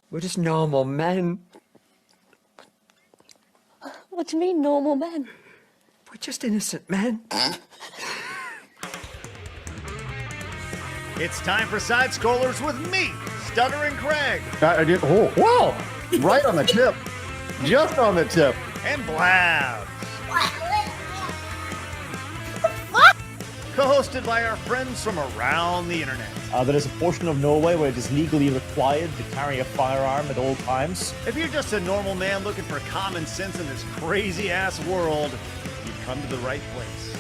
We're just normal men. What do you mean, normal men? We're just innocent men. It's time for Side Scrollers with me, Stuttering Craig. I did. Oh, whoa! Right on the tip. Just on the tip. And Blabs. Co-hosted by our friends from around the internet. There is a portion of Norway where it is legally required to carry a firearm at all times. If you're just a normal man looking for common sense in this crazy-ass world, you've come to the right place.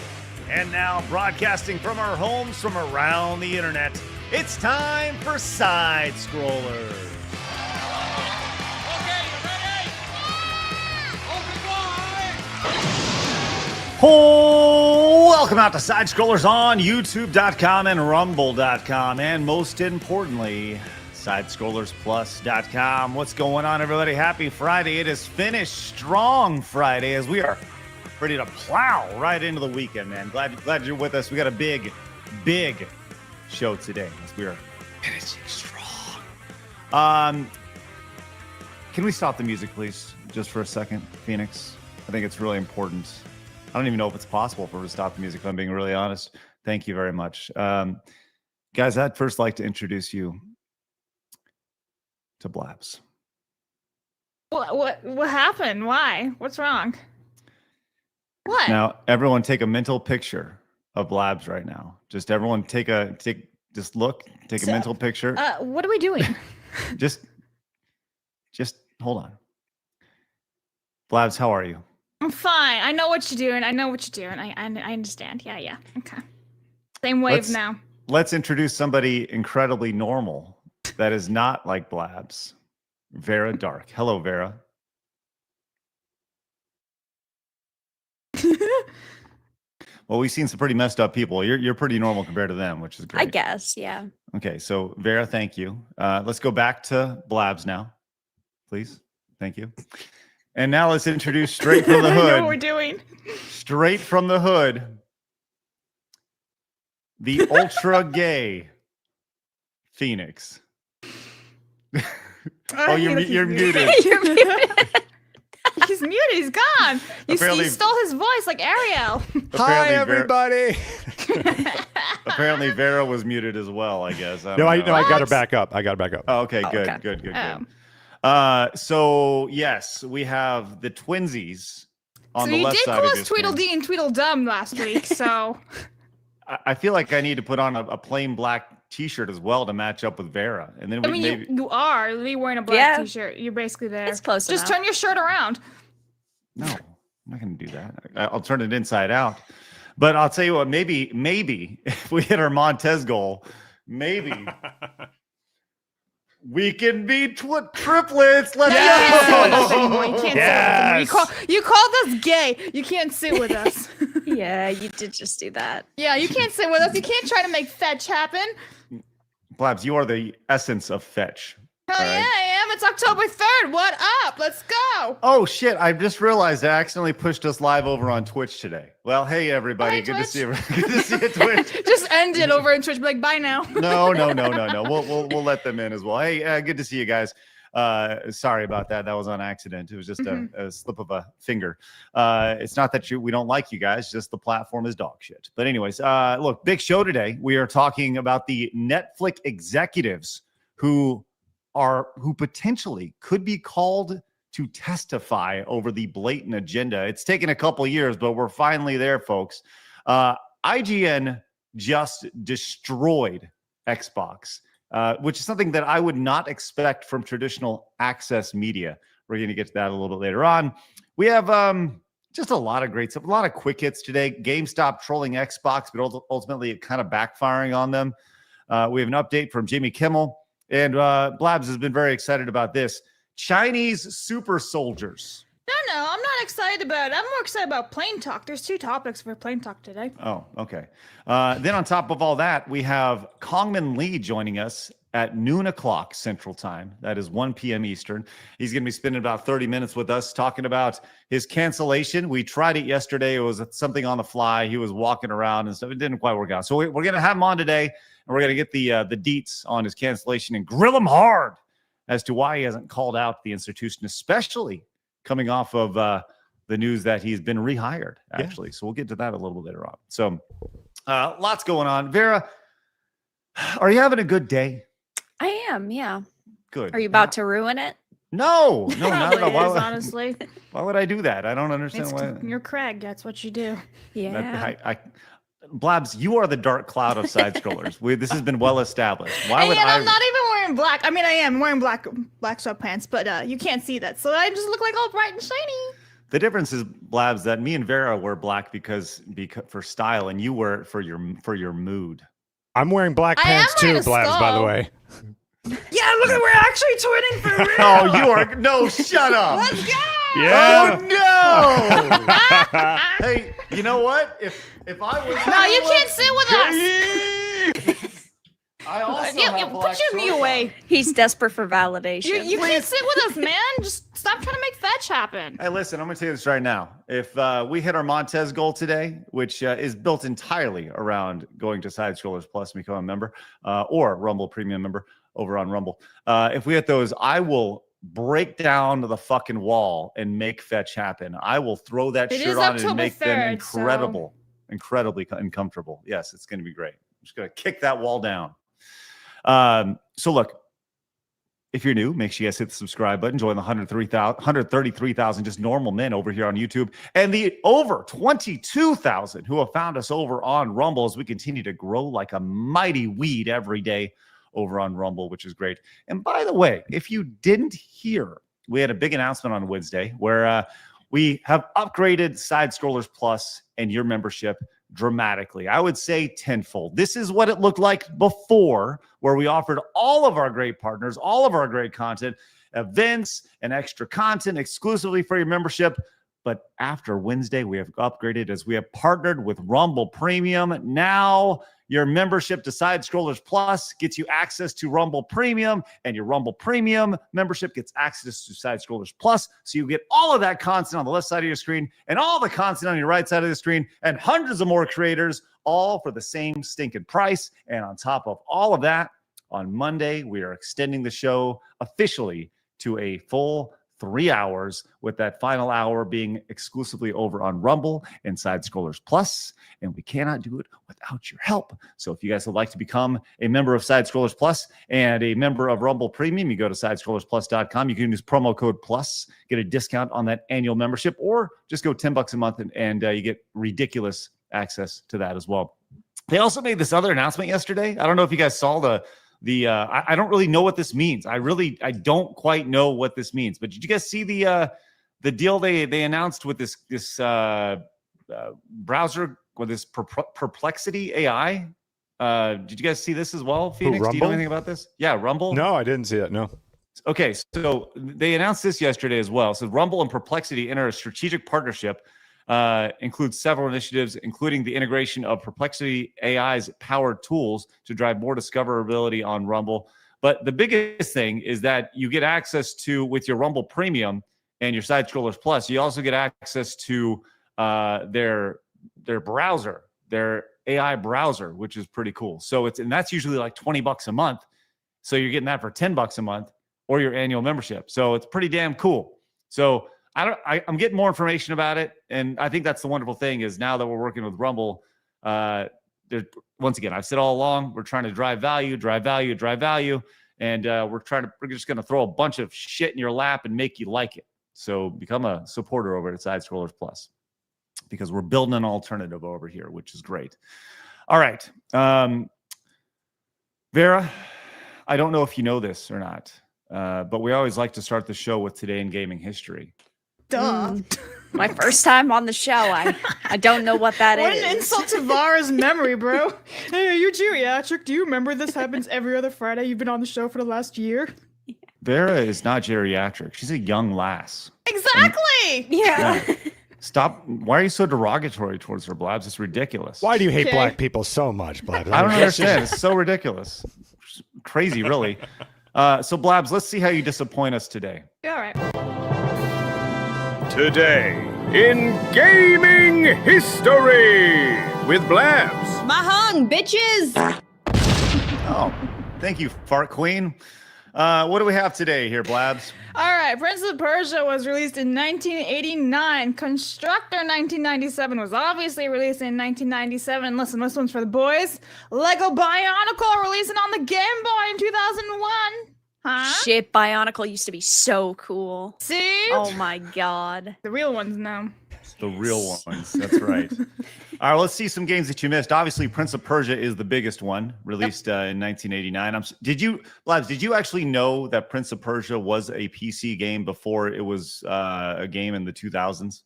And now, broadcasting from our homes from around the internet, it's time for Side Scrollers. Okay, you ready? Open wide! Oh, welcome out to Side Scrollers on YouTube.com and Rumble.com, and most importantly, SidescrollersPlus.com. What's going on, everybody? Happy Friday. It is Finish Strong Friday as we are ready to plow right into the weekend, man. Glad you're with us. We got a big show today as we are finishing strong. Can we stop the music, please, just for a second, Phoenix? I think it's really important. I don't even know if it's possible for us to stop the music, if I'm being really honest. Thank you very much. Guys, I'd first like to introduce you to Blabs. What happened? Why? What's wrong? What? Now, everyone take a mental picture of Blabs right now. Just everyone take a mental picture. What are we doing? Just hold on. Blabs, how are you? I'm fine. I know what you're doing. I understand. Yeah. Okay. Same wave now. Let's introduce somebody incredibly normal that is not like Blabs. Vera Dark. Hello, Vera. Well, we've seen some pretty messed up people. You're pretty normal compared to them, which is great. I guess, yeah. Okay, so Vera, thank you. Let's go back to Blabs now, please. Thank you. And now let's introduce straight from the hood. I know what we're doing. Straight from the hood. The ultra gay Phoenix. Oh, you're muted. You're muted. He's muted. He's gone. You stole his voice like Ariel. Hi, everybody. Apparently, Vera was muted as well, I guess. I got her back up. Oh, okay, good. So, yes, we have the twinsies on the left side of your screen. So you did call us Tweedledee and Tweedledum last week, so... I feel like I need to put on a plain black T-shirt as well to match up with Vera. And then you are wearing a black T-shirt. You're basically there. It's close enough. Just turn your shirt around. No, I'm not going to do that. I'll turn it inside out. But I'll tell you what, maybe if we hit our Montez goal, maybe we can be triplets. Let's go. You can't sit with us. You called us gay. You can't sit with us. Yeah, you did just do that. Yeah, you can't sit with us. You can't try to make fetch happen. Blabs, you are the essence of fetch. Hell yeah, I am. It's October 3rd. What up? Let's go. Oh, shit. I just realized I accidentally pushed us live over on Twitch today. Well, hey, everybody. Good to see you. Good to see you, Twitch. Just end it over in Twitch. Be like, bye now. No. We'll let them in as well. Hey, good to see you guys. Sorry about that. That was on accident. It was just a slip of a finger. It's not that we don't like you guys, just the platform is dog shit. But anyways, look, big show today. We are talking about the Netflix executives who potentially could be called to testify over the blatant agenda. It's taken a couple years, but we're finally there, folks. IGN just destroyed Xbox. Which is something that I would not expect from traditional access media. We're going to get to that a little bit later on. We have just a lot of great stuff, a lot of quick hits today. GameStop trolling Xbox, but ultimately it kind of backfiring on them. We have an update from Jimmy Kimmel, and Blabs has been very excited about this. Chinese super soldiers. No, I'm not excited about it. I'm more excited about Plain Talk. There's two topics for Plain Talk today. Oh, okay. Then on top of all that, we have Kangmin Lee joining us at noon o'clock Central Time. That is 1 p.m. Eastern. He's going to be spending about 30 minutes with us talking about his cancellation. We tried it yesterday. It was something on the fly. He was walking around and stuff. It didn't quite work out. So we're going to have him on today, and we're going to get the deets on his cancellation and grill him hard as to why he hasn't called out the institution, especially coming off of the news that he's been rehired, actually. So we'll get to that a little bit later on. So lots going on. Vera, are you having a good day? I am, yeah. Good. Are you about to ruin it? No, not at all. Probably is, honestly. Why would I do that? I don't understand It's, why. you're Craig. That's what you do. Yeah. Blabs, you are the dark cloud of side scrollers. This has been well established. Why And would yet I? I'm not even wearing black. I mean, I am wearing black sweatpants, but you can't see that. So I just look like all bright and shiny. The difference is, Blabs, that me and Vera wear black because for style, and you wear it for your mood. I'm wearing black I am pants too, wearing a Blabs, by the skull. way. Yeah, look at we're actually twinning for real. Oh, you are no. Shut up. Let's go. Yeah. Oh no! Hey, you know what? If I was No, you can't sit with us. I also You, have black put your knee shorts away. He's desperate for validation. You can't sit with us, man. Just stop trying to make fetch happen. on. Hey, listen, I'm going to tell you this right now. If we hit our Montez goal today, which is built entirely around going to Side Scrollers Plus and become a member, or Rumble Premium member over on Rumble, if we hit those, I will break down the fucking wall and make fetch happen. I will throw that It shirt is on and October make them 3rd, incredibly uncomfortable. Yes, it's going to be great. I'm just going to kick that wall down. So look, if you're new, make sure you guys hit the subscribe button. Join the 133,000 just normal men over here on YouTube, and the over 22,000 who have found us over on Rumble as we continue to grow like a mighty weed every day over on Rumble, which is great. And by the way, if you didn't hear, we had a big announcement on Wednesday where we have upgraded Side Scrollers Plus and your membership dramatically. I would say tenfold. This is what it looked like before, where we offered all of our great partners, all of our great content, events, and extra content exclusively for your membership. But after Wednesday, we have upgraded as we have partnered with Rumble Premium. Now your membership to Side Scrollers Plus gets you access to Rumble Premium, and your Rumble Premium membership gets access to Side Scrollers Plus. So you get all of that content on the left side of your screen and all the content on your right side of the screen and hundreds of more creators, all for the same stinking price. And on top of all of that, on Monday, we are extending the show officially to a full 3 hours, with that final hour being exclusively over on Rumble and Side Scrollers Plus. And we cannot do it without your help. So if you guys would like to become a member of Side Scrollers Plus and a member of Rumble Premium, you go to sidescrollersplus.com. You can use promo code PLUS, get a discount on that annual membership, or just go $10 a month and you get ridiculous access to that as well. They also made this other announcement yesterday. I don't know if you guys saw I don't really know what this means. I don't quite know what this means. But did you guys see the deal they announced with this browser with this Perplexity AI? Did you guys see this as well? Phoenix, do you know anything about this? Yeah, Rumble. No, I didn't see it. No. Okay, so they announced this yesterday as well. So Rumble and Perplexity enter a strategic partnership. Includes several initiatives, including the integration of Perplexity AI's powered tools to drive more discoverability on Rumble. But the biggest thing is that you get access to, with your Rumble Premium and your Side Scrollers Plus, you also get access to their browser, their AI browser, which is pretty cool. So and that's usually like $20 a month. So you're getting that for $10 a month or your annual membership. So it's pretty damn cool. So I'm getting more information about it, and I think that's the wonderful thing is now that we're working with Rumble, once again, I've said all along, we're trying to drive value, and we're just going to throw a bunch of shit in your lap and make you like it. So become a supporter over at Side Scrollers Plus, because we're building an alternative over here, which is great. All right. Vera, I don't know if you know this or not, but we always like to start the show with Today in Gaming History. Duh. My first time on the show. I don't know what that is. What an insult to Vara's memory, bro. Hey, are you geriatric? Do you remember this happens every other Friday? You've been on the show for the last year. Vera is not geriatric. She's a young lass. Exactly. Yeah. Stop. Why are you so derogatory towards her, Blabs? It's ridiculous. Why do you hate Okay. black people so much, Blabs? I don't understand. It's so ridiculous. It's crazy, really. So, Blabs, let's see how you disappoint us today. All right. Today in gaming history with Blabs. Mahong, bitches! Oh, thank you, Fart Queen. What do we have today here, Blabs? All right, Prince of Persia was released in 1989. Constructor 1997 was obviously released in 1997. Listen, this one's for the boys. Lego Bionicle releasing on the Game Boy in 2001. Huh? Shit, Bionicle used to be so cool. See? Oh my god. The real ones now. The real ones. That's right. All right, let's see some games that you missed. Obviously, Prince of Persia is the biggest one, released in 1989. Blabs, did you actually know that Prince of Persia was a PC game before it was a game in the 2000s?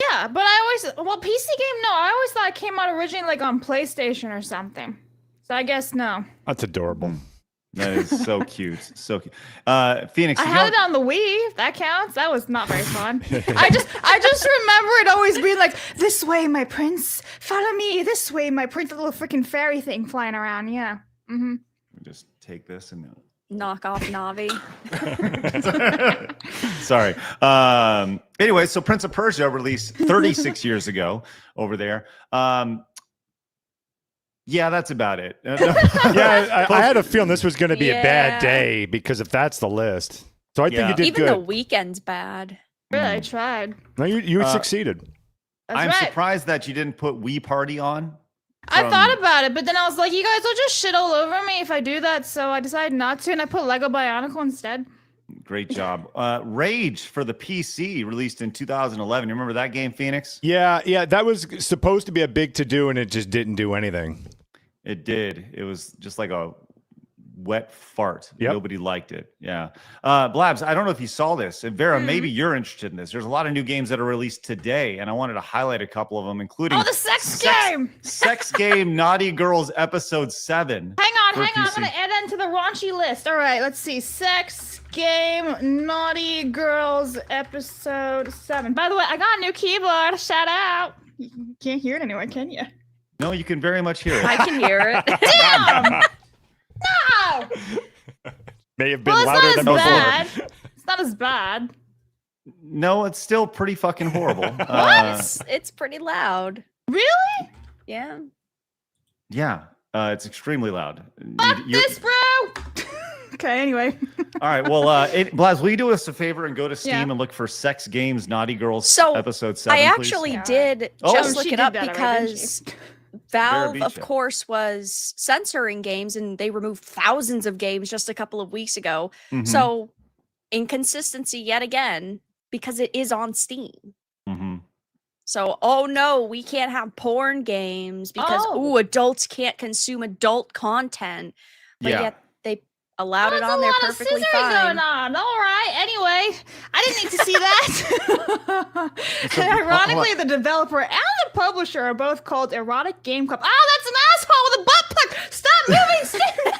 Yeah, but PC game, no. I always thought it came out originally like on PlayStation or something. So I guess no. That's adorable. That is so cute. So cute. Phoenix, I had it on the Wii, if that counts. That was not very fun. I just remember it always being like, this way, my prince. Follow me. This way, my prince. A little freaking fairy thing flying around. Yeah. Mm-hmm. just take this and Knock off Navi. sorry. Anyway, so Prince of Persia released 36 years ago over there. Yeah, that's about it. Yeah, I had a feeling this was going to be a bad Yeah. day because if that's the list. So I think you did Even good. the weekend's bad. Really, I tried. No, you succeeded. That's I'm right. surprised that you didn't put Wii Party on. I thought about it, but then I was like, you guys will just shit all over me if I do that, so I decided not to, and I put Lego Bionicle instead. Great job. Rage for the PC released in 2011. You remember that game, Phoenix? Yeah, that was supposed to be a big to-do, and it just didn't do anything. It did. It was just like a wet fart. Yep. Nobody liked it. Yeah. Blabs, I don't know if you saw this. And Vera, maybe you're interested in this. There's a lot of new games that are released today, and I wanted to highlight a couple of them, including The sex game! Sex Game Naughty Girls Episode 7. Hang on. for I'm PC. gonna add that into the raunchy list. All right, let's see. Sex Game Naughty Girls Episode 7. By the way, I got a new keyboard. Shout out. You can't hear it anywhere, can you? No, you can very much hear it. I can hear it. Damn! No! May have been Well, louder it's than not before. as bad. It's not as bad. No, it's still pretty fucking horrible. It's pretty loud. Really? Yeah. Yeah, it's extremely loud. Fuck this, bro! Okay, anyway. All right, well, Blaz, will you do us a favor and go to Steam Yeah. and look for Sex Games Naughty Girls So, Episode 7, I please? actually Yeah. did Oh. just She look it did up that already, didn't because she? Valve, Vera of beat ya. course, was censoring games and they removed thousands of games just a couple of weeks ago. Mhm, So, inconsistency yet again because it is on Steam. mhm. So, oh no, we can't have porn games because Oh. adults can't consume adult content. But Yeah. yet they allowed it There's on a there lot perfectly of scissoring fine. going on. All right. Anyway, I didn't need to see that. So, And ironically, the developer and the publisher are both called Erotic Game Club. Oh, that's an asshole with a butt plug. Stop moving, Steve.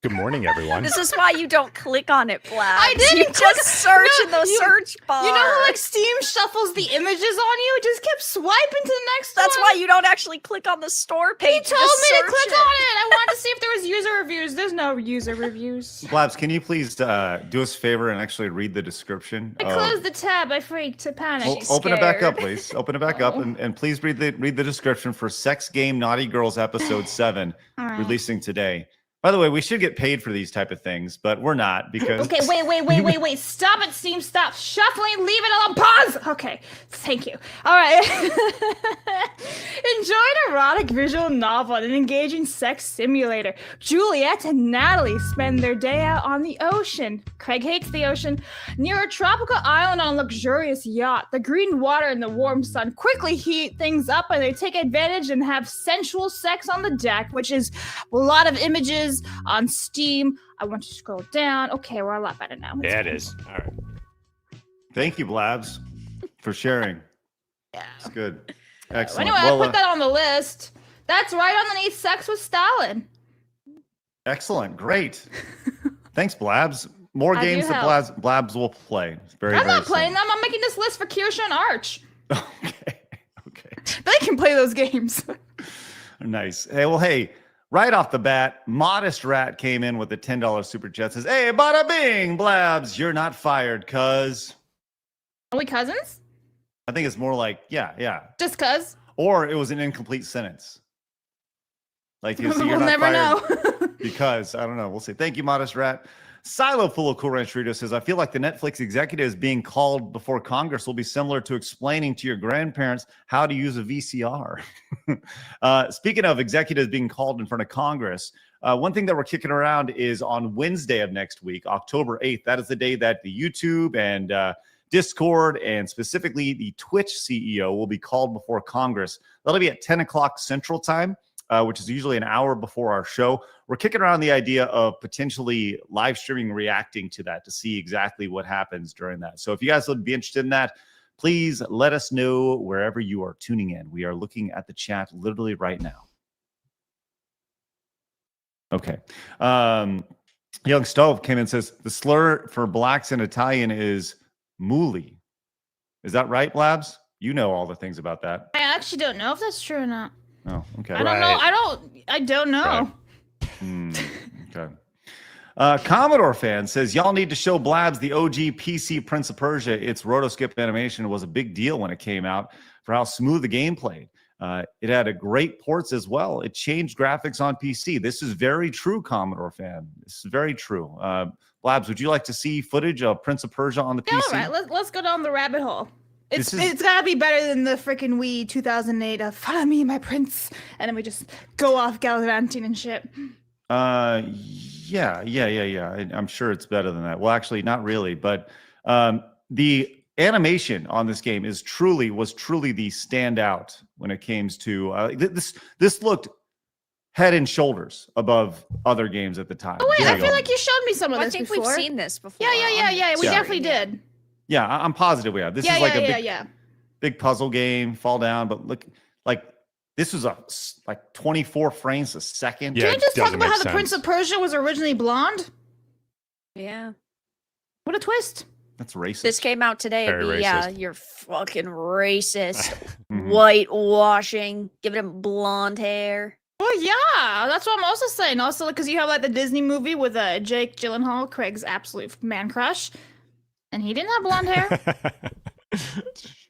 Good morning, everyone. This is why you don't click on it, Blabs. I didn't You click just search no, in the you- search bar. You know how like Steam shuffles the images on you? It just kept swiping to the next That's one. why you don't actually click on the store He page. told just me to search click on it. I wanted to see if there was user reviews. There's no user reviews. Blabs, can you please do us a favor and actually read the description? I closed the tab. I freaked to panic. Well, She's open it back up, scared. please. Open it back up, and please read the description for Sex Game Naughty Girls Episode 7, All right. releasing today. By the way, we should get paid for these type of things, but we're not because Okay, wait. Stop it, Steam. Stop shuffling. Leave it alone. Pause. Okay, thank you. All right. Enjoy an erotic visual novel and an engaging sex simulator. Juliet and Natalie spend their day out on the ocean. Craig hates the ocean. Near a tropical island on a luxurious yacht, the green water and the warm sun quickly heat things up and they take advantage and have sensual sex on the deck, which is a lot of images on Steam. I want to scroll down. Okay, we're a lot better now. It's Yeah, it fine. is. All right. thank you, Blabs, for sharing. Yeah. It's good. Excellent. Anyway, Well, I put that on the list. That's right underneath Sex with Stalin. excellent. Great. Thanks, Blabs. More I do games that help. Blabs will play. Very, I'm very not playing soon. them. I'm making this list for Kirsha and Arch. Okay. Okay. They can play those games. Nice. Hey, right off the bat, Modest Rat came in with a $10 super chat. Says, "Hey, bada bing, Blabs, you're not fired, cuz." Are we cousins? I think it's more like, yeah. Just cuz? Or it was an incomplete sentence. Like, you're We'll not never fired. know. because I don't know. We'll see. Thank you, Modest Rat. Silo Full of Cool Ranch Doritos says, I feel like the Netflix executives being called before Congress will be similar to explaining to your grandparents how to use a VCR. Speaking of executives being called in front of Congress, one thing that we're kicking around is on Wednesday of next week, October 8th. That is the day that the YouTube and Discord and specifically the Twitch CEO will be called before Congress. That'll be at 10 o'clock Central Time. Which is usually an hour before our show. We're kicking around the idea of potentially live streaming, reacting to that to see exactly what happens during that. So if you guys would be interested in that, please let us know wherever you are tuning in. We are looking at the chat literally right now. Okay. Young Stove came in and says, the slur for blacks in Italian is muli. Is that right, Blabs? You know all the things about that. I actually don't know if that's true or not. Oh, okay. I don't know. I don't know. Right. Okay. Commodore fan says, y'all need to show Blabs the OG PC Prince of Persia. Its rotoskip animation was a big deal when it came out for how smooth the game played. It had a great ports as well. It changed graphics on PC. This is very true, Commodore fan. This is very true. Blabs, would you like to see footage of Prince of Persia on the PC? All right, let's go down the rabbit hole. It's gotta be better than the freaking Wii 2008 follow me, my prince, and then we just go off gallivanting and shit. Yeah. I'm sure it's better than that. Well, actually, not really, but the animation on this game was truly the standout when it came to this looked head and shoulders above other games at the time. Oh wait, I feel like you showed me some of this before. I think we've seen this before. Yeah. We definitely did. Yeah, I'm positive we have. This is like a big puzzle game, fall down, but look, like this was like 24 frames a second. Can we just talk about how the Prince of Persia was originally blonde? Yeah. What a twist. That's racist. This came out today. Very Yeah, racist. you're fucking racist. Whitewashing, giving him blonde hair. Oh yeah, that's what I'm also saying. Also, because you have like the Disney movie with Jake Gyllenhaal, Craig's absolute man crush. And he didn't have blonde hair.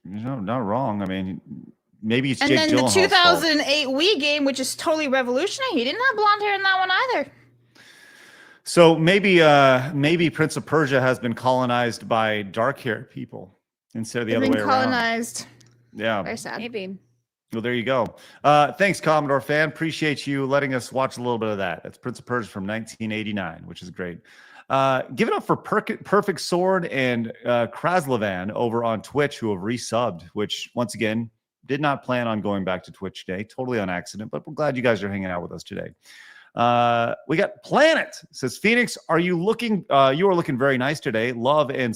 No, not wrong. I mean, maybe it's and Jake then Gyllenhaal's the 2008 Wii game, which is totally revolutionary. He didn't have blonde hair in that one either. So maybe Prince of Persia has been colonized by dark-haired people instead of the other way around. Colonized. Yeah. Very sad. Maybe. Well, there you go. Thanks, Commodore fan. Appreciate you letting us watch a little bit of that. That's Prince of Persia from 1989, which is great. Give it up for Perfect Sword and Kraslavan over on Twitch who have resubbed, which once again did not plan on going back to Twitch today, totally on accident, but we're glad you guys are hanging out with us today. We got Planet says, Phoenix, are you looking? You are looking very nice today. Love and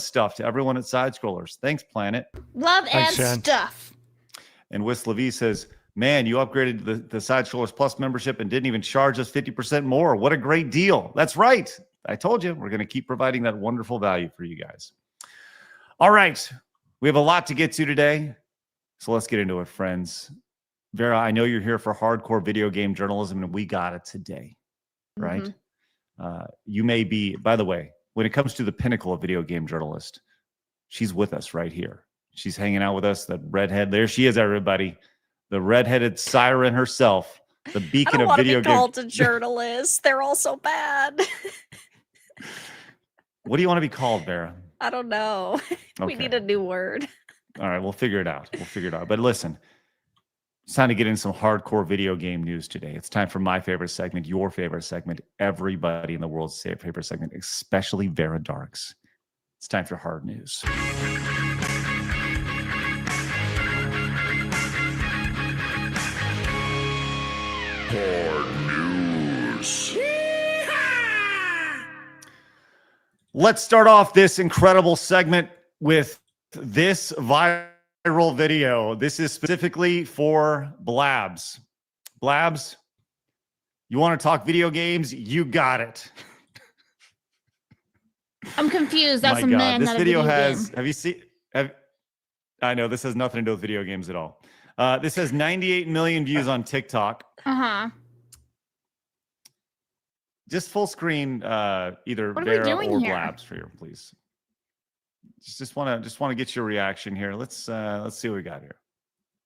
stuff to everyone at Side Scrollers. Thanks, Planet. Love and stuff. And Whistlev says, man, you upgraded the Side Scrollers Plus membership and didn't even charge us 50% more. What a great deal. That's right. I told you we're going to keep providing that wonderful value for you guys. All right. We have a lot to get to today. So let's get into it, friends. Vera, I know you're here for hardcore video game journalism, and we got it today, right? You may be, by the way, when it comes to the pinnacle of video game journalist, she's with us right here. She's hanging out with us, that redhead. There she is, everybody. The redheaded siren herself, the beacon of video games. I don't want to be called a journalist. They're all so bad. What do you want to be called, Vera? I don't know. We need a new word. All right, we'll figure it out. But listen, it's time to get in some hardcore video game news today. It's time for my favorite segment, your favorite segment, everybody in the world's favorite segment, especially Vera Darks. It's time for hard news. Hard news. Let's start off this incredible segment with this viral video. This is specifically for Blabs. Blabs, you want to talk video games? You got it. I'm confused. That's My a God, man, this not video a video has. game. Have you seen? I know this has nothing to do with video games at all. This has 98 million views on TikTok. Just full screen, either What are we Vera doing or here? Blabs for you, please. Just want to get your reaction here. Let's see what we got here.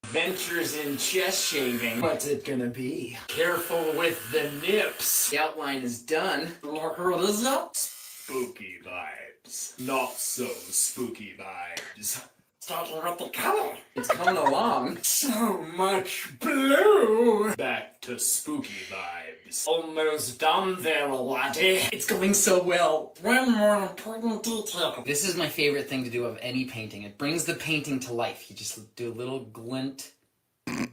Ventures in chest shaving. What's it gonna be? Careful with the nips. The outline is done. What is that? Spooky vibes. Not so spooky vibes. Starting with the color. It's coming along. So much blue. Back to spooky vibes. Almost done there, laddie. It's going so well. One more important detail. This is my favorite thing to do of any painting. It brings the painting to life. You just do a little glint in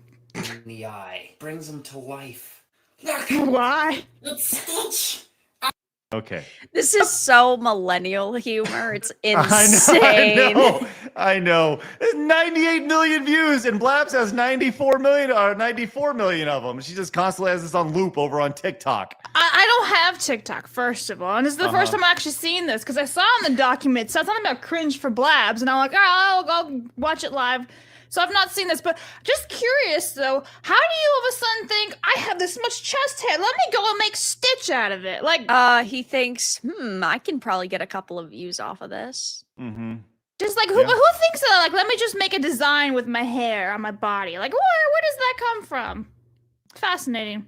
the eye. Brings them to life. Look! Why? It's Stitch! Okay. This is so millennial humor. It's insane. I know. There's 98 million views, and Blabs has 94 million of them. She just constantly has this on loop over on TikTok. I don't have TikTok, first of all, and this is the first time I've actually seen this because I saw in the document it said something about cringe for Blabs, and I'm like, all right, I'll watch it live. So I've not seen this, but just curious though, how do you all of a sudden think I have this much chest hair? Let me go and make Stitch out of it. Like, he thinks, I can probably get a couple of views off of this. Mm-hmm. just like who thinks that? Like, let me just make a design with my hair on my body. Like, where does that come from? Fascinating.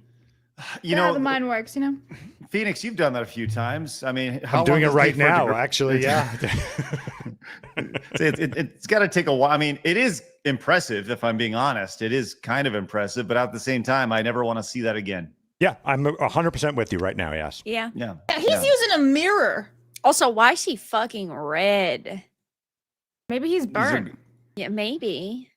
You how know, the mind works, you know. Phoenix, you've done that a few times. I mean, I'm doing it right now, actually. Yeah. It's got to take a while. I mean, it is impressive, if I'm being honest. It is kind of impressive, but at the same time, I never want to see that again. Yeah, I'm 100% with you right now, yes. Yeah. Yeah. He's using a mirror. Also, why is he fucking red? Maybe he's burned. Yeah, maybe.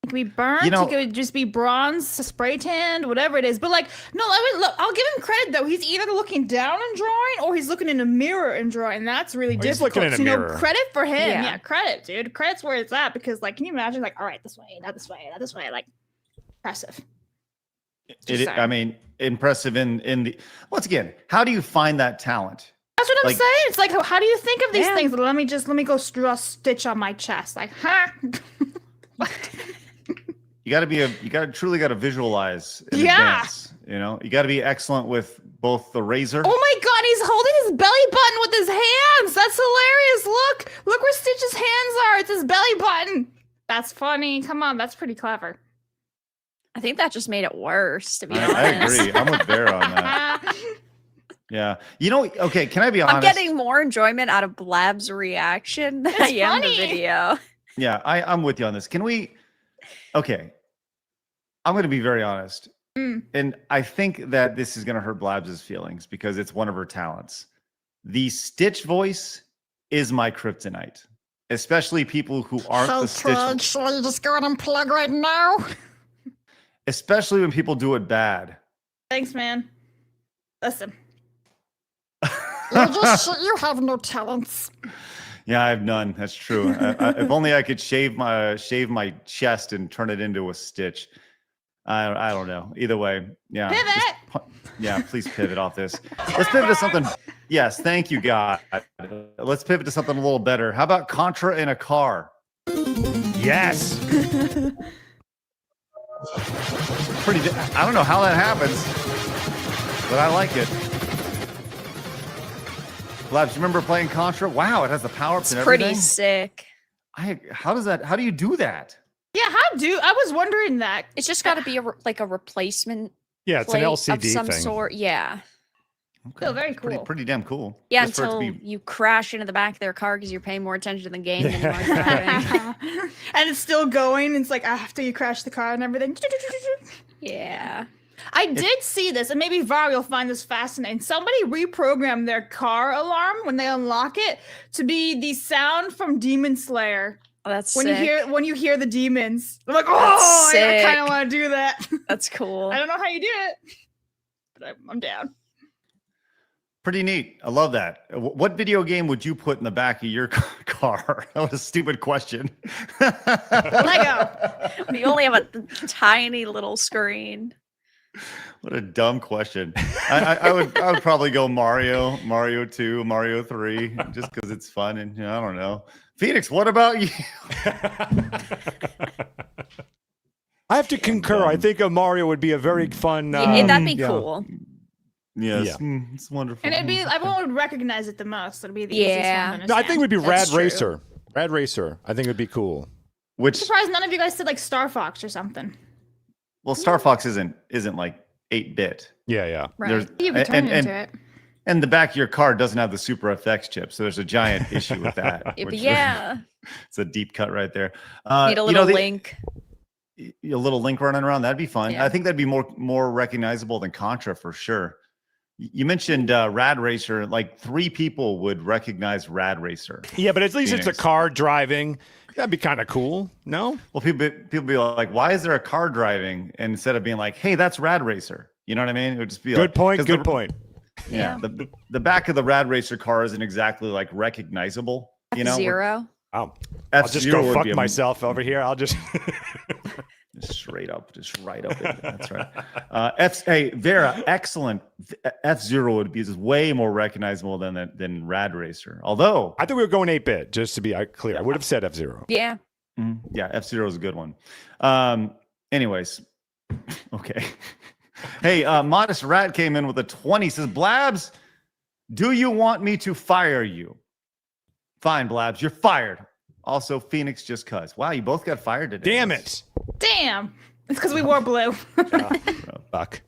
He could be burnt. You know- He could just be bronze, spray tanned, whatever it is. But like, no, look, I'll give him credit though. He's either looking down and drawing, or he's looking in a mirror and drawing. And that's really He's difficult. looking in a So, mirror. credit for him. Yeah. Yeah, credit, dude. Credit's where it's at because, like, can you imagine? Like, all right, this way, not this way, not this way. Like, impressive. I mean, impressive in the once again. How do you find that talent? That's what I'm Like- saying. It's like, how do you think of these Yeah. things? Let me go draw a Stitch on my chest. Like, huh? You got to truly visualize in Yeah. advance. You know, you got to be excellent with both the razor. Oh my god, he's holding his belly button with his hands. That's hilarious. Look where Stitch's hands are. It's his belly button. That's funny. Come on, that's pretty clever. I think that just made it worse, to be I honest. agree. I'm with Bear on that. Yeah. You know, okay, can I be honest? I'm getting more enjoyment out of Blab's reaction than I am the funny. video. Yeah, I'm with you on this. Can we? Okay, I'm going to be very honest, and I think that this is going to hurt Blabs' feelings because it's one of her talents. The Stitch voice is my kryptonite, especially people who aren't the Stitch. Shall you just go and unplug right now? Especially when people do it bad. Thanks, man. Listen. You have no talents. Yeah, I have none. That's true. If only I could shave my chest and turn it into a Stitch. I don't know. Either way, yeah. Pivot. Yeah, please pivot off this. Let's pivot to something. Yes, thank you, God. Let's pivot to something a little better. How about Contra in a Car? Yes. I don't know how that happens, but I like it. Labs, you remember playing Contra? Wow, it has the power-ups and everything. Pretty sick. How do you do that? Yeah, I was wondering that. It's just got to be a replacement. Yeah, it's an plate LCD of some thing. sort. Yeah. Okay. Oh, very It's pretty- cool. Pretty damn cool. Yeah, Just for it to until be- you crash into the back of their car because you're paying more attention to the game than you are driving. And it's still going. It's like after you crash the car and everything. Yeah. I did see this, and maybe Var will find this fascinating. Somebody reprogrammed their car alarm when they unlock it to be the sound from Demon Slayer. Oh, that's When sick. you hear the demons. I'm like, oh, I sick. kind of want to do that. That's cool. I don't know how you do it, but I'm down. Pretty neat. I love that. What video game would you put in the back of your car? That was a stupid question. Lego. We only have a tiny little screen. What a dumb question. I would probably go Mario 2, Mario 3, just because it's fun and I don't know. Phoenix, what about you? I have to concur. I think a Mario would be a very fun. Yeah, that'd be yeah. cool. Yes, Yeah. It's wonderful. And it'd be everyone would recognize it the most. It'd be the Yeah. easiest one to No, I think it would be That's Rad true. Racer. Rad Racer. I think it would be cool. Which surprised none of you guys said like Star Fox or something. well, Star Fox isn't like 8-bit. Yeah. Right. You could turn into it. And the back of your car doesn't have the Super FX chip, so there's a giant issue with that. Yeah, but which- yeah. it's a deep cut right there. Need a little link. A little link running around, that'd be fun. Yeah. I think that'd be more recognizable than Contra for sure. You mentioned Rad Racer. Like 3 people would recognize Rad Racer. Yeah, but at least it's Phoenix. a car driving. That'd be kind of cool. No? Well, people be like, "Why is there a car driving?" And instead of being like, "Hey, that's Rad Racer," you know what I mean? It would just be Good like, point. 'cause Good the- point. Yeah, the back of the Rad Racer car isn't exactly like recognizable. You know, Zero. Oh, I'll just F-Zero go would fuck be a- myself over here. I'll just. Just straight up, just right up. That's right. Hey, Vera, excellent. F-Zero would be just way more recognizable than Rad Racer. Although I thought we were going 8-bit, just to be clear. I would have said F-Zero. Yeah. Yeah, F-Zero is a good one. Anyways, okay. Hey, Modest Rat came in with a 20. Says, Blabs, do you want me to fire you? Fine, Blabs, you're fired. Also, Phoenix just cuz. Wow, you both got fired today. Damn it. Damn. It's because we wore blue. Fuck.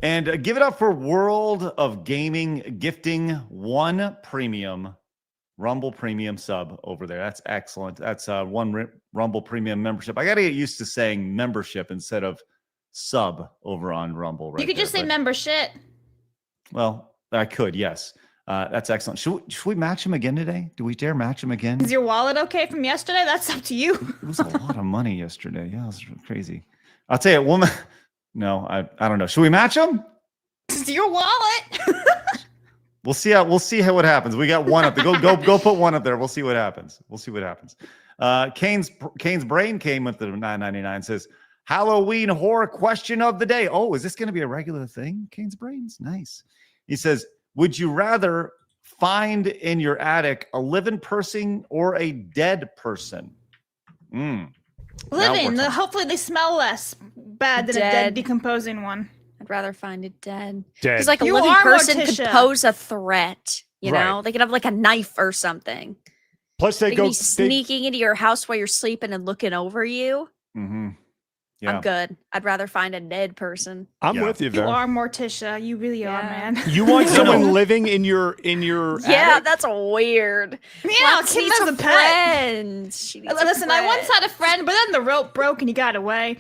And give it up for World of Gaming gifting 1 premium Rumble Premium sub over there. That's excellent. That's 1 Rumble Premium membership. I got to get used to saying membership instead of sub over on Rumble. Right You could just say but- membership. Well, I could, yes. That's excellent. Should we match him again today? Do we dare match him again? Is your wallet okay from yesterday? That's up to you. It was a lot of money yesterday. Yeah, it was crazy. I'll tell you, woman. No, I don't know. Should we match him? It's your wallet. We'll see how what happens. We got 1 up there. Go put 1 up there. We'll see what happens. Kane's brain came with the $9.99. Says Halloween horror question of the day. Oh, is this going to be a regular thing? Kane's brains, nice. He says, would you rather find in your attic a living person or a dead person? Living. Hopefully they smell less bad than a dead decomposing one. I'd rather find it dead. Dead. Because like a You living are person could Morticia. pose a threat. You Right. know, they could have like a knife or something. Plus, they They could go. be sneaking into your house while you're sleeping and looking over you. Mm-hmm. Yeah. I'm good. I'd rather find a dead person. I'm Yeah. with you You there. are Morticia. You really are, Yeah. man. You want someone living in your Yeah, attic? that's weird. Yeah, Let's Kim need has some a pet. friends. She needs a Listen, I once friend. had a friend, but then the rope broke and he got away.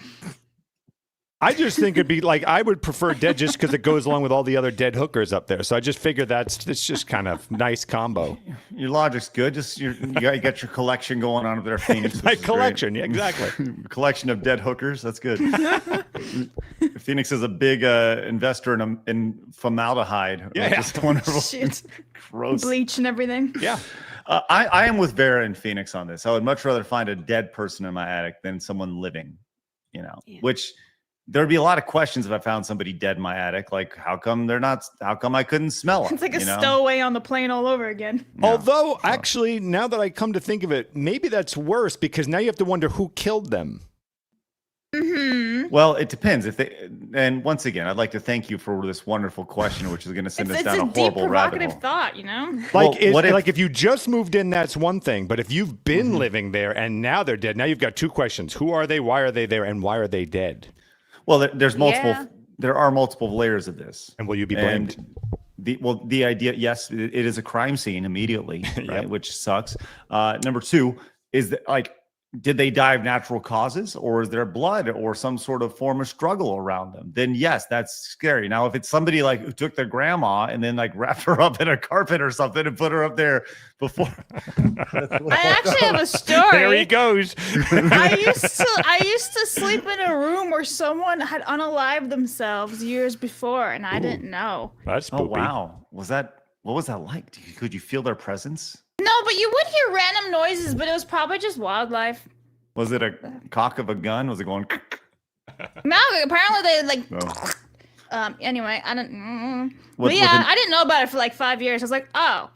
I just think it'd be like I would prefer dead just because it goes along with all the other dead hookers up there. So I just figured it's just kind of nice combo. Your logic's good. Just you got your collection going on up there, Phoenix. My which is great. collection, yeah, exactly. Collection of dead hookers. That's good. Phoenix is a big investor in formaldehyde. Yeah, which yeah. is wonderful. Shit. Gross. Bleach and everything. Yeah. I am with Vera and Phoenix on this. I would much rather find a dead person in my attic than someone living. You know, Yeah. which there'd be a lot of questions if I found somebody dead in my attic. Like, how come I couldn't smell them? It's like a you know? stowaway on the plane all over again. Yeah. Although, actually, now that I come to think of it, maybe that's worse because now you have to wonder who killed them. Well, it depends. And once again, I'd like to thank you for this wonderful question, which is going to send us It's down a a deep, horrible rabbit provocative hole. thought, you know? Well, Like, what if you just moved in, that's one thing. But if you've been living there and now they're dead, now you've got 2 questions: who are they? Why are they there? And why are they dead? Well, there's multiple. Yeah. There are multiple layers of this. And will you be blamed? And the idea, yes, it is a crime scene immediately, right? Yep. Which sucks. Number 2 is that, like, did they die of natural causes, or is there blood or some sort of form of struggle around them? Then yes, that's scary. Now, if it's somebody like who took their grandma and then like wrapped her up in a carpet or something and put her up there before, I actually have a story. There he goes. I used to sleep in a room where someone had unalived themselves years before, and I didn't know. That's oh spoopy. wow, what was that like? Could you feel their presence? No, but you would hear random noises, but it was probably just wildlife. Was it a cock of a gun? Was it going? No, apparently they like. No. Anyway, I don't. What- but yeah, was it- I didn't know about it for like 5 years. I was like, oh.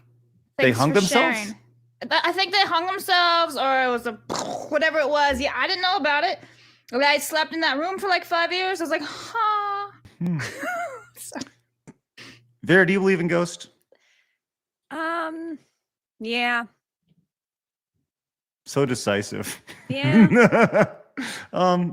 They thanks hung for themselves? sharing. I think they hung themselves, or it was a whatever it was. Yeah, I didn't know about it. Like, I slept in that room for like 5 years. I was like, huh. So- Vera, do you believe in ghosts? Yeah. So decisive. Yeah.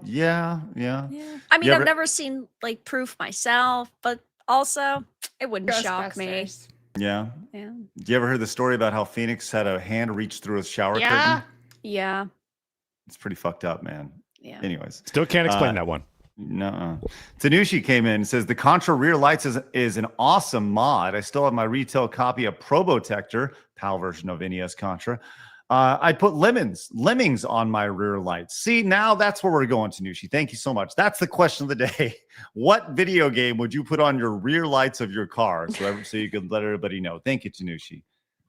Yeah. Yeah. I mean, You I've ever- never seen like proof myself, but also it wouldn't shock me. Ghostbusters. Yeah. Yeah. Do you ever hear the story about how Phoenix had a hand reach through a shower Yeah. curtain? Yeah. It's pretty fucked up, man. Yeah. Anyways. Still can't explain that one. No. Tanushi came in and says the Contra rear lights is an awesome mod. I still have my retail copy of Probotector, PAL version of NES Contra. I put lemmings on my rear lights. See, now that's where we're going, Tanushi. Thank you so much. That's the question of the day. What video game would you put on your rear lights of your car so you can let everybody know? Thank you, Tanushi.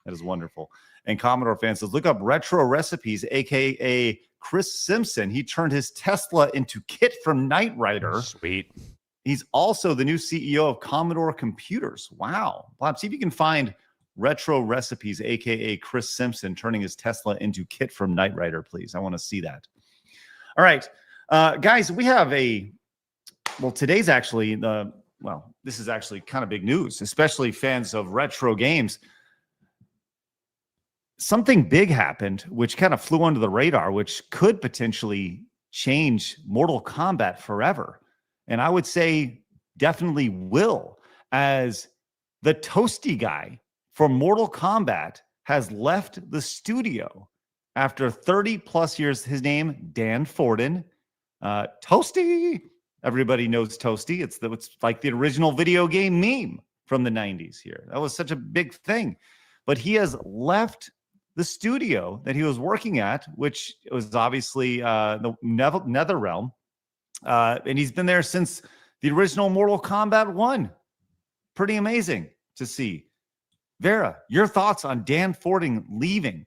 That is wonderful. And Commodore fan says, look up Retro Recipes, aka Chris Simpson. He turned his Tesla into Kit from Knight Rider. Sweet. He's also the new CEO of Commodore Computers. Wow. Bob, see if you can find Retro Recipes, aka Chris Simpson, turning his Tesla into Kit from Knight Rider, please. I want to see that. All right. Guys, we have today's actually this is actually kind of big news, especially fans of retro games. Something big happened, which kind of flew under the radar, which could potentially change Mortal Kombat forever. And I would say definitely will, as the Toasty guy from Mortal Kombat has left the studio after 30 plus years. His name, Dan Forden. Toasty. Everybody knows Toasty. It's like the original video game meme from the 90s here. That was such a big thing. But he has left the studio that he was working at, which was obviously the NetherRealm. And he's been there since the original Mortal Kombat 1. Pretty amazing to see. Vera, your thoughts on Dan Forden leaving?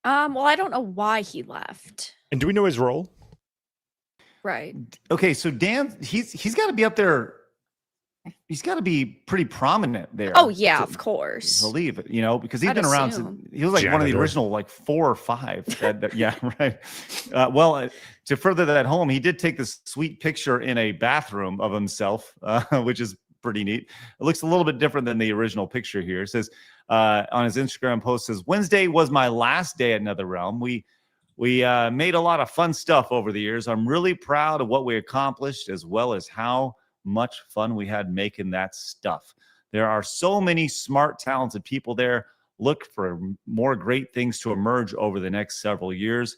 Well, I don't know why he left. And do we know his role? Right. Okay, so Dan, he's got to be up there. He's got to be pretty prominent there. Oh yeah, of course. To leave, because he's I'd been around. assume. He was like one of the Janitor. original, like 4 or 5. Yeah, right. To further that home, he did take this sweet picture in a bathroom of himself, which is pretty neat. It looks a little bit different than the original picture here. It says on his Instagram post, says Wednesday was my last day at NetherRealm. We made a lot of fun stuff over the years. I'm really proud of what we accomplished, as well as how much fun we had making that stuff. There are so many smart, talented people there. Look for more great things to emerge over the next several years.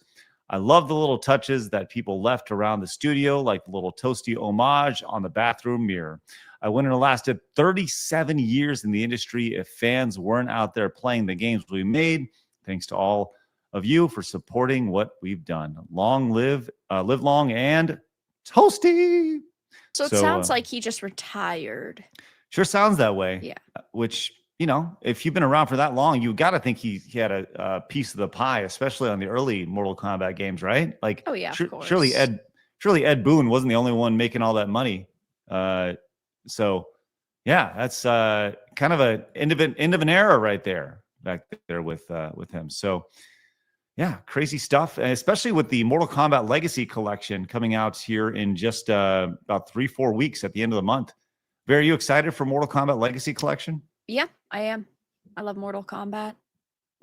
I love the little touches that people left around the studio, like the little Toasty homage on the bathroom mirror. I wouldn't have lasted 37 years in the industry if fans weren't out there playing the games we made. Thanks to all of you for supporting what we've done. Long live long, and Toasty. So it sounds like he just retired. Sure sounds that way. Yeah. Which, if you've been around for that long, you got to think he had a piece of the pie, especially on the early Mortal Kombat games, right? Like, Oh yeah, of course. surely Ed Boon wasn't the only one making all that money. So yeah, that's kind of an end of an era right there, back there with him. So yeah, crazy stuff, and especially with the Mortal Kombat Legacy Collection coming out here in just about 3-4 weeks at the end of the month. Vera, are you excited for Mortal Kombat Legacy Collection? Yeah, I am. I love Mortal Kombat.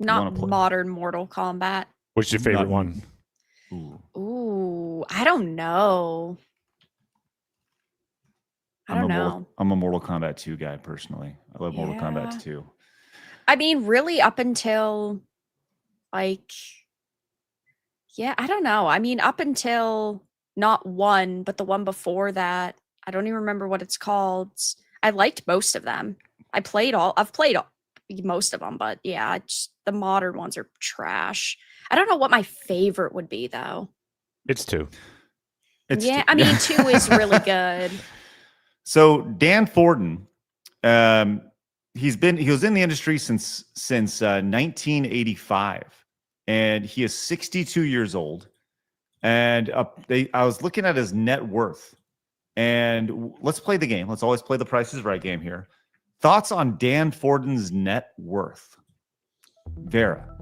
wanna Not play? modern Mortal Kombat. What's your favorite Not- one? Ooh, I don't know. I don't know. I'm a Mortal Kombat 2 guy personally. I love Mortal Yeah. Kombat 2. I mean, really, up until like, yeah, I don't know. I mean, up until not 1, but the one before that, I don't even remember what it's called. I liked most of them. I've played most of them, but yeah, the modern ones are trash. I don't know what my favorite would be though. It's 2. Yeah, I mean, 2 is really good. So Dan Forden, he was in the industry since 1985, and he is 62 years old. And I was looking at his net worth, and let's play the game. Let's always play the Price is Right game here. Thoughts on Dan Forden's net worth? Vera,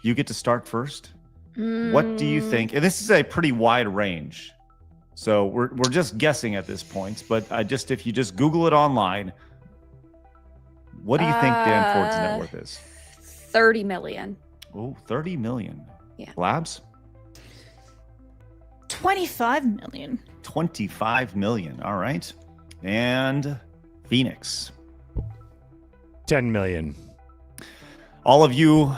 you get to start first. What do you think? And this is a pretty wide range. So we're just guessing at this point, but if you just Google it online, what do you think Dan Ford's net worth is? 30 million. Oh, 30 million. Blabs? 25 million. 25 million. All right. And Phoenix. 10 million. All of you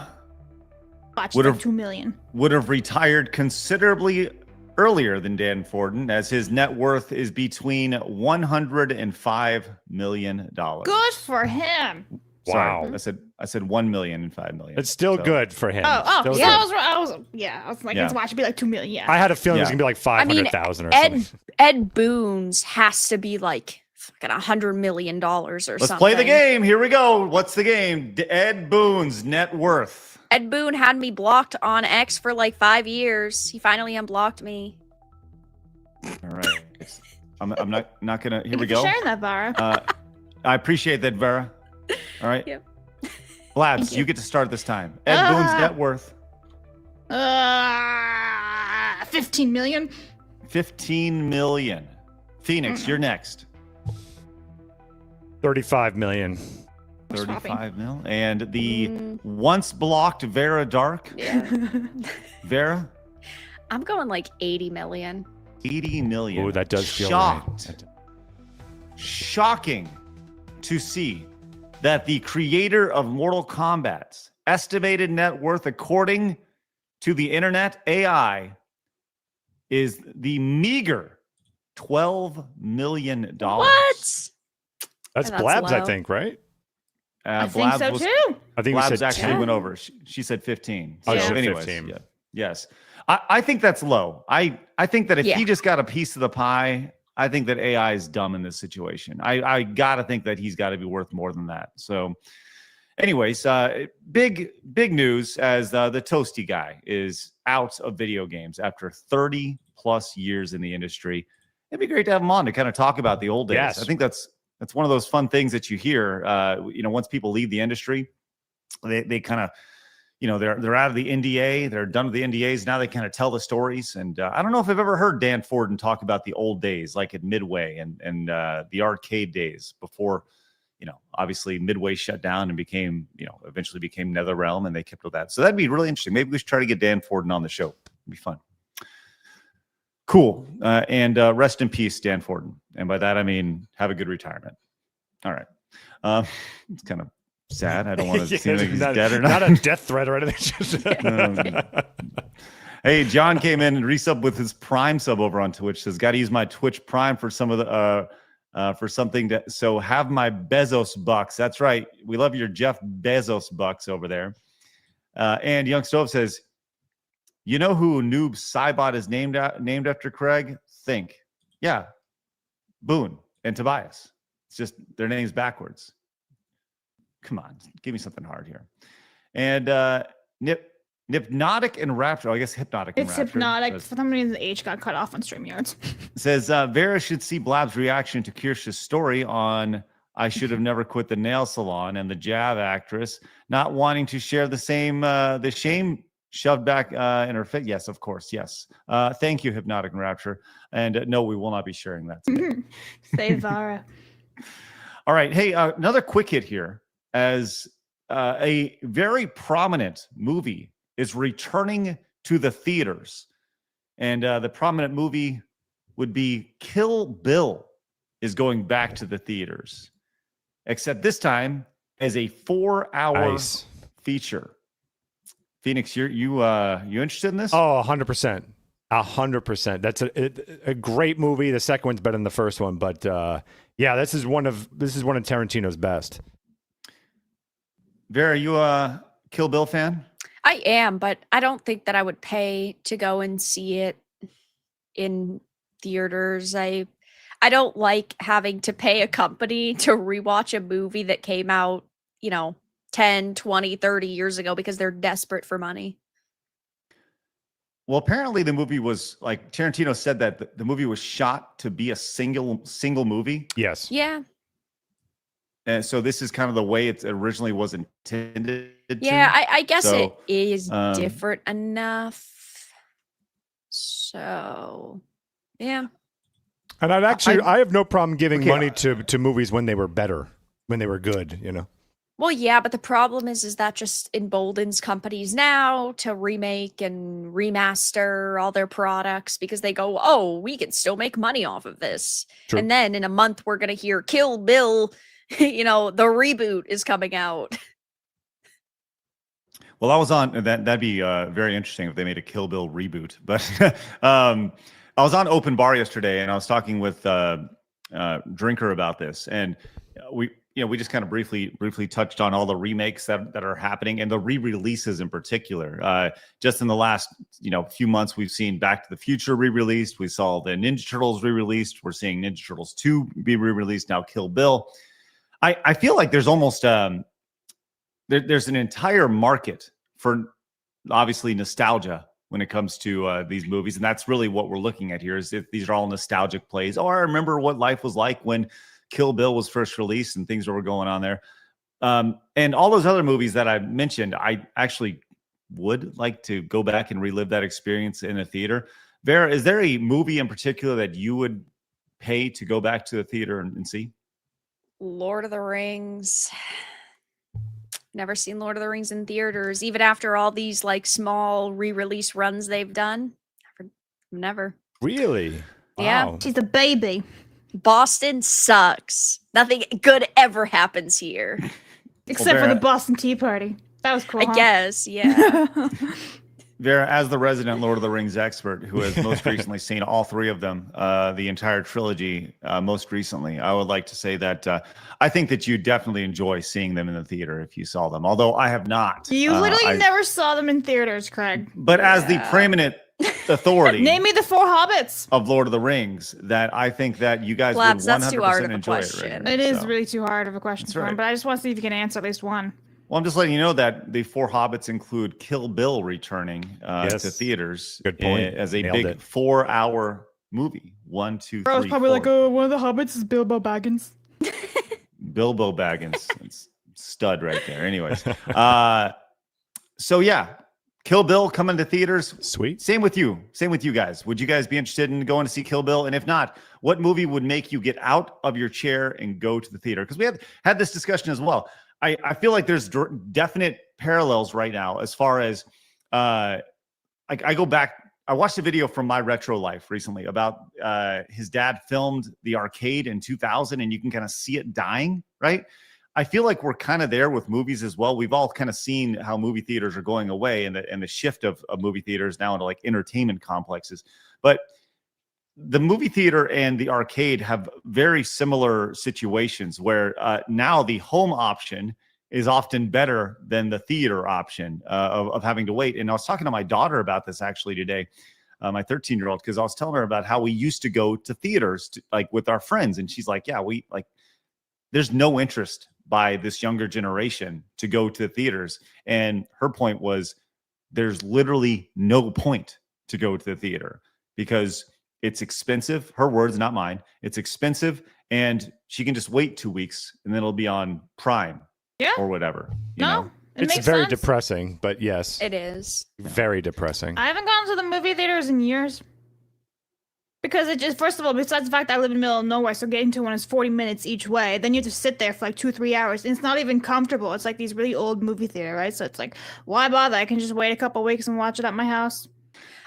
Watch Would like have- 2 million. would have retired considerably earlier than Dan Forden, as his net worth is between $105 million. Good for him. Sorry, Wow. I said 1 million and 5 million. It's still So- good for him. Oh, Still yeah, good. I was like, Yeah. it's watch it be like 2 million. Yeah. I had a feeling it was Yeah. gonna be like 500,000 or Ed something. Ed Boon's has to be like fucking $100 million or Let's something. play the game. Here we go. What's the game? Ed Boon's net worth. Ed Boon had me blocked on X for like 5 years. He finally unblocked me. All right. I'm not gonna. Here Thank we you for go. sharing that, Vara. I appreciate that, Vera. All right. Yep. Blabs, Thank you. you get to start this time. Ed Boon's net worth 15 million. 15 million. Phoenix, you're next. 35 million. 35 mil. And the Mm. once blocked Vera Dark. Yeah. Vera, I'm going like 80 million. 80 million. Oh, that does feel shocked. right. Shocking to see that the creator of Mortal Kombat's estimated net worth, according to the internet AI, is the meager $12 million. What? That's That's Blabs, I low. think, right? I think so too. I think we Blabs said actually 10. went over. She said 15. Oh, she So said anyways, 15. yeah. Yes. I think that's low. I think that if Yeah. he just got a piece of the pie, I think that AI is dumb in this situation. I got to think that he's got to be worth more than that. So anyways, big news as the Toasty guy is out of video games after 30 plus years in the industry. It'd be great to have him on to kind of talk about the old days. Yes. I think that's one of those fun things that you hear. Once people leave the industry, they kind of, they're out of the NDA. They're done with the NDAs. Now they kind of tell the stories. And I don't know if I've ever heard Dan Forden talk about the old days, like at Midway and the arcade days before, obviously Midway shut down and became, eventually became NetherRealm, and they kept with that. So that'd be really interesting. Maybe we should try to get Dan Forden on the show. It'd be fun. Cool. And rest in peace, Dan Forden. And by that, I mean, have a good retirement. All right. It's kind of sad. I don't want to seem like he's dead or not. Not a death threat or anything. Hey, John came in and resubbed with his Prime sub over on Twitch. Says, got to use my Twitch Prime for some of the for something to. So have my Bezos bucks. That's right. We love your Jeff Bezos bucks over there. And Young Stove says, you know who Noob Cybot is named after, Craig? Think. Yeah. Boone and Tobias. It's just their names backwards. Come on, give me something hard here. And Hypnotic and Rapture. I guess Hypnotic and It's Rapture. hypnotic. says- For some reason, the H got cut off on StreamYards. Says Vera should see Blab's reaction to Kirsch's story on I should have never quit the nail salon, and the Jav actress not wanting to share the same the shame shoved back in her face. Yes, of course. Yes. Thank you, Hypnotic and Rapture. And no, we will not be sharing that today. Say Vara. All right. Hey, another quick hit here as a very prominent movie is returning to the theaters. And the prominent movie would be Kill Bill is going back to the theaters, except this time as a 4-hour Nice. feature. Phoenix, you interested in this? Oh, 100%. 100%. That's a great movie. The second one's better than the first one, but yeah, this is one of Tarantino's best. Vera, you a Kill Bill fan? I am, but I don't think that I would pay to go and see it in theaters. I don't like having to pay a company to rewatch a movie that came out, 10, 20, 30 years ago because they're desperate for money. Well, apparently the movie was like Tarantino said that the movie was shot to be a single movie. Yes. Yeah. And so this is kind of the way it originally was intended to. Yeah, I guess it So, is um, different enough. So, yeah. And I have no problem giving Okay, money to movies when they were better, when they were good, Well, yeah, but the problem is that just emboldens companies now to remake and remaster all their products because they go, oh, we can still make money off of this. True. And then in a month, we're going to hear Kill Bill, the reboot is coming out. Well, I was on that'd be very interesting if they made a Kill Bill reboot. But I was on Open Bar yesterday, and I was talking with Drinker about this, and we just kind of briefly touched on all the remakes that are happening and the re-releases in particular. Just in the last few months, we've seen Back to the Future re-released. We saw the Ninja Turtles re-released. We're seeing Ninja Turtles 2 be re-released now. Kill Bill. I feel like there's almost there's an entire market for obviously nostalgia when it comes to these movies, and that's really what we're looking at here. Is if these are all nostalgic plays. Oh, I remember what life was like when Kill Bill was first released and things that were going on there. And all those other movies that I mentioned, I actually would like to go back and relive that experience in a theater. Vera, is there a movie in particular that you would pay to go back to the theater and see? Lord of the Rings. Never seen Lord of the Rings in theaters, even after all these like small re-release runs they've done. Never. Really? Yeah. Wow. She's a baby. Boston sucks. Nothing good ever happens here. Except for the Boston Tea Party. That was cool. I guess, yeah. Vera, as the resident Lord of the Rings expert who has most recently seen all three of them, the entire trilogy most recently, I would like to say that I think that you definitely enjoy seeing them in the theater if you saw them, although I have not. You literally never saw them in theaters, Craig. But as the preeminent authority Name me the 4 hobbits of Lord of the Rings, that I think that you guys Blabs, would 100% that's too hard of a enjoy question. it. Right It is really too hard of a question for him, but I just want to see if you can answer at least one. Well, I'm just letting you know that the 4 hobbits include Kill Bill returning to theaters. Good point. As a Nailed big it. 4-hour movie. 1, 2, 3, I was probably 4. like, oh, one of the hobbits is Bilbo Baggins. Bilbo Baggins. It's stud right there. Anyways. So yeah, Kill Bill coming to theaters. Sweet. Same with you guys. Would you guys be interested in going to see Kill Bill? And if not, what movie would make you get out of your chair and go to the theater? Because we had this discussion as well. I feel like there's definite parallels right now as far as I go back. I watched a video from My Retro Life recently about his dad filmed the arcade in 2000, and you can kind of see it dying, right? I feel like we're kind of there with movies as well. We've all kind of seen how movie theaters are going away and the shift of movie theaters now into like entertainment complexes. But the movie theater and the arcade have very similar situations where now the home option is often better than the theater option of having to wait. And I was talking to my daughter about this actually today, my 13-year-old, because I was telling her about how we used to go to theaters like with our friends. And she's like, yeah, there's no interest by this younger generation to go to the theaters. And her point was there's literally no point to go to the theater because it's expensive. Her words, not mine. It's expensive, and she can just wait 2 weeks, and then it'll be on Prime, or whatever. You know? It's very depressing, but yes, it is very depressing. I haven't gone to the movie theaters in years because it just, first of all, besides the fact that I live in the middle of nowhere, so getting to one is 40 minutes each way. Then you have to sit there for like 2-3 hours, and it's not even comfortable. It's like these really old movie theater, right? So it's like, why bother? I can just wait a couple weeks and watch it at my house.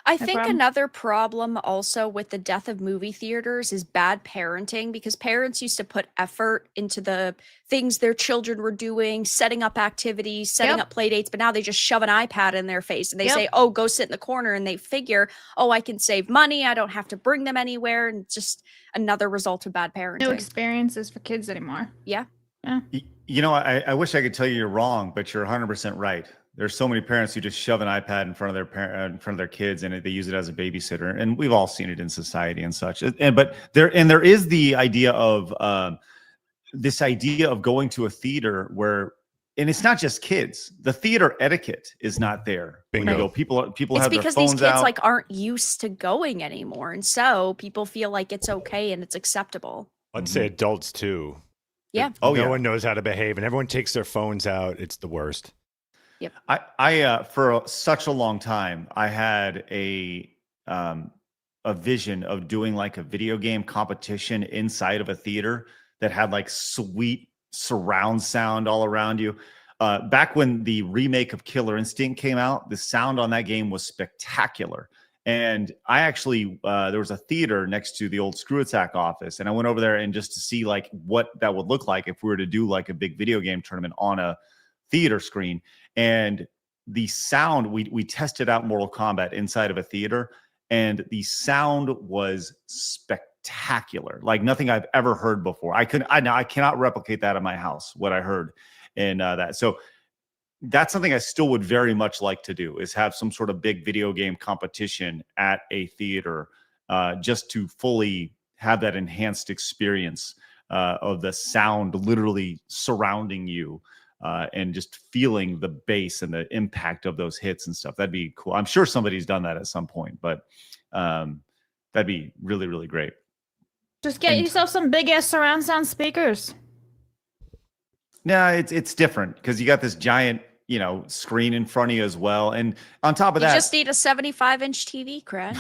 I think another problem also with the death of movie theaters is bad parenting, because parents used to put effort into the things their children were doing, setting up activities, setting up play dates, but now they just shove an iPad in their face and they say, oh, go sit in the corner, and they figure, oh, I can save money. I don't have to bring them anywhere. And just another result of bad parenting. No experiences for kids anymore. Yeah. You know, I wish I could tell you you're wrong, but you're 100% right. There's so many parents who just shove an iPad in front of their kids, and they use it as a babysitter. And we've all seen it in society and such. But there is the idea of this idea of going to a theater where, and it's not just kids. The theater etiquette is not there. Bingo. When you go, people It's have their because phones these kids out. like aren't used to going anymore, and so people feel like it's okay and it's acceptable. I'd say adults too. Yeah. No one knows how to behave, and everyone takes their phones out. It's the worst. Yep. I for such a long time, I had a vision of doing like a video game competition inside of a theater that had like sweet surround sound all around you. Back when the remake of Killer Instinct came out, the sound on that game was spectacular. And I actually, there was a theater next to the old Screw Attack office, and I went over there and just to see like what that would look like if we were to do like a big video game tournament on a theater screen. And the sound, we tested out Mortal Kombat inside of a theater, and the sound was spectacular, like nothing I've ever heard before. I cannot replicate that in my house, what I heard in that. So that's something I still would very much like to do, is have some sort of big video game competition at a theater, just to fully have that enhanced experience of the sound literally surrounding you, and just feeling the bass and the impact of those hits and stuff. That'd be cool. I'm sure somebody's done that at some point, but that'd be really, really great. Just get yourself some big ass surround sound speakers. No, it's different because you got this giant, screen in front of you as well. And on top of that, you just need a 75-inch TV, Craig.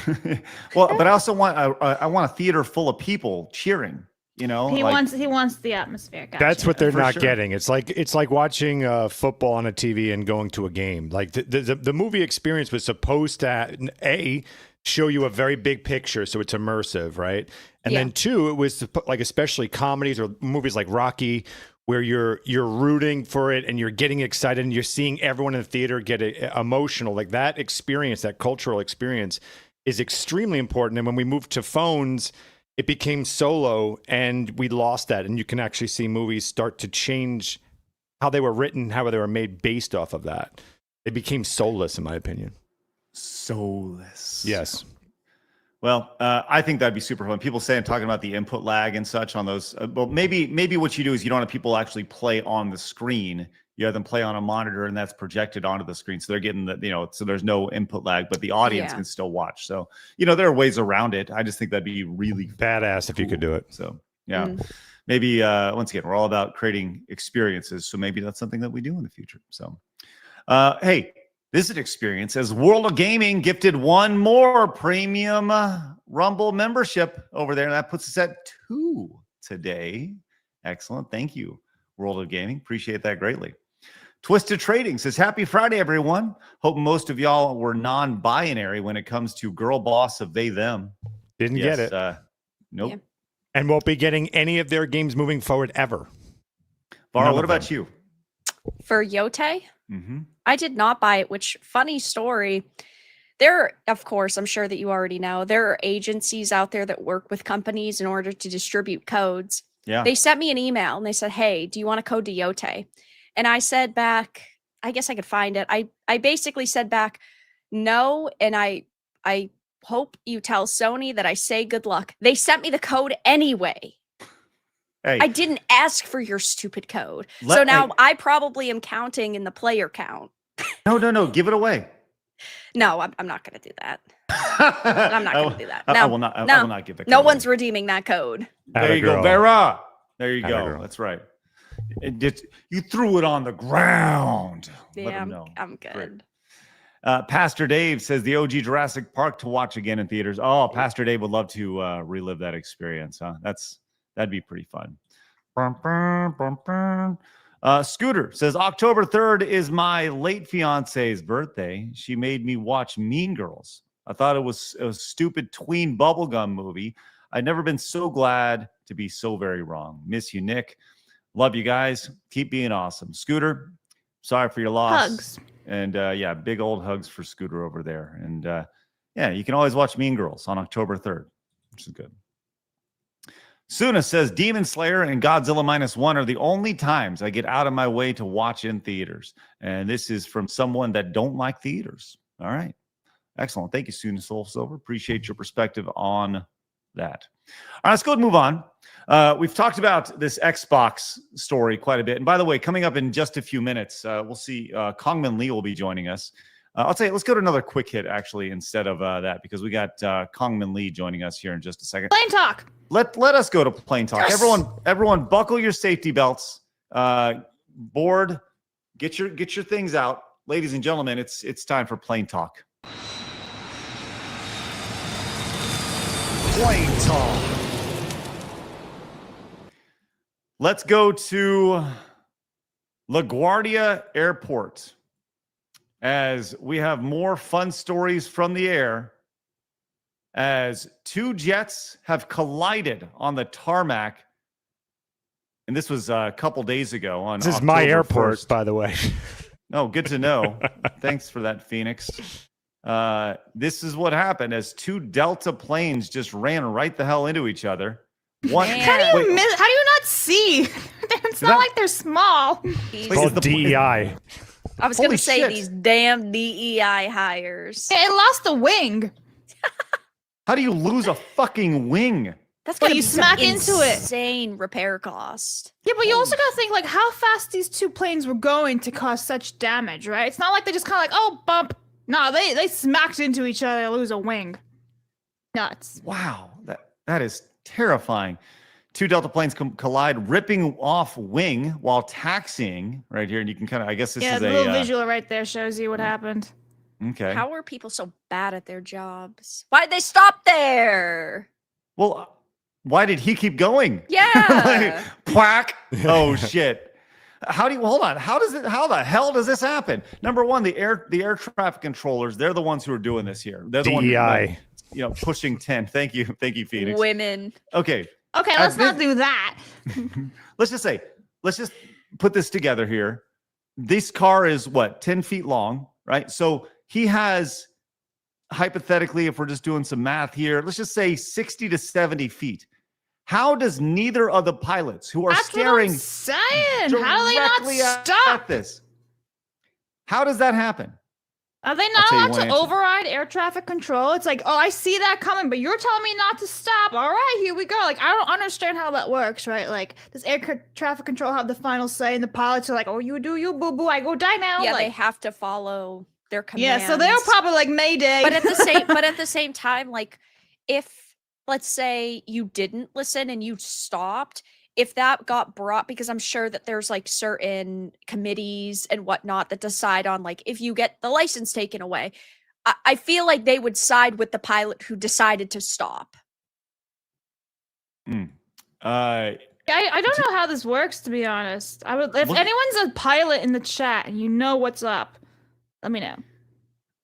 well, but I also want a theater full of people cheering. He wants the atmosphere. Gotcha. That's what they're not sure. getting. It's like watching football on a TV and going to a game. Like the movie experience was supposed to show you a very big picture, so it's immersive, right? And then 2, it was like especially comedies or movies like Rocky, where you're rooting for it and you're getting excited and you're seeing everyone in the theater get emotional. Like that experience, that cultural experience, is extremely important. And when we moved to phones, it became solo, and we lost that. And you can actually see movies start to change how they were written, how they were made based off of that. It became soulless, in my opinion. Soulless. Yes. Well, I think that'd be super fun. People talking about the input lag and such on those. Well, maybe what you do is you don't have people actually play on the screen. You have them play on a monitor, and that's projected onto the screen. So they're getting so there's no input lag, but the audience can still watch. So, there are ways around it. I just think that'd be really badass if you could do it. So, yeah, maybe once again, we're all about creating experiences. So maybe that's something that we do in the future. So, hey, this is an experience as World of Gaming gifted one more premium Rumble membership over there. And that puts us at 2 today. Excellent. Thank you, World of Gaming. Appreciate that greatly. Twisted Trading says, happy Friday, everyone. Hope most of y'all were non-binary when it comes to girl boss of they, them. Didn't get it. Nope. Yeah. And won't be getting any of their games moving forward ever. Vara, what about you? For Yote? Mm-hmm. I did not buy it, which, funny story. There, of course, I'm sure that you already know, there are agencies out there that work with companies in order to distribute codes. Yeah. They sent me an email and they said, hey, do you want a code to Yote? And I said back, I guess I could find it. I basically said back, no, and I hope you tell Sony that I say good luck. They sent me the code anyway. Hey. I didn't ask for your stupid code. So now I probably am counting in the player count. No. Give it away. No, I'm not going to do that. I'm not going to do that. No, I will not give the code. No one's redeeming that code. There you go, Vera. There you go. That's right. You threw it on the ground. Yeah, I'm good. Pastor Dave says the OG Jurassic Park to watch again in theaters. Oh, Pastor Dave would love to relive that experience. Huh? That'd be pretty fun. Scooter says October 3rd is my late fiance's birthday. She made me watch Mean Girls. I thought it was a stupid tween bubblegum movie. I've never been so glad to be so very wrong. Miss you, Nick. Love you guys. Keep being awesome. Scooter, sorry for your loss. Hugs. And big old hugs for Scooter over there. And you can always watch Mean Girls on October 3rd, which is good. Suna says Demon Slayer and Godzilla -1 are the only times I get out of my way to watch in theaters. And this is from someone that don't like theaters. All right. Excellent. Thank you, Suna Soul Silver. Appreciate your perspective on that. All right, let's go and move on. We've talked about this Xbox story quite a bit. And by the way, coming up in just a few minutes, we'll see Kangmin Lee will be joining us. I'll tell you, let's go to another quick hit, actually, instead of that, because we got Kangmin Lee joining us here in just a second. Plain talk. Let us go to Plain Talk. Yes. Everyone, buckle your safety belts. Board, get your things out. Ladies and gentlemen, it's time for Plain Talk. Plain Talk. Let's go to LaGuardia Airport as we have more fun stories from the air as two jets have collided on the tarmac. And this was a couple days ago on This is my October airport, 1st. by the way. Oh, good to know. Thanks for that, Phoenix. This is what happened as two Delta planes just ran right the hell into each other. One, How do you not see? It's not like they're small. It's called DEI. I was going Holy to say shit. these damn DEI hires. It lost a wing. How do you lose a fucking wing? That's Well, gonna you be some smack into it. insane repair cost. Yeah, but you also gotta think like how fast these two planes were going to cause such damage, right? It's not like they just kind of like, oh, bump. No, they smacked into each other to lose a wing. Nuts. Wow, that is terrifying. Two Delta planes collide, ripping off wing while taxiing right here. And you can kind of, I guess this Yeah, is the little visual right there shows you what happened. Okay. How are people so bad at their jobs? Why'd they stop there? Well, why did he keep going? Yeah. Quack. Oh shit. Hold on. How the hell does this happen? Number one, the air traffic controllers, they're the ones who are doing this here. They're the DEI. ones, pushing 10. Thank you, Phoenix. Women. Okay. Okay, let's not do that. Let's just put this together here. This car is what, 10 feet long, right? So he has, hypothetically, if we're just doing some math here, let's just say 60 to 70 feet. How does neither of the pilots who are That's staring what I'm saying. How do they not directly at stop? this? How does that happen? Are they I'll not tell you allowed one to answer. override air traffic control? It's like, oh, I see that coming, but you're telling me not to stop. All right, here we go. Like, I don't understand how that works, right? Like, does traffic control have the final say? And the pilots are like, oh, you do you, boo boo. I go die now. Yeah, like, they have to follow their commands. yeah. So they're probably like Mayday. But at the same time, like, if let's say you didn't listen and you stopped, if that got brought, because I'm sure that there's like certain committees and whatnot that decide on like if you get the license taken away, I feel like they would side with the pilot who decided to stop. I don't know how this works, to be honest. I would, if anyone's a pilot in the chat and you know what's up, let me know.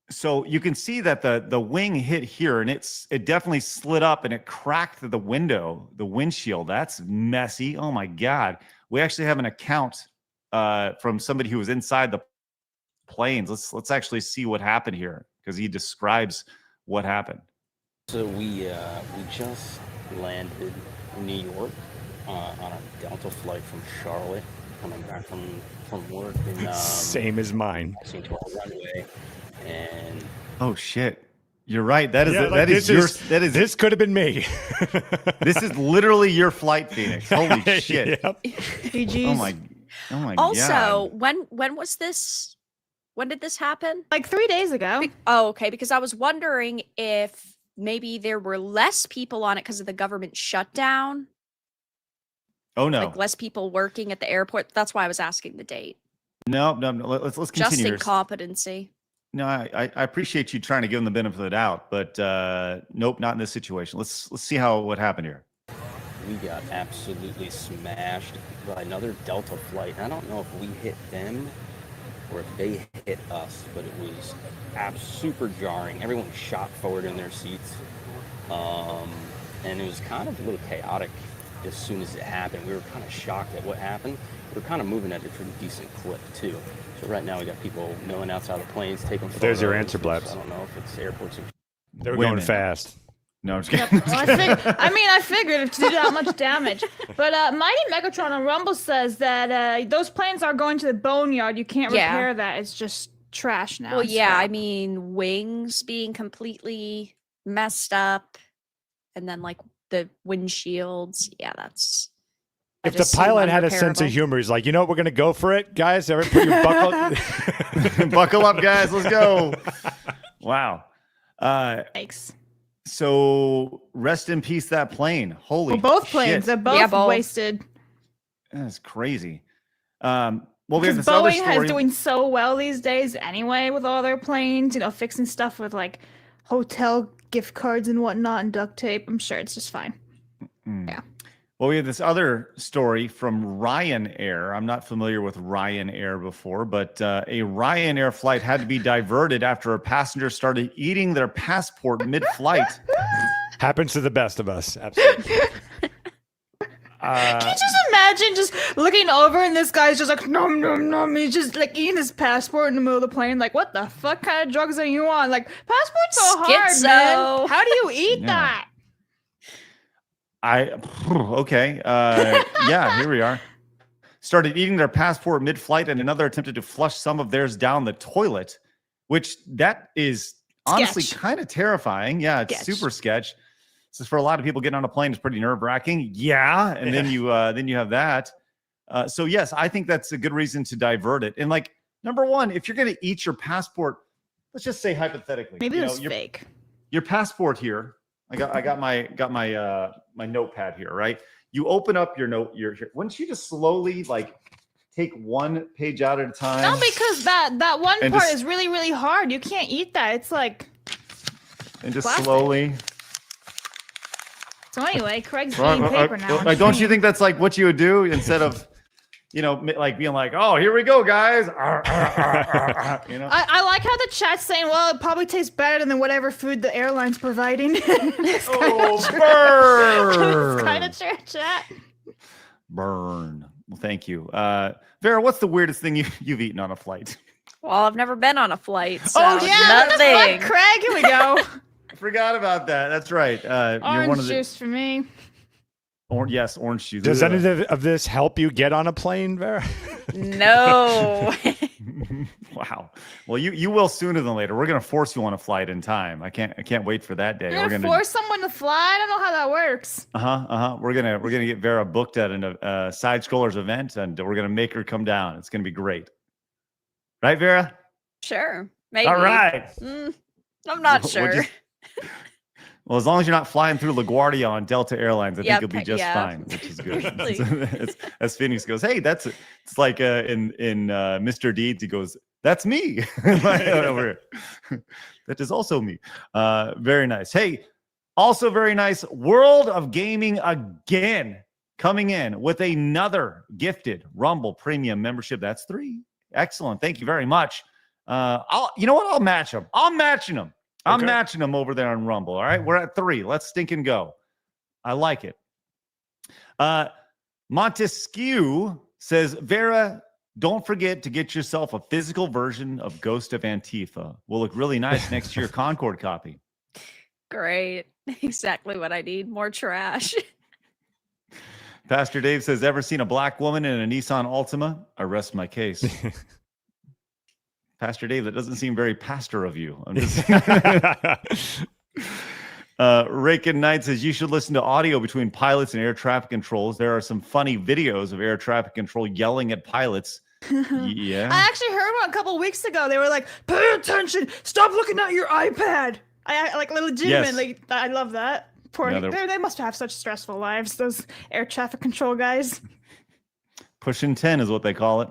So you can see that the wing hit here, and it definitely slid up and it cracked the window, the windshield. That's messy. Oh my God. We actually have an account from somebody who was inside the planes. Let's actually see what happened here because he describes what happened. So we just landed in New York on a Delta flight from Charlotte, coming back from work. And, Same as mine. To our runway. And oh shit, you're right. That is Yeah, like, this could have been me. This is literally your flight, Phoenix. Holy shit. Yep. Oh my God. Also, when was this? When did this happen? Like 3 days ago. Oh, okay. Because I was wondering if maybe there were less people on it because of the government shutdown. Oh no. Like less people working at the airport. That's why I was asking the date. No. Let's continue. Just here. incompetency. No, I appreciate you trying to give them the benefit of the doubt, but nope, not in this situation. Let's see what happened here. we got absolutely smashed by another Delta flight. I don't know if we hit them or if they hit us, but it was super jarring. Everyone shot forward in their seats. And it was kind of a little chaotic as soon as it happened. We were kind of shocked at what happened. We were kind of moving at a pretty decent clip, too. So right now we got people milling outside the planes, taking photos. There's your answer, Blabs. I don't know if it's airports. They were going fast. No, I'm just kidding. Well, I figured to do that much damage. But Mighty Megatron on Rumble says that those planes are going to the boneyard. You can't repair that. It's just trash now. Well, yeah, I mean, wings being completely messed up, and then like the windshields. Yeah, that's. If the pilot had a sense of humor, he's like, you know what, we're going to go for it, guys. Everybody put your buckle. Buckle up, guys. Let's go. Wow. Thanks. So rest in peace, that plane. Holy both planes. shit. They're both wasted. That's crazy. Well, we have Because this other Boeing story. is doing so well these days anyway with all their planes, you know, fixing stuff with like hotel gift cards and whatnot and duct tape. I'm sure it's just fine. Mm. Yeah. Well, we have this other story from Ryanair. I'm not familiar with Ryanair before, but a Ryanair flight had to be diverted after a passenger started eating their passport mid-flight. Happens to the best of us. Absolutely. Can you just imagine just looking over and this guy's just like nom nom nom, he's just like eating his passport in the middle of the plane, like what the fuck kind of drugs are you on? Like passport's so hard, man. How do you eat that? Okay. Yeah, here we are. Started eating their passport mid-flight, and another attempted to flush some of theirs down the toilet, which that is honestly kind of terrifying. Yeah, it's super sketch. This is for a lot of people getting on a plane. It's pretty nerve-wracking. Yeah, and then you have that. So yes, I think that's a good reason to divert it. And like number one, if you're going to eat your passport, let's just say hypothetically, maybe it's fake. Your passport here. I got my notepad here, right? You open up your note. Wouldn't you just slowly like take one page out at a time? No, because that one part is really, really hard. You can't eat that. It's like and just slowly. So anyway, Craig's eating paper now. Like, don't you think that's like what you would do instead of, like being like, oh, here we go, guys. I like how the chat's saying, well, it probably tastes better than whatever food the airline's providing. Burn! It's kind of true, chat. Burn. Well, thank you. Vera, what's the weirdest thing you've eaten on a flight? Well, I've never been on a flight. So yeah, nothing. Craig, here we go. Forgot about that. That's right. Orange juice for me. Yes, orange juice. Does any of this help you get on a plane, Vera? No. Wow. Well, you will sooner than later. We're gonna force you on a flight in time. I can't wait for that day. We're gonna force someone to fly. I don't know how that works. We're gonna get Vera booked at a Side Scrollers event, and we're gonna make her come down. It's gonna be great. Right, Vera? Sure. Maybe. All right. I'm not sure. Well, as long as you're not flying through LaGuardia on Delta Airlines, I think you'll be just fine, which is good. As Phoenix goes, hey, it's like in Mr. Deeds, he goes, that's me. Over here. That is also me. Very nice. Hey, also very nice. World of Gaming again coming in with another gifted Rumble Premium membership. That's 3. Excellent. Thank you very much. You know what? I'll match them. I'm matching them. I'm matching them over there on Rumble. All right, we're at 3. Let's stink and go. I like it. Montesquieu says, Vera, don't forget to get yourself a physical version of Ghost of Antifa. Will look really nice next to your Concord copy. Great. Exactly what I need. More trash. Pastor Dave says, ever seen a black woman in a Nissan Altima? I rest my case. Pastor Dave, that doesn't seem very pastor of you. I'm just Rakin Knight says you should listen to audio between pilots and air traffic controls. There are some funny videos of air traffic control yelling at pilots. Yeah. I actually heard one a couple weeks ago. They were like, pay attention. Stop looking at your iPad. I like legitimately. Yes. I love that. They must have such stressful lives, those air traffic control guys. Pushing 10 is what they call it.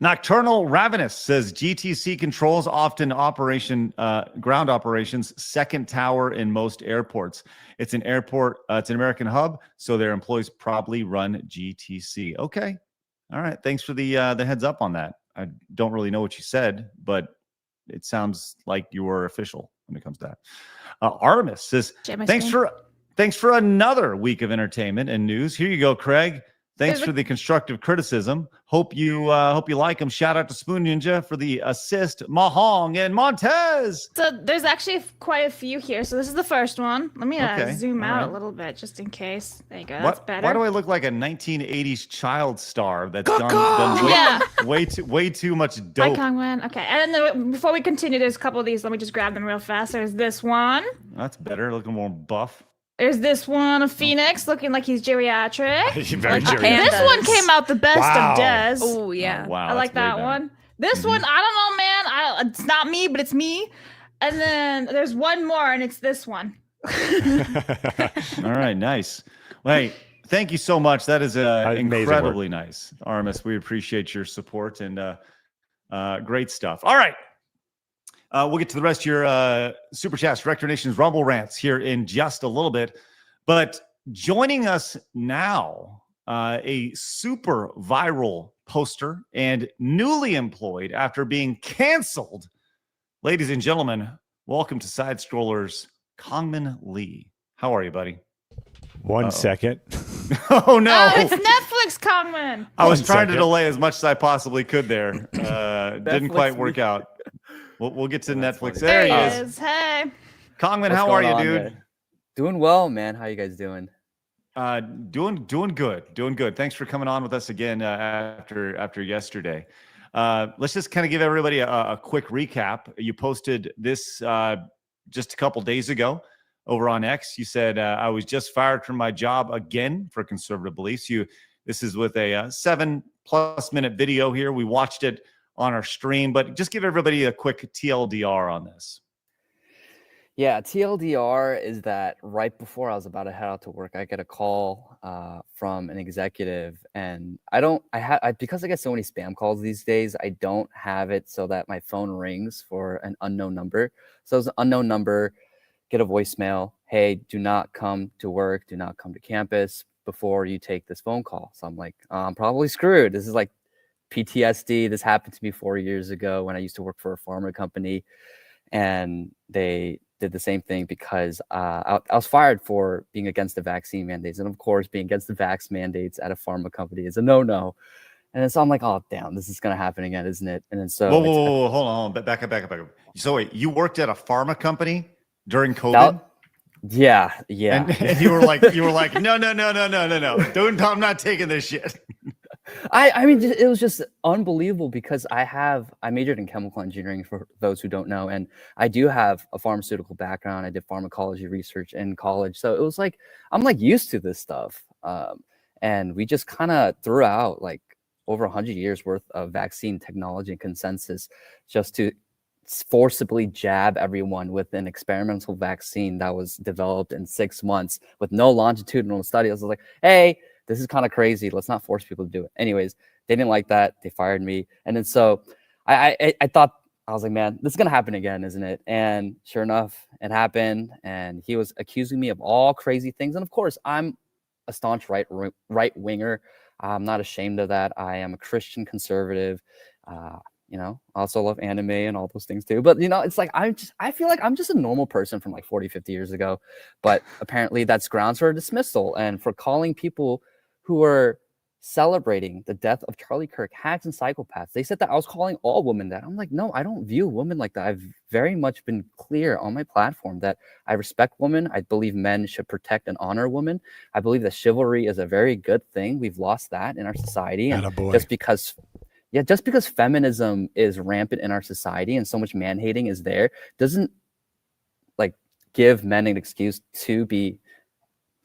Nocturnal Ravenous says GTC controls often ground operations, second tower in most airports. It's an airport, it's an American hub, so their employees probably run GTC. Okay. All right. Thanks for the heads up on that. I don't really know what you said, but it sounds like you were official when it comes to that. Artemis says, thanks for another week of entertainment and news. Here you go, Craig. Thanks for the constructive criticism. Hope you like them. Shout out to Spoon Ninja for the assist. Mahong and Montez. So there's actually quite a few here. So this is the first one. Let me zoom out a little bit just in case. There you go. That's better. Why do I look like a 1980s child star that's done way too much dope? Hi, Kangmin. Okay, and then before we continue, there's a couple of these. Let me just grab them real fast. There's this one. That's better. Looking more buff. There's this one of Phoenix looking like he's geriatric. Very geriatric. This one came out the best of Des. Oh, yeah. Wow, I like that one. This one, I don't know, man. It's not me, but it's me. And then there's one more, and it's this one. All right, nice. Well, hey, thank you so much. That is incredibly nice. Artemis, we appreciate your support and great stuff. All right. We'll get to the rest of your Super Chats, Rector Nation's Rumble rants here in just a little bit. But Joining us now, a super viral poster and newly employed after being canceled. Ladies and gentlemen, welcome to Side Scrollers, Kangmin Lee. How are you, buddy? 1 second. Oh, no. Oh, it's Netflix, Kangmin. I was trying to delay as much as I possibly could there. Didn't quite work out. We'll get to Netflix. There he is. Hey. Kangmin, how are you, dude? There? Doing well, man. How you guys doing? Doing good. Thanks for coming on with us again after yesterday. Let's just kind of give everybody a quick recap. You posted this just a couple days ago over on X. You said, I was just fired from my job again for conservative beliefs. This is with a 7+ minute video here. We watched it on our stream, but just give everybody a quick TLDR on this. Yeah, TLDR is that right before I was about to head out to work, I get a call from an executive, and because I get so many spam calls these days, I don't have it so that my phone rings for an unknown number. So it's an unknown number, get a voicemail, hey, do not come to work, do not come to campus before you take this phone call. So I'm like, I'm probably screwed. This is like PTSD. This happened to me 4 years ago when I used to work for a pharma company, and they did the same thing because I was fired for being against the vaccine mandates. And of course, being against the vax mandates at a pharma company is a no-no. And so I'm like, oh, damn, this is going to happen again, isn't it? And then so whoa, hold on. Back up. So wait, you worked at a pharma company during COVID? Yeah. And you were like, no. I'm not taking this shit. I mean, it was just unbelievable because I majored in chemical engineering, for those who don't know, and I do have a pharmaceutical background. I did pharmacology research in college, so it was like I'm like used to this stuff. And we just kind of threw out like over 100 years worth of vaccine technology and consensus just to forcibly jab everyone with an experimental vaccine that was developed in 6 months with no longitudinal study. I was like, hey, this is kind of crazy. Let's not force people to do it. Anyways, they didn't like that. They fired me. And then so I thought, I was like, man, this is going to happen again, isn't it? And sure enough, it happened. And he was accusing me of all crazy things. And of course, I'm a staunch right winger. I'm not ashamed of that. I am a Christian conservative. I also love anime and all those things too. But, it's like, I feel like I'm just a normal person from like 40, 50 years ago. But apparently that's grounds for dismissal and for calling people who are celebrating the death of Charlie Kirk hags and psychopaths. They said that I was calling all women that. I'm like, no, I don't view women like that. I've very much been clear on my platform that I respect women. I believe men should protect and honor women. I believe that chivalry is a very good thing. We've lost that in our society. And just because feminism is rampant in our society and so much man-hating is there, doesn't like give men an excuse to be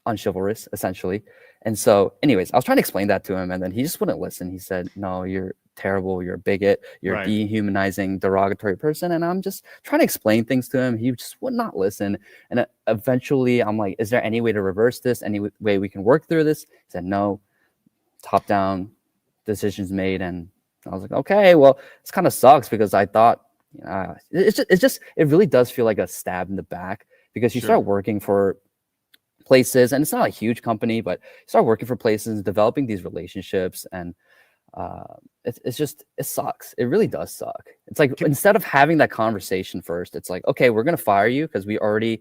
unchivalrous, essentially. And so, anyways, I was trying to explain that to him, and then he just wouldn't listen. He said, no, you're terrible, you're a bigot, you're a dehumanizing, derogatory person. And I'm just trying to explain things to him. He just would not listen. And eventually I'm like, is there any way to reverse this? Any way we can work through this? He said, no, top-down decisions made. And I was like, okay, well, this kind of sucks because I thought, it really does feel like a stab in the back because you start working for places, and it's not a huge company, but you start working for places, developing these relationships, and it sucks. It really does suck. It's like instead of having that conversation first, it's like, okay, we're gonna fire you because we already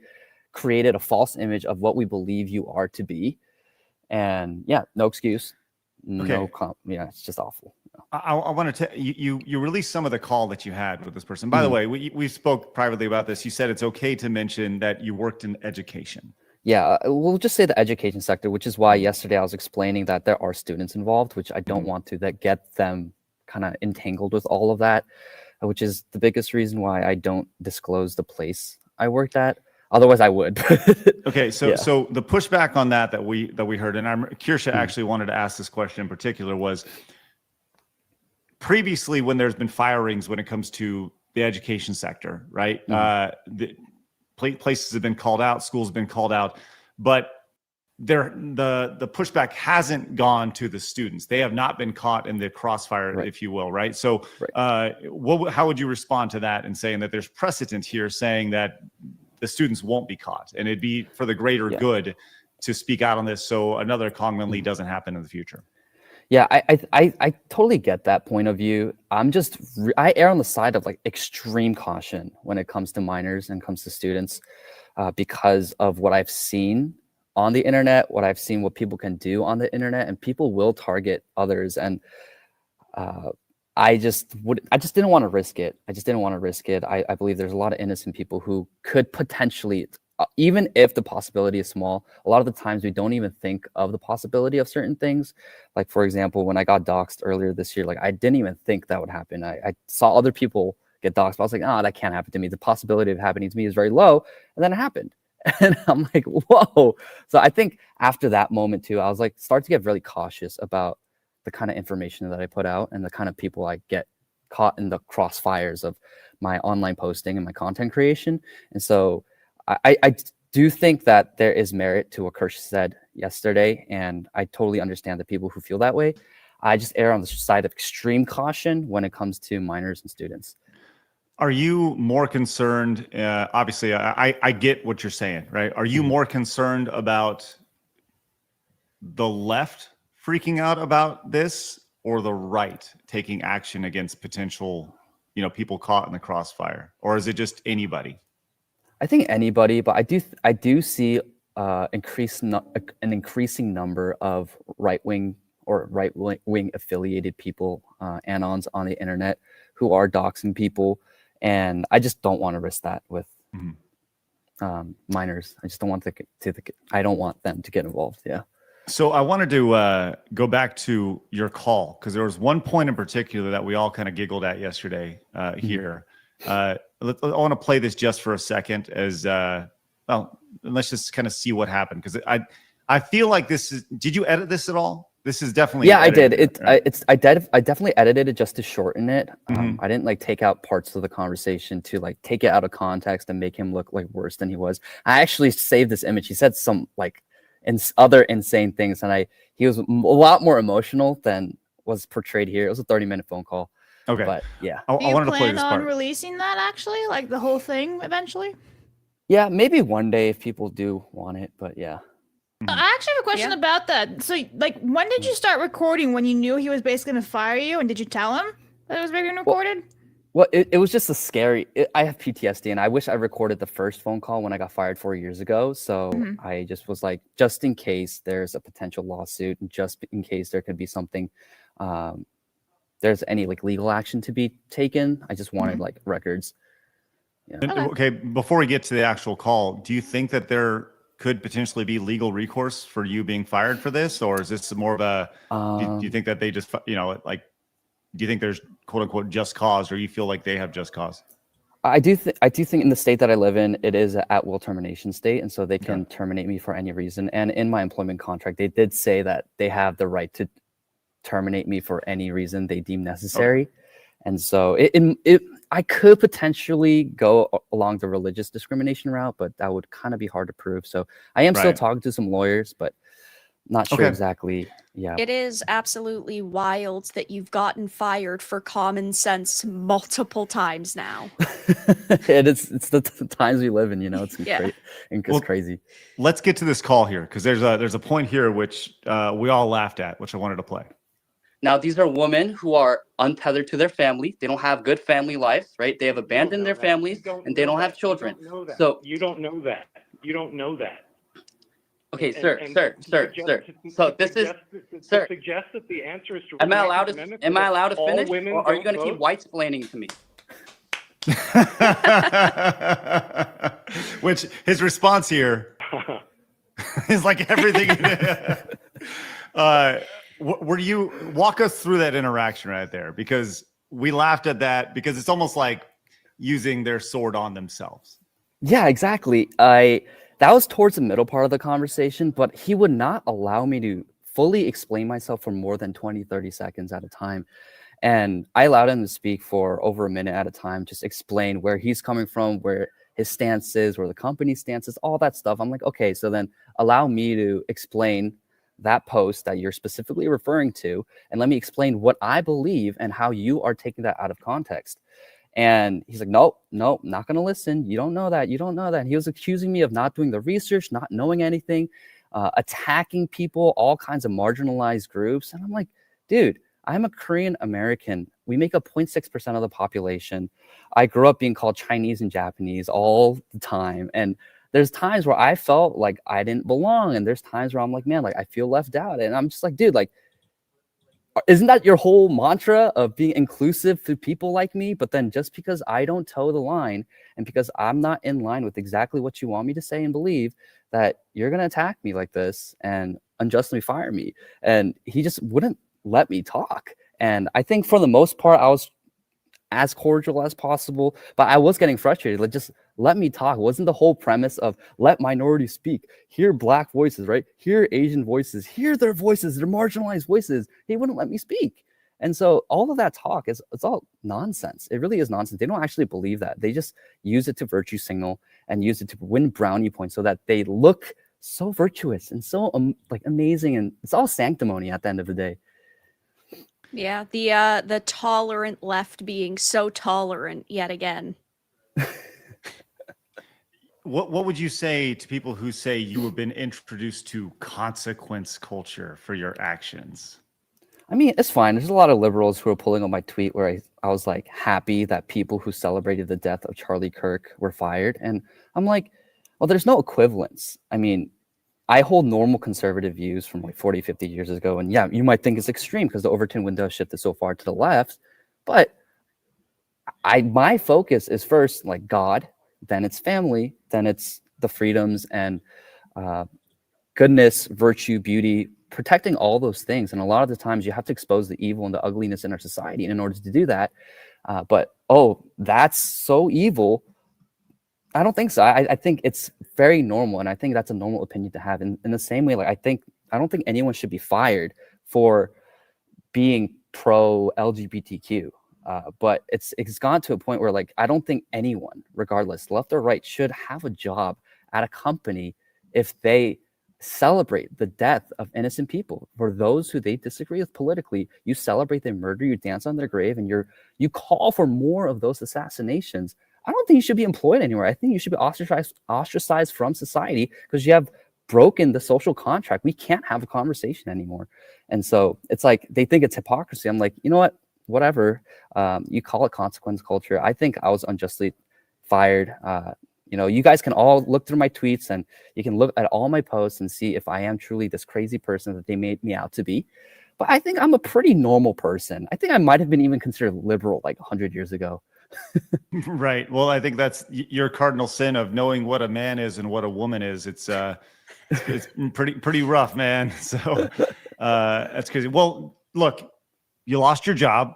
created a false image of what we believe you are to be, and no excuse, it's just awful. I want to tell you released some of the call that you had with this person. By the way, we spoke privately about this. You said it's okay to mention that you worked in education. Yeah, we'll just say the education sector, which is why yesterday I was explaining that there are students involved, which I don't want to get them kind of entangled with all of that, which is the biggest reason why I don't disclose the place I worked at. Otherwise, I would. Okay, so the pushback on that we heard, and Kirsha actually wanted to ask this question in particular, was previously when there's been firings when it comes to the education sector, right? Places have been called out, schools have been called out, but the pushback hasn't gone to the students. They have not been caught in the crossfire, if you will, right? So how would you respond to that and saying that there's precedent here saying that the students won't be caught and it'd be for the greater good to speak out on this so another Kangmin Lee doesn't happen in the future. Yeah, I totally get that point of view. I err on the side of like extreme caution when it comes to minors and comes to students, because of what I've seen on the internet, what people can do on the internet, and people will target others. And I just didn't want to risk it. I believe there's a lot of innocent people who could potentially, even if the possibility is small, a lot of the times we don't even think of the possibility of certain things. Like, for example, when I got doxxed earlier this year, like I didn't even think that would happen. I saw other people get doxxed, but I was like, oh, that can't happen to me. The possibility of happening to me is very low. And then it happened. And I'm like, whoa. So I think after that moment too, I was like, start to get really cautious about the kind of information that I put out and the kind of people I get caught in the crossfires of my online posting and my content creation. And so I do think that there is merit to what Kirsch said yesterday, and I totally understand the people who feel that way. I just err on the side of extreme caution when it comes to minors and students. Are you more concerned? Obviously, I get what you're saying, right? Are you more concerned about the left freaking out about this, or the right taking action against potential, people caught in the crossfire, or is it just anybody? I think anybody, but I do see an increasing number of right-wing or right-wing affiliated people, anons on the internet, who are doxing people, and I just don't want to risk that with minors. I just don't want I don't want them to get involved. Yeah. So I wanted to go back to your call, because there was one point in particular that we all kind of giggled at yesterday here. I want to play this just for a second as let's just kind of see what happened, because I feel like this is. Did you edit this at all? This is definitely edited, I did. Right? I definitely edited it just to shorten it. I didn't like take out parts of the conversation to like take it out of context and make him look like worse than he was. I actually saved this image. He said some like other insane things, and he was a lot more emotional than was portrayed here. It was a 30-minute phone call. Okay, but yeah, Do you plan on releasing that actually, like the whole thing eventually? Yeah, maybe one day if people do want it, but yeah. I actually have a question about that. So, like, when did you start recording? When you knew he was basically going to fire you, and did you tell him that it was being recorded? Well, it was just a scary. I have PTSD, and I wish I recorded the first phone call when I got fired 4 years ago. So I just was like, just in case there's a potential lawsuit, and just in case there could be something, there's any like legal action to be taken. I just wanted like records. Yeah. Okay, before we get to the actual call, do you think that there could potentially be legal recourse for you being fired for this, or is this more of a? Do you think that they just, do you think there's quote unquote just cause, or you feel like they have just cause? I do think in the state that I live in, it is an at-will termination state, and so they can terminate me for any reason. And in my employment contract, they did say that they have the right to terminate me for any reason they deem necessary. And so I could potentially go along the religious discrimination route, but that would kind of be hard to prove. So I am still talking to some lawyers, but not sure exactly. Yeah. It is absolutely wild that you've gotten fired for common sense multiple times now. It's the times we live in, it's crazy. Let's get to this call here, because there's a point here which we all laughed at, which I wanted to play. Now, these are women who are untethered to their family. They don't have good family lives, right? They have abandoned their families, and they don't have children. So you don't know that. You don't know that. Okay, sir. So this is, sir. Suggest that the answer is to. Am I allowed to finish, or are you going to keep white-splaining to me? Which his response here is like everything. Were you walk us through that interaction right there? Because we laughed at that, because it's almost like using their sword on themselves. Yeah, exactly. That was towards the middle part of the conversation, but he would not allow me to fully explain myself for more than 20, 30 seconds at a time. And I allowed him to speak for over a minute at a time, just explain where he's coming from, where his stance is, where the company's stance is, all that stuff. I'm like, okay, so then allow me to explain that post that you're specifically referring to, and let me explain what I believe and how you are taking that out of context. And he's like, nope, not going to listen. You don't know that. And he was accusing me of not doing the research, not knowing anything. attacking people, all kinds of marginalized groups. And I'm like, dude, I'm a Korean American. We make up 0.6% of the population. I grew up being called Chinese and Japanese all the time. And there's times where I felt like I didn't belong. And there's times where I'm like, man, like I feel left out. And I'm just like, dude, like, isn't that your whole mantra of being inclusive to people like me? But then just because I don't toe the line and because I'm not in line with exactly what you want me to say and believe, that you're going to attack me like this and unjustly fire me. And he just wouldn't let me talk. And I think for the most part, I was as cordial as possible, but I was getting frustrated. Like, just let me talk. It wasn't the whole premise of let minorities speak, hear Black voices, right? Hear Asian voices, hear their voices, their marginalized voices. He wouldn't let me speak. And so all of that talk it's all nonsense. It really is nonsense. They don't actually believe that. They just use it to virtue signal and use it to win brownie points so that they look so virtuous and so like amazing. And it's all sanctimony at the end of the day. Yeah, the tolerant left being so tolerant yet again. What would you say to people who say you have been introduced to consequence culture for your actions? I mean, it's fine. There's a lot of liberals who are pulling on my tweet where I was like happy that people who celebrated the death of Charlie Kirk were fired. And I'm like, well, there's no equivalence. I mean, I hold normal conservative views from like 40, 50 years ago. And yeah, you might think it's extreme because the Overton window shifted so far to the left. But my focus is first like God, then it's family, then it's the freedoms and goodness, virtue, beauty, protecting all those things. And a lot of the times you have to expose the evil and the ugliness in our society in order to do that. But, oh, that's so evil. I don't think so. I think it's very normal, and I think that's a normal opinion to have. In the same way, like I don't think anyone should be fired for being pro LGBTQ. But it's gone to a point where like I don't think anyone, regardless, left or right, should have a job at a company if they celebrate the death of innocent people. For those who they disagree with politically, you celebrate their murder, you dance on their grave, and you call for more of those assassinations. I don't think you should be employed anywhere. I think you should be ostracized from society because you have broken the social contract. We can't have a conversation anymore. And so it's like they think it's hypocrisy. I'm like, you know what? Whatever. You call it consequence culture. I think I was unjustly fired. You guys can all look through my tweets and you can look at all my posts and see if I am truly this crazy person that they made me out to be. But I think I'm a pretty normal person. I think I might have been even considered liberal like 100 years ago. Right. Well, I think that's your cardinal sin of knowing what a man is and what a woman is. It's pretty rough, man. So that's crazy. Well, look, you lost your job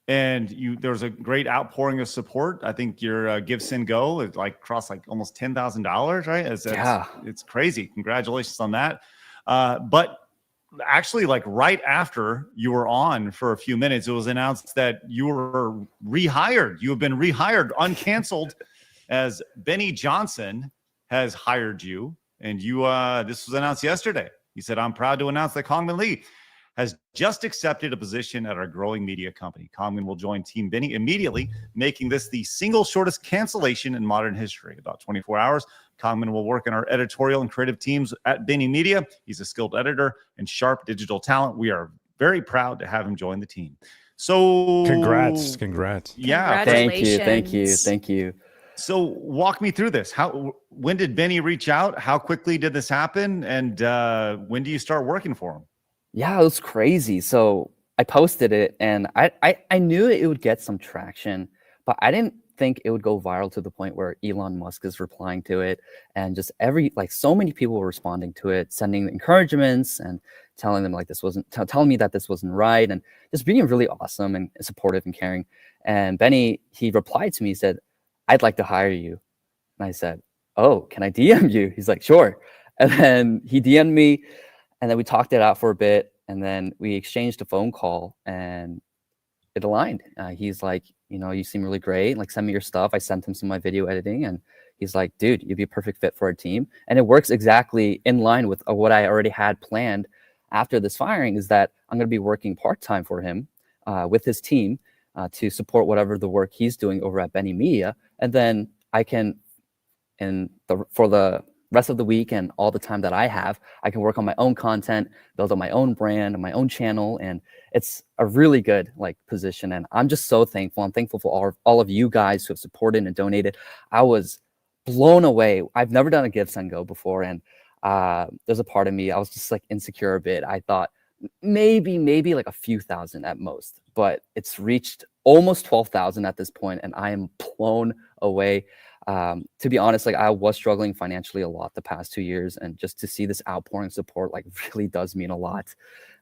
and there was a great outpouring of support. I think your Give Send Go is like crossed like almost $10,000, right? It's crazy. Congratulations on that. But actually, like right after you were on for a few minutes, it was announced that you were rehired. You have been rehired, uncanceled, as Benny Johnson has hired you. And this was announced yesterday. He said, "I'm proud to announce that Kangmin Lee has just accepted a position at our growing media company. Kangmin will join Team Benny immediately, making this the single shortest cancellation in modern history. About 24 hours. Kangmin will work in our editorial and creative teams at Benny Media. He's a skilled editor and sharp digital talent. We are very proud to have him join the team." So Congrats. Yeah. Thank you. So walk me through this. When did Benny reach out? How quickly did this happen? And when do you start working for him? Yeah, it was crazy. So I posted it and I knew it would get some traction, but I didn't think it would go viral to the point where Elon Musk is replying to it and just so many people were responding to it, sending encouragements and telling them like telling me that this wasn't right and just being really awesome and supportive and caring. And Benny, he replied to me, he said, "I'd like to hire you." And I said, "Oh, can I DM you?" He's like, "Sure." And then he DM'd me and then we talked it out for a bit and then we exchanged a phone call and it aligned. He's like, "You seem really great. Like, send me your stuff." I sent him some of my video editing and he's like, "Dude, you'd be a perfect fit for our team." And it works exactly in line with what I already had planned after this firing, is that I'm going to be working part-time for him with his team to support whatever the work he's doing over at Benny Media. And then I can, for the rest of the week and all the time that I have, I can work on my own content, build up my own brand and my own channel. And it's a really good like position. And I'm just so thankful. I'm thankful for all of you guys who have supported and donated. I was blown away. I've never done a Give Send Go before. And there's a part of me, I was just like insecure a bit. I thought maybe like a few thousand at most, but it's reached almost 12,000 at this point, and I am blown away. To be honest, like I was struggling financially a lot the past 2 years, and just to see this outpouring support like really does mean a lot.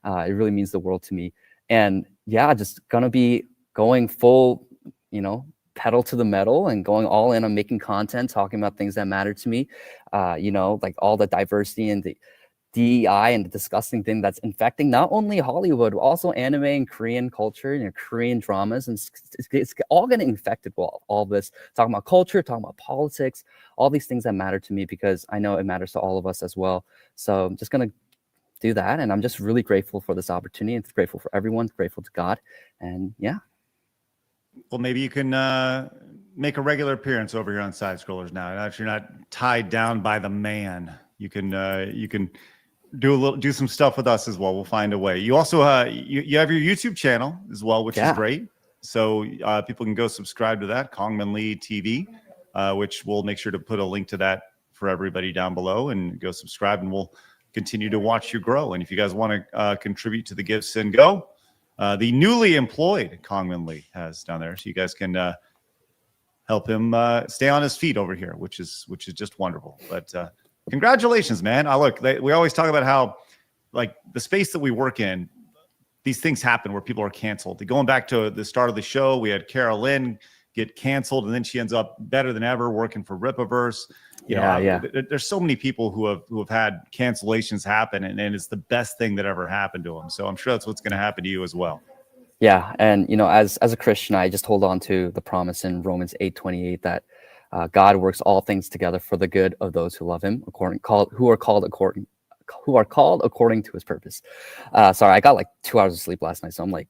It really means the world to me. And yeah, just gonna be going full, pedal to the metal and going all in on making content, talking about things that matter to me. Like all the diversity and the DEI and the disgusting thing that's infecting not only Hollywood, but also anime and Korean culture, Korean dramas. And it's all getting infected with all this, talking about culture, talking about politics, all these things that matter to me, because I know it matters to all of us as well. So I'm just going to do that. And I'm just really grateful for this opportunity. And grateful for everyone, grateful to God. And yeah. Well, maybe you can make a regular appearance over here on Side Scrollers now. If you're not tied down by the man, you can do some stuff with us as well. We'll find a way. You also you have your YouTube channel as well, which is great. So people can go subscribe to that, Kangmin Lee TV, which we'll make sure to put a link to that for everybody down below, and go subscribe, and we'll continue to watch you grow. And if you guys want to contribute to the Give Send Go, the newly employed Kangmin Lee has down there, so you guys can help him stay on his feet over here, which is just wonderful. But congratulations, man. We always talk about how, like, the space that we work in, these things happen where people are canceled. Going back to the start of the show, we had Carol Lynn get canceled, and then she ends up better than ever working for Ripaverse. There's so many people who have had cancellations happen, and it's the best thing that ever happened to them. So I'm sure that's what's going to happen to you as well. Yeah, and as a Christian, I just hold on to the promise in Romans 8:28 that God works all things together for the good of those who love Him, who are called according to His purpose. Sorry, I got like 2 hours of sleep last night, so I'm like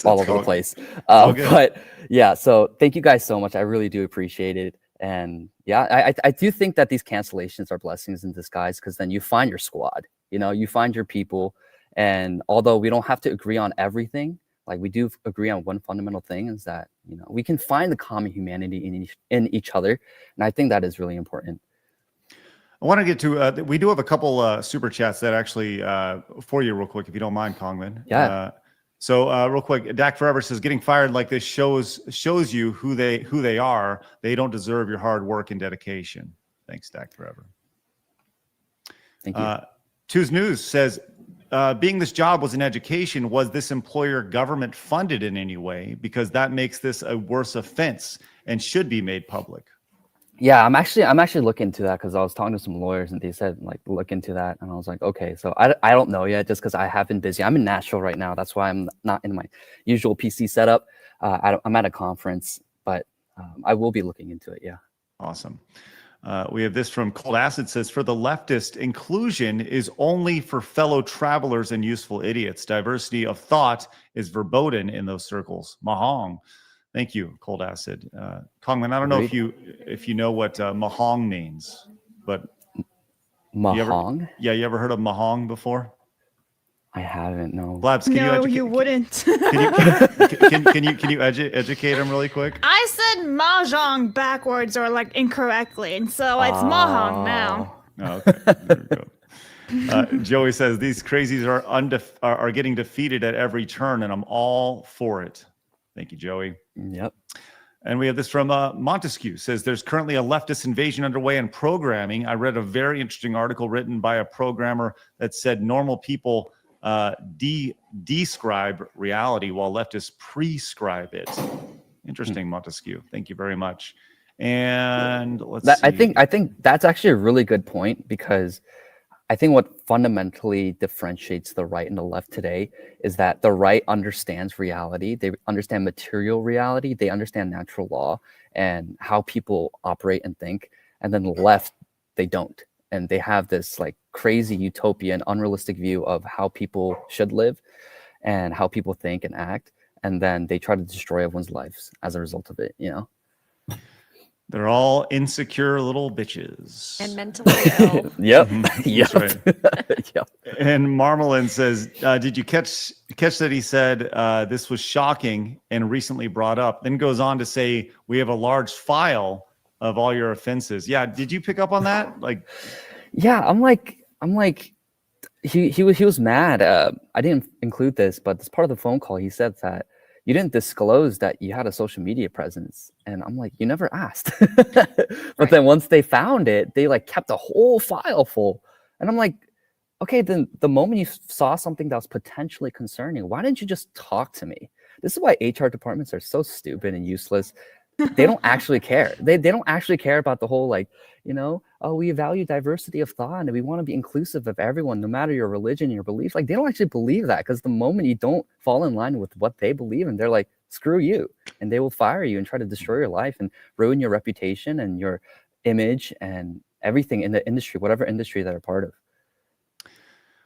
all over the place. But yeah, so thank you guys so much. I really do appreciate it. And yeah, I do think that these cancellations are blessings in disguise, because then you find your squad, you find your people. And although we don't have to agree on everything, like we do agree on one fundamental thing, is that, we can find the common humanity in each other. And I think that is really important. I want to get to, we do have a couple super chats that actually for you real quick, if you don't mind, Kangmin. Yeah. So real quick, Dak Forever says, getting fired like this shows you who they are. They don't deserve your hard work and dedication. Thanks, Dak Forever. Thank you. Two's News says, being this job was an education, was this employer government funded in any way? Because that makes this a worse offense and should be made public. Yeah, I'm actually looking into that, because I was talking to some lawyers and they said like look into that, and I was like, okay. So I don't know yet, just because I have been busy. I'm in Nashville right now. That's why I'm not in my usual PC setup. I'm at a conference, but I will be looking into it. Yeah. Awesome. We have this from Cold Acid, says, for the leftist, inclusion is only for fellow travelers and useful idiots. Diversity of thought is verboten in those circles. Mahong. Thank you, Cold Acid. Kangmin, I don't know if you know what Mahong means, but Mahong? You ever heard of Mahong before? I haven't. No. Blabs, you wouldn't. Can you educate him really quick? I said mahjong backwards or like incorrectly, and so it's mahjong now. Oh, okay. There we go. Joey says these crazies are getting defeated at every turn, and I'm all for it. Thank you, Joey. Yep. And we have this from Montesquieu, says there's currently a leftist invasion underway in programming. I read a very interesting article written by a programmer that said normal people describe reality while leftists prescribe it. Interesting, Montesquieu. Thank you very much. And let's see. I think that's actually a really good point, because I think what fundamentally differentiates the right and the left today is that the right understands reality. They understand material reality. They understand natural law and how people operate and think. And then the left, they don't. And they have this like crazy utopian, unrealistic view of how people should live and how people think and act. And then they try to destroy everyone's lives as a result of it, They're all insecure little bitches. And mentally ill. Yep. That's Yep. right. Yep. And Marmalin says, did you catch that he said this was shocking and recently brought up? Then goes on to say, we have a large file of all your offenses. Yeah, did you pick up on that? Like, Yeah, I'm like, he was mad. I didn't include this, but as part of the phone call, he said that you didn't disclose that you had a social media presence, and I'm like, you never asked. But then once they found it, they like kept a whole file full, and I'm like, okay, then the moment you saw something that was potentially concerning, why didn't you just talk to me? This is why HR departments are so stupid and useless. They don't actually care. They don't actually care about the whole, like, oh, we value diversity of thought and we want to be inclusive of everyone, no matter your religion, your beliefs. Like, they don't actually believe that, because the moment you don't fall in line with what they believe in, they're like, screw you. And they will fire you and try to destroy your life and ruin your reputation and your image and everything in the industry, whatever industry they're a part of.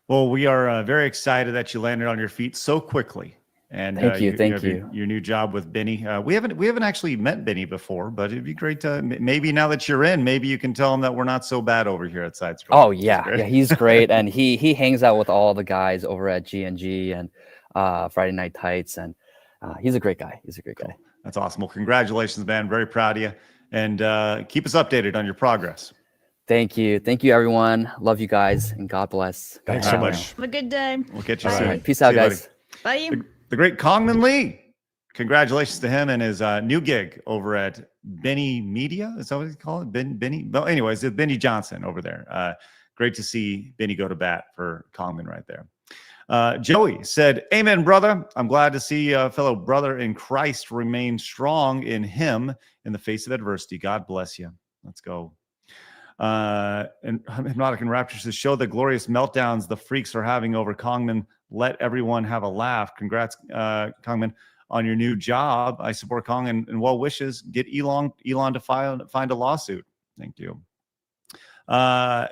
well, we are very excited that you landed on your feet so quickly. And Thank you. have your new job with Benny. We haven't actually met Benny before, but it'd be great to maybe now that you're in, maybe you can tell him that we're not so bad over here at Side Scroll. Oh yeah, he's great, and he hangs out with all the guys over at G&G and Friday Night Tights, and he's a great guy. He's a great guy. That's awesome. Well, congratulations, man. Very proud of you, and keep us updated on your progress. Thank you, everyone. Love you guys, and God bless. Thanks so much. Have a good day. We'll get you All soon. right, peace out, See you, guys. buddy. Bye. The great Kangmin Lee. Congratulations to him and his new gig over at Benny Media. Is that what they call it? Benny. Well, anyways, it's Benny Johnson over there. Great to see Benny go to bat for Kangmin right there. Joey said, "Amen, brother. I'm glad to see a fellow brother in Christ remain strong in him in the face of adversity. God bless you." Let's go. And Hypnotic and Rapture says, "Show the glorious meltdowns the freaks are having over Kangmin. Let everyone have a laugh. Congrats, Kangmin, on your new job. I support Kong and well wishes. Get Elon to find a lawsuit." Thank you.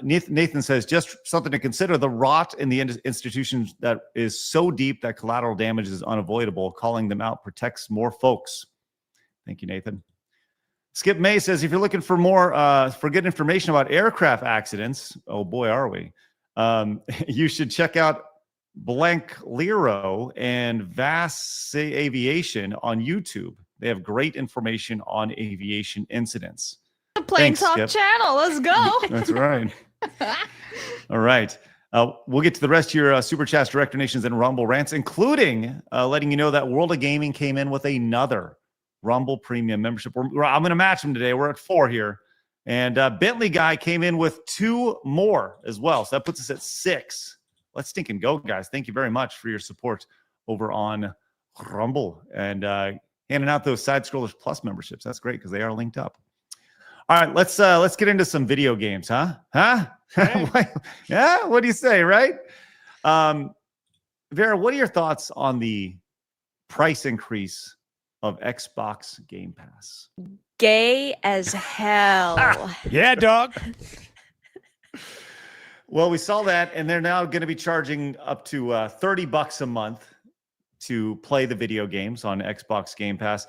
Nathan says, "Just something to consider. The rot in the institutions that is so deep that collateral damage is unavoidable. Calling them out protects more folks." Thank you, Nathan. Skip May says, "If you're looking for more for good information about aircraft accidents, oh boy, are we, you should check out Blank Lero and Vass Aviation on YouTube. They have great information on aviation incidents." Plane Thanks, Talk Skip. channel. Let's go. That's right. All right. We'll get to the rest of your Super Chats, Direct Donations, and Rumble rants, including letting you know that World of Gaming came in with another Rumble Premium membership. I'm going to match them today. We're at 4 here. And Bentley Guy came in with 2 more as well. So that puts us at 6. Let's stink and go, guys. Thank you very much for your support over on Rumble and handing out those Side Scrollers Plus memberships. That's great because they are linked up. All right, let's get into some video games, huh? Yeah, what do you say, right? Vera, what are your thoughts on the price increase of Xbox Game Pass? Gay as hell. Yeah, dog. Well, we saw that, and they're now going to be charging up to $30 a month to play the video games on Xbox Game Pass.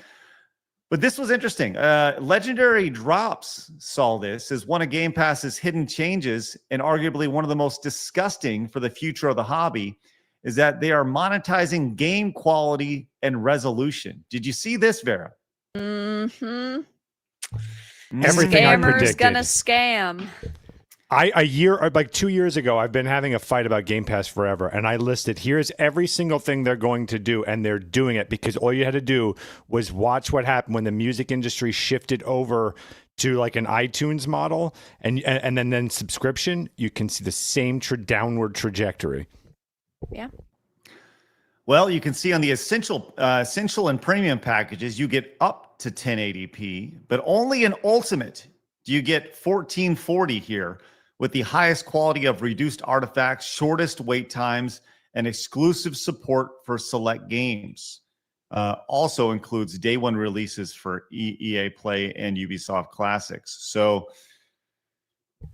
But this was interesting. Legendary Drops saw this as one of Game Pass's hidden changes, and arguably one of the most disgusting for the future of the hobby, is that they are monetizing game quality and resolution. Did you see this, Vera? Mm-hmm. Everything I Scammer's predicted. gonna scam. Like 2 years ago, I've been having a fight about Game Pass forever, and I listed, here's every single thing they're going to do, and they're doing it because all you had to do was watch what happened when the music industry shifted over to like an iTunes model and then subscription. You can see the same downward trajectory. Yeah. Well, you can see on the essential and premium packages, you get up to 1080p, but only in Ultimate do you get 1440 here, with the highest quality of reduced artifacts, shortest wait times, and exclusive support for select games. Also includes day one releases for EA Play and Ubisoft Classics. So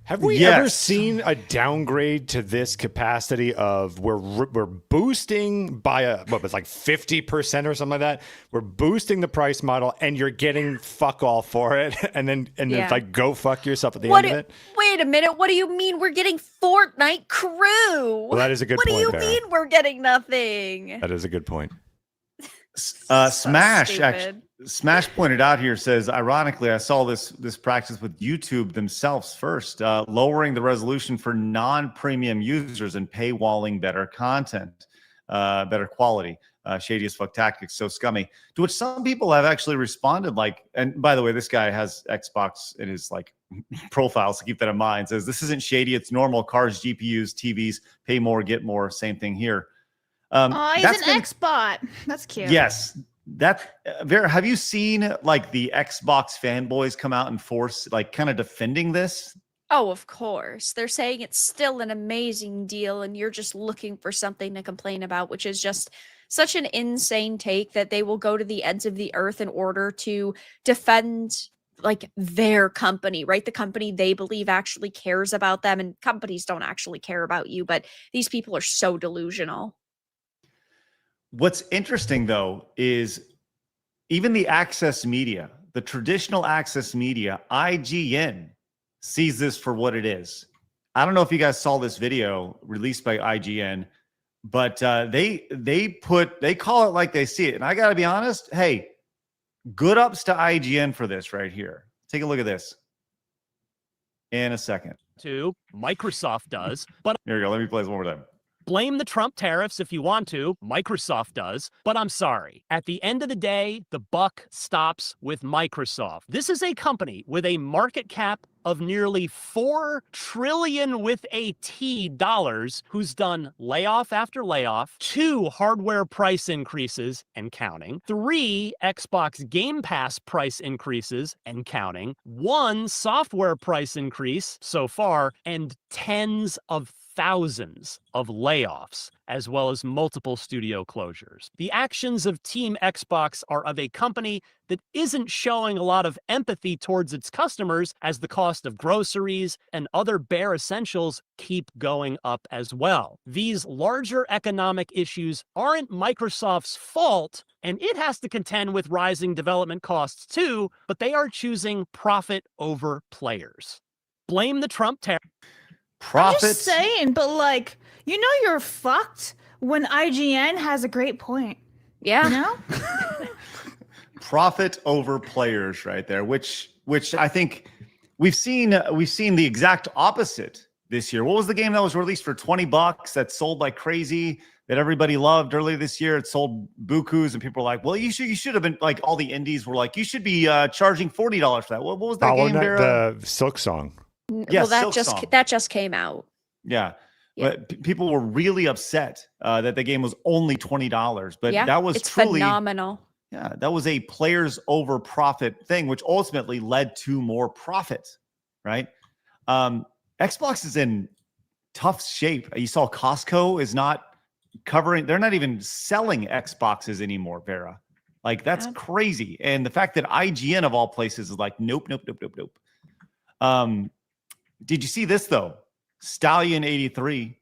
Have we ever seen a downgrade to this capacity of we're seeing a downgrade to this capacity of we're boosting by what was like 50% or something like that? We're boosting the price model and you're getting fuck all for it, and then it's like go fuck yourself at the end of it. Wait a minute. What do you mean we're getting Fortnite Crew? Well, that is a good point. What do you Vera. mean we're getting nothing? That is a good point. Smash stupid. actually. Smash pointed out here, says, ironically, I saw this practice with YouTube themselves first, lowering the resolution for non-premium users and paywalling better content, better quality. Shady as fuck tactics, so scummy. To which some people have actually responded like, and by the way, this guy has Xbox in his like profile, so keep that in mind. Says this isn't shady, it's normal. Cars, GPUs, TVs, pay more, get more. Same thing here. He's an X-bot. That's cute. Yes. That Vera, have you seen like the Xbox fanboys come out and force like kind of defending this? Oh, of course. They're saying it's still an amazing deal and you're just looking for something to complain about, which is just such an insane take that they will go to the ends of the earth in order to defend like their company, right? The company they believe actually cares about them, and companies don't actually care about you, but these people are so delusional. What's interesting, though, is even the access media, the traditional access media, IGN, sees this for what it is. I don't know if you guys saw this video released by IGN, but they call it like they see it. And I got to be honest, hey, good ups to IGN for this right here. Take a look at this in a second. Microsoft does, but here we go. Let me play this one more time. Blame the Trump tariffs if you want to. Microsoft does. But I'm sorry. At the end of the day, the buck stops with Microsoft. This is a company with a market cap of nearly $4 trillion with a T dollars, who's done layoff after layoff, 2 hardware price increases and counting, 3 Xbox Game Pass price increases and counting, 1 software price increase so far, and tens of thousands of layoffs, as well as multiple studio closures. The actions of Team Xbox are of a company that isn't showing a lot of empathy towards its customers, as the cost of groceries and other bare essentials keep going up as well. These larger economic issues aren't Microsoft's fault, and it has to contend with rising development costs too, but they are choosing profit over players. Blame the Trump tariff. I'm just saying, but like, you know, you're fucked when IGN has a great point. Yeah. You know? Profit over players right there, which I think we've seen the exact opposite this year. What was the game that was released for $20 that sold like crazy, that everybody loved earlier this year? It sold bukus, and people were like, well, you should have been like, all the indies were like, you should be charging $40 for that. What was that game there? The Silk Song. Yeah, well, that just came out. Yeah. But people were really upset that the game was only $20. But that was truly phenomenal. Yeah, that was a players over profit thing, which ultimately led to more profit, right? Xbox is in tough shape. You saw Costco is not covering, they're not even selling Xboxes anymore, Vera. Like, that's crazy. And the fact that IGN of all places is like, nope. Did you see this though? Stallion83,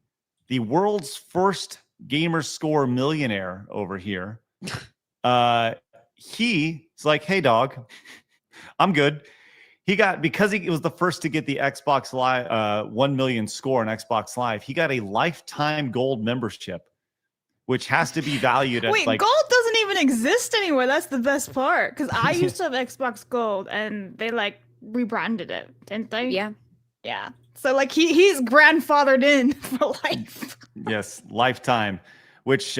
the world's first gamer score millionaire over here. He's like, hey dog, I'm good. He got, because he was the first to get the Xbox Live 1 million score on Xbox Live, he got a lifetime gold membership, which has to be valued at Wait, like gold doesn't even exist anymore. That's the best part. Because I used to have Xbox Gold and they like rebranded it, didn't they? Yeah. Yeah. So like he's grandfathered in for life. Yes, lifetime, which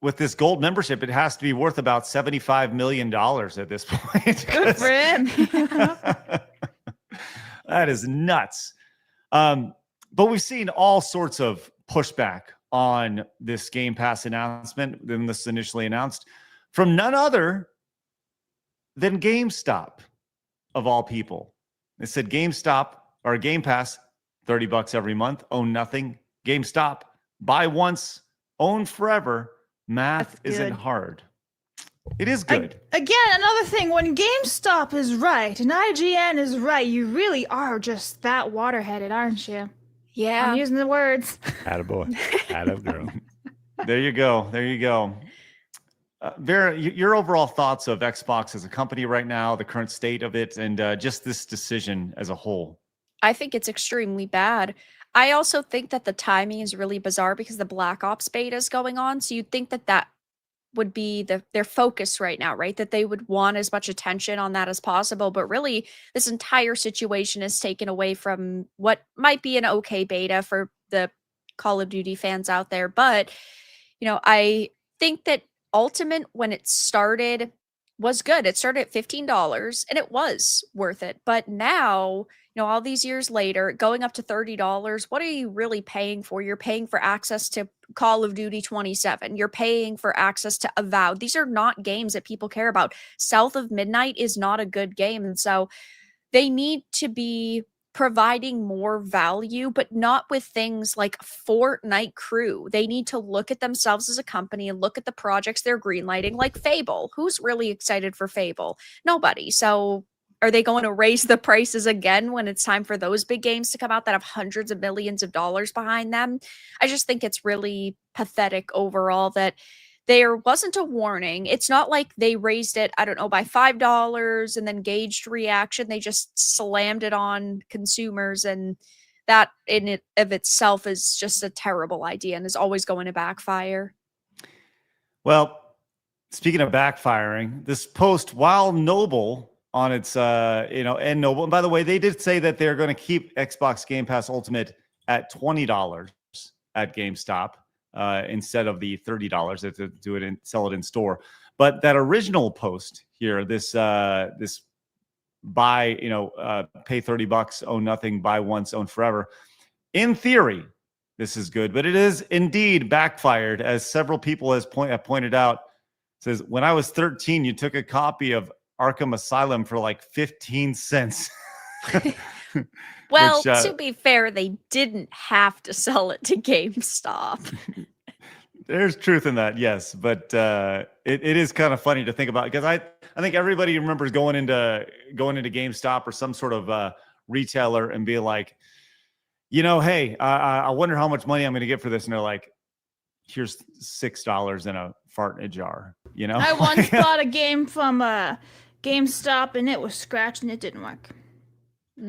with this gold membership, it has to be worth about $75 million at this point. Good for him. That is nuts. But we've seen all sorts of pushback on this Game Pass announcement when this initially announced from none other than GameStop, of all people. They said GameStop or Game Pass, $30 every month, own nothing. GameStop, buy once, own forever. Math isn't hard. It is good. Again, another thing, when GameStop is right and IGN is right, you really are just that water-headed, aren't you? Yeah. I'm using the words. Attaboy. Attagirl. There you go. There you go. Vera, your overall thoughts of Xbox as a company right now, the current state of it, and just this decision as a whole. I think it's extremely bad. I also think that the timing is really bizarre because the Black Ops beta is going on. So you'd think that that would be their focus right now, right? That they would want as much attention on that as possible. But really, this entire situation is taken away from what might be an okay beta for the Call of Duty fans out there. But, I think that Ultimate, when it started, was good. It started at $15 and it was worth it. But now, all these years later, going up to $30, what are you really paying for? You're paying for access to Call of Duty 27. You're paying for access to Avowed. These are not games that people care about. South of Midnight is not a good game. And so they need to be providing more value, but not with things like Fortnite Crew. They need to look at themselves as a company and look at the projects they're greenlighting, like Fable. Who's really excited for Fable? Nobody. So are they going to raise the prices again when it's time for those big games to come out that have hundreds of millions of dollars behind them? I just think it's really pathetic overall that there wasn't a warning. It's not like they raised it, I don't know, by $5 and then gauged reaction. They just slammed it on consumers, and that in it of itself is just a terrible idea and is always going to backfire. Well, speaking of backfiring, this post, while noble on its, and noble, and by the way, they did say that they're going to keep Xbox Game Pass Ultimate at $20 at GameStop. Instead of the $30 to do it and sell it in store. But that original post here, this buy, pay $30, own nothing, buy once, own forever. In theory, this is good, but it is indeed backfired, as several people have pointed out. It says, when I was 13, you took a copy of Arkham Asylum for like 15 cents. Well, to be fair, they didn't have to sell it to GameStop. There's truth in that, yes. But it is kind of funny to think about, because I think everybody remembers going into GameStop or some sort of retailer and be like, hey, I wonder how much money I'm going to get for this. And they're like, here's $6 in a fart in a jar. I once bought a game from GameStop and it was scratched and it didn't work.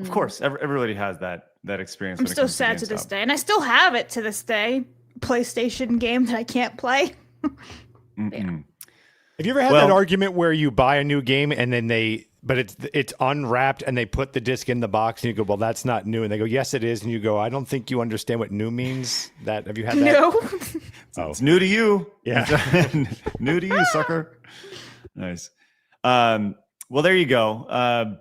Of course, everybody has that experience. I'm still sad to this day, and I still have it to this day. PlayStation game that I can't play. Have you ever had that argument where you buy a new game and then it's unwrapped and they put the disc in the box and you go, well, that's not new, and they go, yes, it is, and you go, I don't think you understand what new means. Have you had that? No. It's new to you. Yeah. New to you, sucker. Nice. Well, there you go.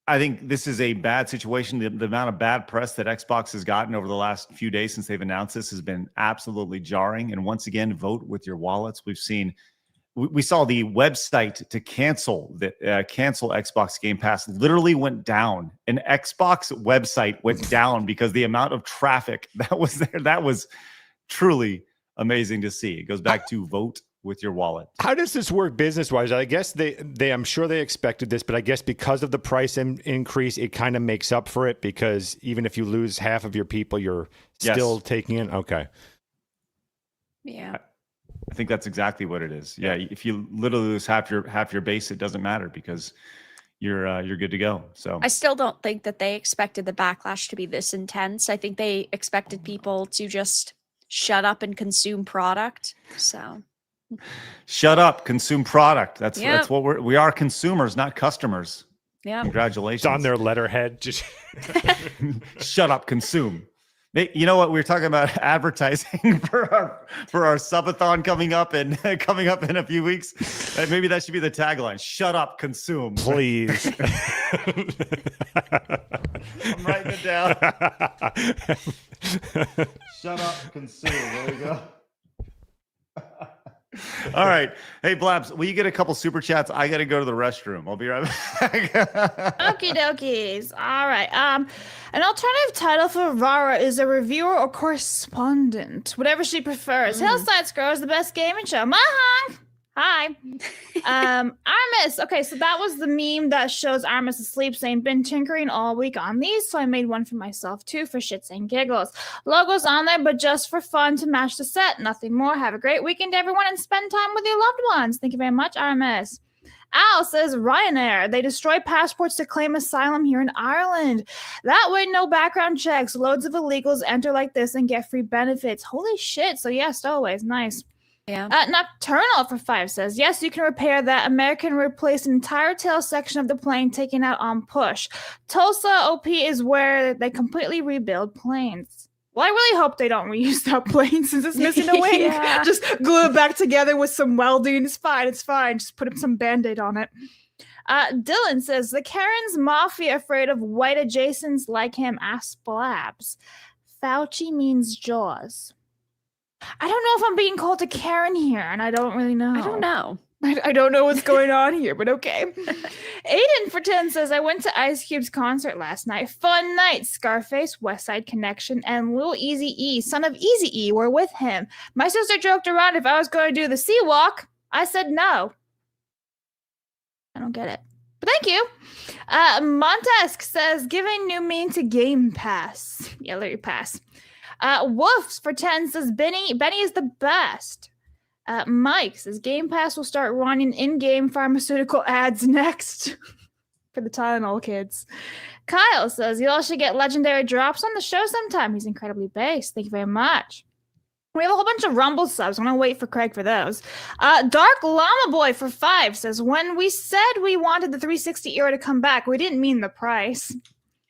I think this is a bad situation. The amount of bad press that Xbox has gotten over the last few days since they've announced this has been absolutely jarring. And once again, vote with your wallets. We saw the website to cancel Xbox Game Pass literally went down. An Xbox website went down because the amount of traffic that was there. That was truly amazing to see. It goes back to vote with your wallet. How does this work business-wise? I guess they I'm sure they expected this, but I guess because of the price increase, it kind of makes up for it, because even if you lose half of your people, you're still taking in. Okay. Yeah. I think that's exactly what it is. Yeah. If you literally lose half your base, it doesn't matter because you're good to go. So I still don't think that they expected the backlash to be this intense. I think they expected people to just shut up and consume product. So shut up, consume product. That's what we are, consumers, not customers. Yeah. Congratulations. It's on their letterhead. Just shut up, consume. You know what? We were talking about advertising for our subathon coming up in a few weeks. Maybe that should be the tagline. Shut up, consume. Please. I'm writing it down. Shut up, consume. There you go. All right. Hey, Blabs, will you get a couple super chats? I got to go to the restroom. I'll be right back. Okie dokies. All right. An alternative title for Rara is a reviewer or correspondent, whatever she prefers. Hillside Scroll is the best gaming show. Mahang! Hi. Armis. Okay, so that was the meme that shows Armis asleep saying, been tinkering all week on these, so I made one for myself too for shits and giggles. Logo's on there, but just for fun to match the set. Nothing more. Have a great weekend, everyone, and spend time with your loved ones. Thank you very much, Armis. Al says, Ryanair, they destroy passports to claim asylum here in Ireland. That way, no background checks. Loads of illegals enter like this and get free benefits. Holy shit. So yeah, stowaways. Nice. Yeah. Nocturnal for 5 says, yes, you can repair that. American replaced an entire tail section of the plane taken out on push. Tulsa OP is where they completely rebuild planes. Well, I really hope they don't reuse that plane since it's missing a wing. Yeah. Just glue it back together with some welding. It's fine. It's fine. Just put some Band-Aid on it. Dylan says, the Karen's Mafia afraid of white adjacents like him. Ask Blabs. Fauci means Jaws. I don't know if I'm being called a Karen here, and I don't really know. I don't know. I don't know what's going on here, but okay. Aiden for 10 says, I went to Ice Cube's concert last night. Fun night. Scarface, West Side Connection, and Lil Easy E, son of Easy E, were with him. My sister joked around if I was going to do the sea walk. I said no. I don't get it. But thank you. Montesk says, giving new mean to Game Pass. Yeah, let you pass. Wolves for 10 says, Benny is the best. Mike says, Game Pass will start running in-game pharmaceutical ads next. For the Tylenol kids. Kyle says, you all should get legendary drops on the show sometime. He's incredibly based. Thank you very much. We have a whole bunch of Rumble subs. I'm going to wait for Craig for those. Dark Llama Boy for 5 says, when we said we wanted the 360 era to come back, we didn't mean the price.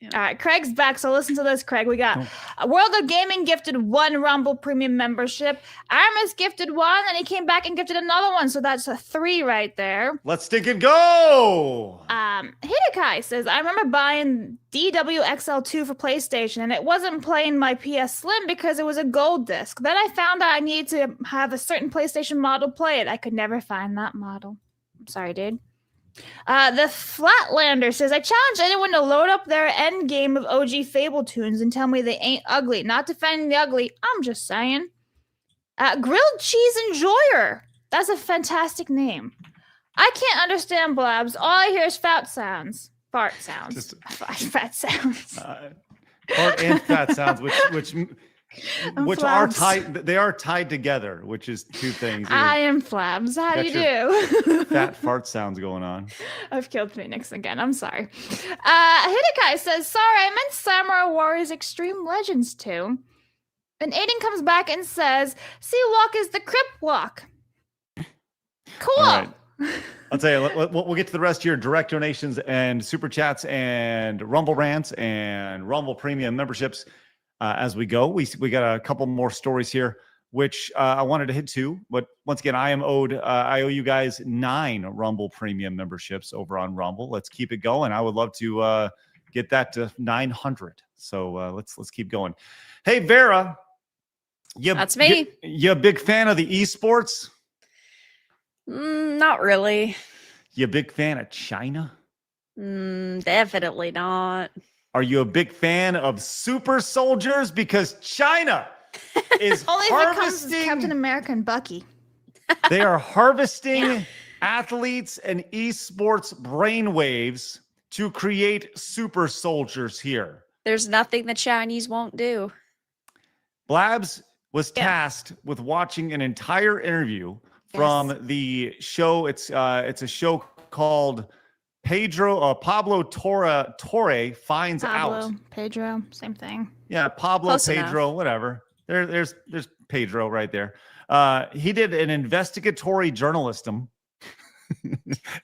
Yeah. All right, Craig's back, so listen to this, Craig. We got World of Gaming gifted 1 Rumble Premium membership. Armis gifted 1, and he came back and gifted another one, so that's a 3 right there. Let's stick and go! Hidekai says, I remember buying DWXL2 for PlayStation, and it wasn't playing my PS Slim because it was a gold disc. Then I found out I needed to have a certain PlayStation model play it. I could never find that model. I'm sorry, dude. The Flatlander says, I challenge anyone to load up their end game of OG Fable tunes and tell me they ain't ugly. Not defending the ugly, I'm just saying. Grilled Cheese Enjoyer. That's a fantastic name. I can't understand Blabs. All I hear is fart sounds. Fart sounds. Fat sounds. Fart and fat sounds, which are tied. They are tied together, which is 2 things. I am Flabs. How do you do? Fat fart sounds going on. I've killed Phoenix again. I'm sorry. Hidekai says, sorry, I meant Samurai Warriors Extreme Legends 2. And Aiden comes back and says, Sea Walk is the Crip Walk. Cool. All right. I'll tell you, we'll get to the rest of your direct donations and super chats and Rumble rants and Rumble Premium memberships. As we go, we got a couple more stories here, which I wanted to hit to. But once again, I owe you guys 9 Rumble Premium memberships over on Rumble. Let's keep it going. I would love to get that to 900. So let's keep going. Hey, Vera, that's me. You a big fan of the esports? Not really. You a big fan of China? Definitely not. Are you a big fan of super soldiers? Because China is only if it comes harvesting. As Captain America and Bucky. They are harvesting athletes and esports brainwaves to create super soldiers here. There's nothing the Chinese won't do. Blabs was tasked with watching an entire interview from the show. It's a show called Pablo Torre Finds Out. Pedro, same thing. Yeah, Pablo, Close Pedro, enough. whatever. There's Pedro right there. He did an investigatory journalism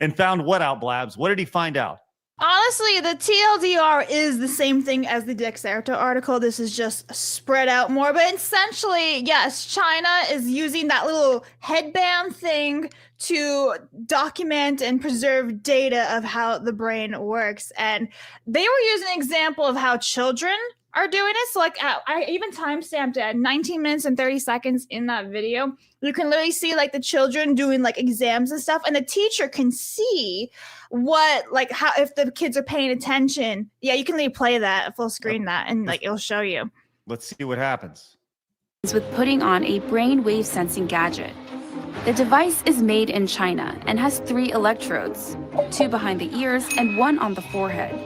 and found what out, Blabs? What did he find out? Honestly, the TLDR is the same thing as the Dexerto article. This is just spread out more. But essentially, yes, China is using that little headband thing to document and preserve data of how the brain works. And they were using an example of how children are doing it. So like I even timestamped it at 19 minutes and 30 seconds in that video. You can literally see like the children doing like exams and stuff, and the teacher can see what like how if the kids are paying attention. Yeah, you can replay that, full screen that, and like it'll show you. Let's see what happens. With putting on a brainwave sensing gadget. The device is made in China and has 3 electrodes, 2 behind the ears and 1 on the forehead.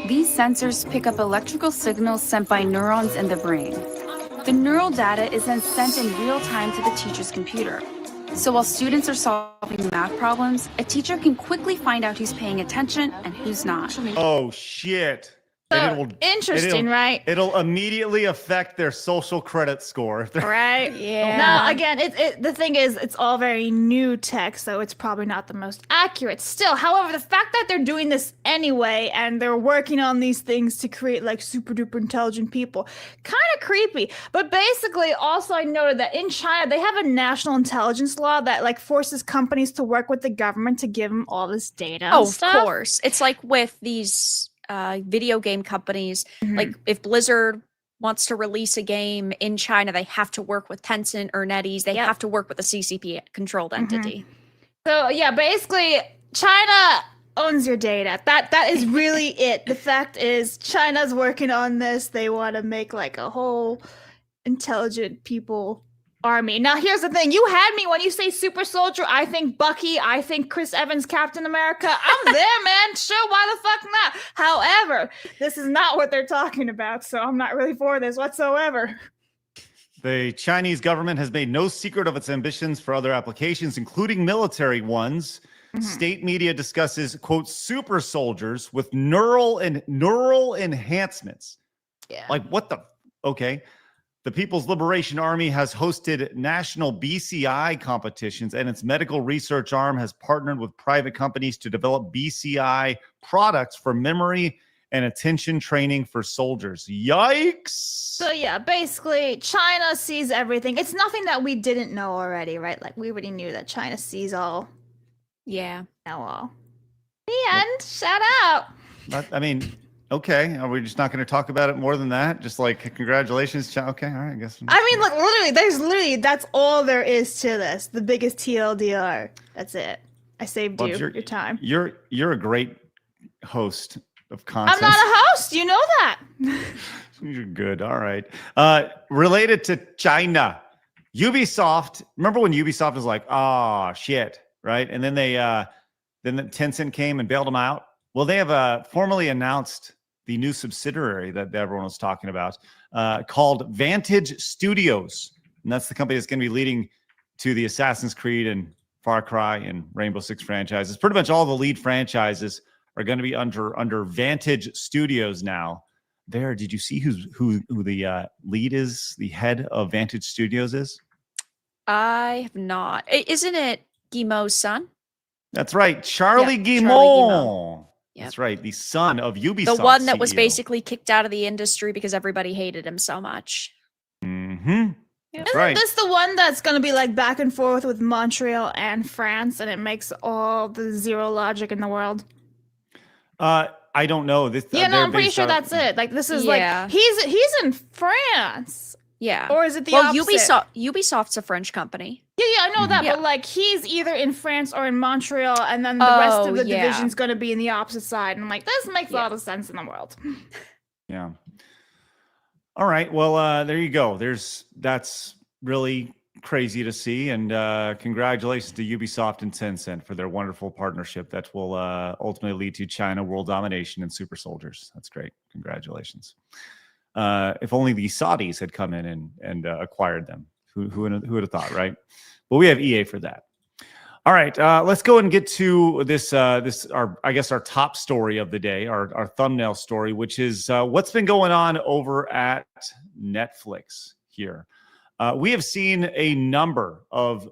These sensors pick up electrical signals sent by neurons in the brain. The neural data is then sent in real time to the teacher's computer. So while students are solving math problems, a teacher can quickly find out who's paying attention and who's not. Oh, shit. So, interesting, right? It'll immediately affect their social credit score. If they're- Right? Yeah. Now, again, the thing is, it's all very new tech, so it's probably not the most accurate. Still, however, the fact that they're doing this anyway, and they're working on these things to create like super duper intelligent people, kind of creepy. But basically, also I noted that in China, they have a national intelligence law that like forces companies to work with the government to give them all this data. Oh, and of stuff. course. It's like with these video game companies. Like if Blizzard wants to release a game in China, they have to work with Tencent or NetEase. They have to work with a CCP controlled entity. So yeah, basically China owns your data. That is really it. The fact is China's working on this. They want to make like a whole intelligent people army. Now here's the thing. You had me when you say super soldier. I think Bucky. I think Chris Evans, Captain America. I'm there, man. Sure, why the fuck not? However, this is not what they're talking about, so I'm not really for this whatsoever. The Chinese government has made no secret of its ambitions for other applications, including military ones. State media discusses, quote, super soldiers with neural enhancements. Yeah. Like what the? Okay. The People's Liberation Army has hosted national BCI competitions, and its medical research arm has partnered with private companies to develop BCI products for memory and attention training for soldiers. Yikes! So yeah, basically China sees everything. It's nothing that we didn't know already, right? Like we already knew that China sees all. Yeah. Know all. The end. Shout out. I mean, okay. Are we just not going to talk about it more than that? Just like, congratulations. Okay. All right. I guess. I mean, look, that's all there is to this. The biggest TLDR. That's it. I saved Bubs, your time. You're a great host of content. I'm not a host. You know that. You're good. All right. Related to China, Ubisoft. Remember when Ubisoft was like, oh, shit, right? And then then Tencent came and bailed them out. Well, they have formally announced the new subsidiary that everyone was talking about called Vantage Studios. And that's the company that's going to be leading to the Assassin's Creed and Far Cry and Rainbow Six franchises. Pretty much all the lead franchises are going to be under Vantage Studios now. Did you see who the lead is, the head of Vantage Studios is? I have not. Isn't it Guillemot's son? That's right. Charlie Guillemot. Guillemot. That's right. The son of Ubisoft. The one that was CEO. basically kicked out of the industry because everybody hated him so much. Mm-hmm. That's Isn't right. this the one that's going to be like back and forth with Montreal and France, and it makes all the zero logic in the world? I don't know. This. Yeah, no, I'm pretty sure that's it. Like this is Yeah. like he's in France. Yeah. Or is it the well, opposite? Ubisoft's a French company. Yeah, I know that, Yeah. but like he's either in France or in Montreal, and then the rest of the division's going to be in the opposite side. And I'm like, this makes a lot of sense in the world. Yeah. All right. Well, there you go. That's really crazy to see, and congratulations to Ubisoft and Tencent for their wonderful partnership that will ultimately lead to China world domination and super soldiers. That's great. Congratulations. If only the Saudis had come in and acquired them. Who would have thought, right? But we have EA for that. All right, let's go and get to this our top story of the day, our thumbnail story, which is what's been going on over at Netflix here. We have seen a number of,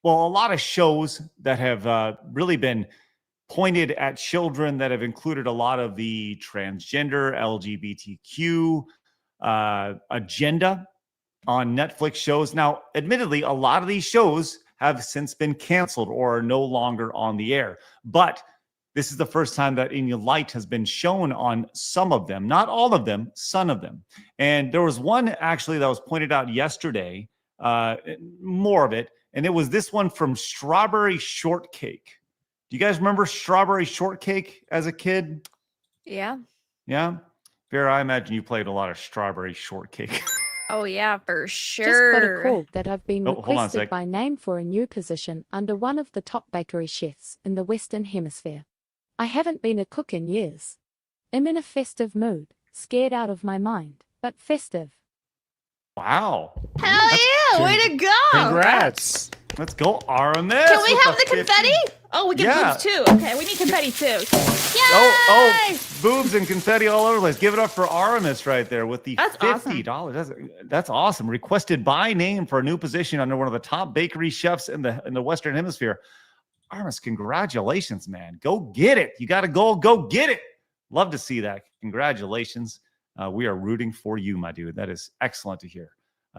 a lot of shows that have really been pointed at children that have included a lot of the transgender, LGBTQ agenda on Netflix shows. Now, admittedly, a lot of these shows have since been canceled or are no longer on the air. But this is the first time that any light has been shown on some of them, not all of them, some of them. And there was one actually that was pointed out yesterday, more of it, and it was this one from Strawberry Shortcake. Do you guys remember Strawberry Shortcake as a kid? Yeah. Yeah? Vera, I imagine you played a lot of Strawberry Shortcake. Oh yeah, for Just got a sure. call that I've been Oh, hold on a requested sec. by name for a new position under one of the top bakery chefs in the Western Hemisphere. I haven't been a cook in years. I'm in a festive mood, scared out of my mind, but festive. Wow. Hell yeah! Way to go! Congrats. Let's go, Aramis. Can we with have the 50. confetti? Oh, we get Yeah. boobs too. Okay, we need confetti too. Yay! Oh, boobs and confetti all over the place. Give it up for Aramis right there with the That's $50. That's awesome. Requested by name for a new position under one of the top bakery chefs in the Western Hemisphere. Aramis, congratulations, man. Go get it. You got to go get it. Love to see that. Congratulations. We are rooting for you, my dude. That is excellent to hear.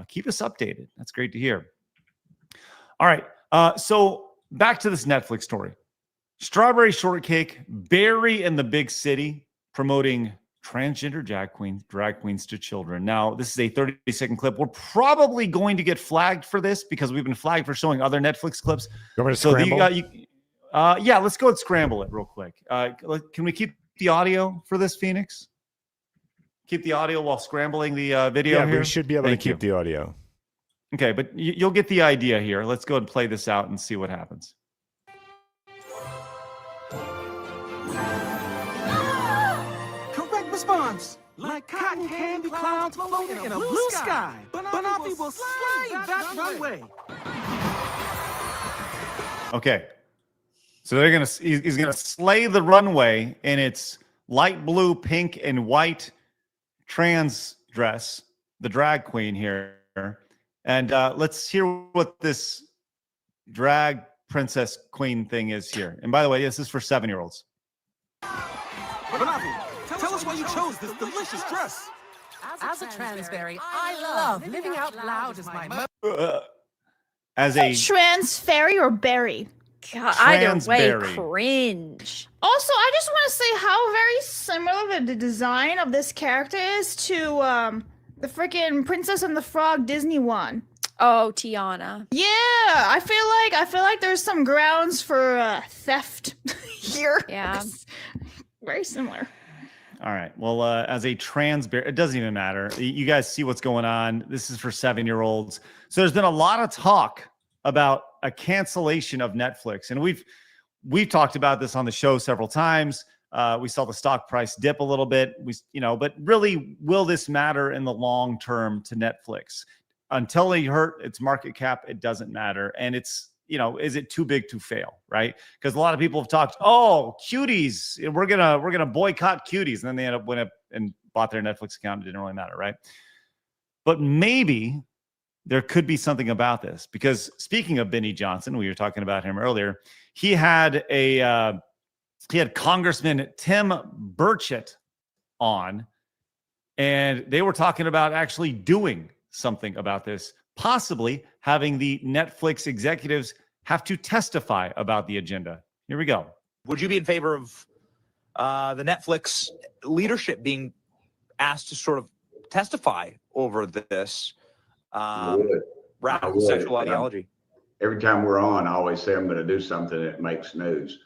Keep us updated. That's great to hear. All right. So back to this Netflix story. Strawberry Shortcake, Barry in the Big City, promoting transgender drag queens to children. Now, this is a 30-second clip. We're probably going to get flagged for this because we've been flagged for showing other Netflix clips. You want me to scramble? Yeah, let's go and scramble it real quick. Can we keep the audio for this, Phoenix? Keep the audio while scrambling the video Yeah, here? we should be able to keep the audio. Okay, but you'll get the idea here. Let's go and play this out and see what happens. Correct response. Like cotton candy clouds floating in a blue sky. Banafi will slide that runway. Okay. So he's gonna slay the runway in its light blue, pink, and white trans dress, the drag queen here. And let's hear what this drag princess queen thing is here. And by the way, this is for 7-year-olds. Banafi, tell us why you chose this delicious dress. As a transberry, I love living out loud as my As a trans fairy or berry? God, either way, Transberry. cringe. Also, I just want to say how very similar the design of this character is to the freaking Princess and the Frog Disney one. Oh, Tiana. Yeah, I feel like there's some grounds for theft here. Yeah. Very similar. All right. Well, as a trans bear, it doesn't even matter. You guys see what's going on. This is for 7-year-olds. So there's been a lot of talk about a cancellation of Netflix, and we've talked about this on the show several times. We saw the stock price dip a little bit. But really, will this matter in the long term to Netflix? Until they hurt its market cap, it doesn't matter. And it's, is it too big to fail, right? Because a lot of people have talked, cuties, we're gonna boycott cuties, and then they went up and bought their Netflix account. It didn't really matter, right? But maybe there could be something about this, because speaking of Benny Johnson, we were talking about him earlier. He had Congressman Tim Burchett on, and they were talking about actually doing something about this, possibly having the Netflix executives have to testify about the agenda. Here we go. Would you be in favor of the Netflix leadership being asked to sort of testify over this radical sexual ideology? Every time we're on, I always say I'm going to do something that makes news.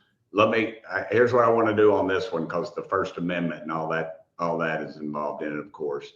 Here's what I want to do on this one, because the First Amendment and all that is involved in it, of course.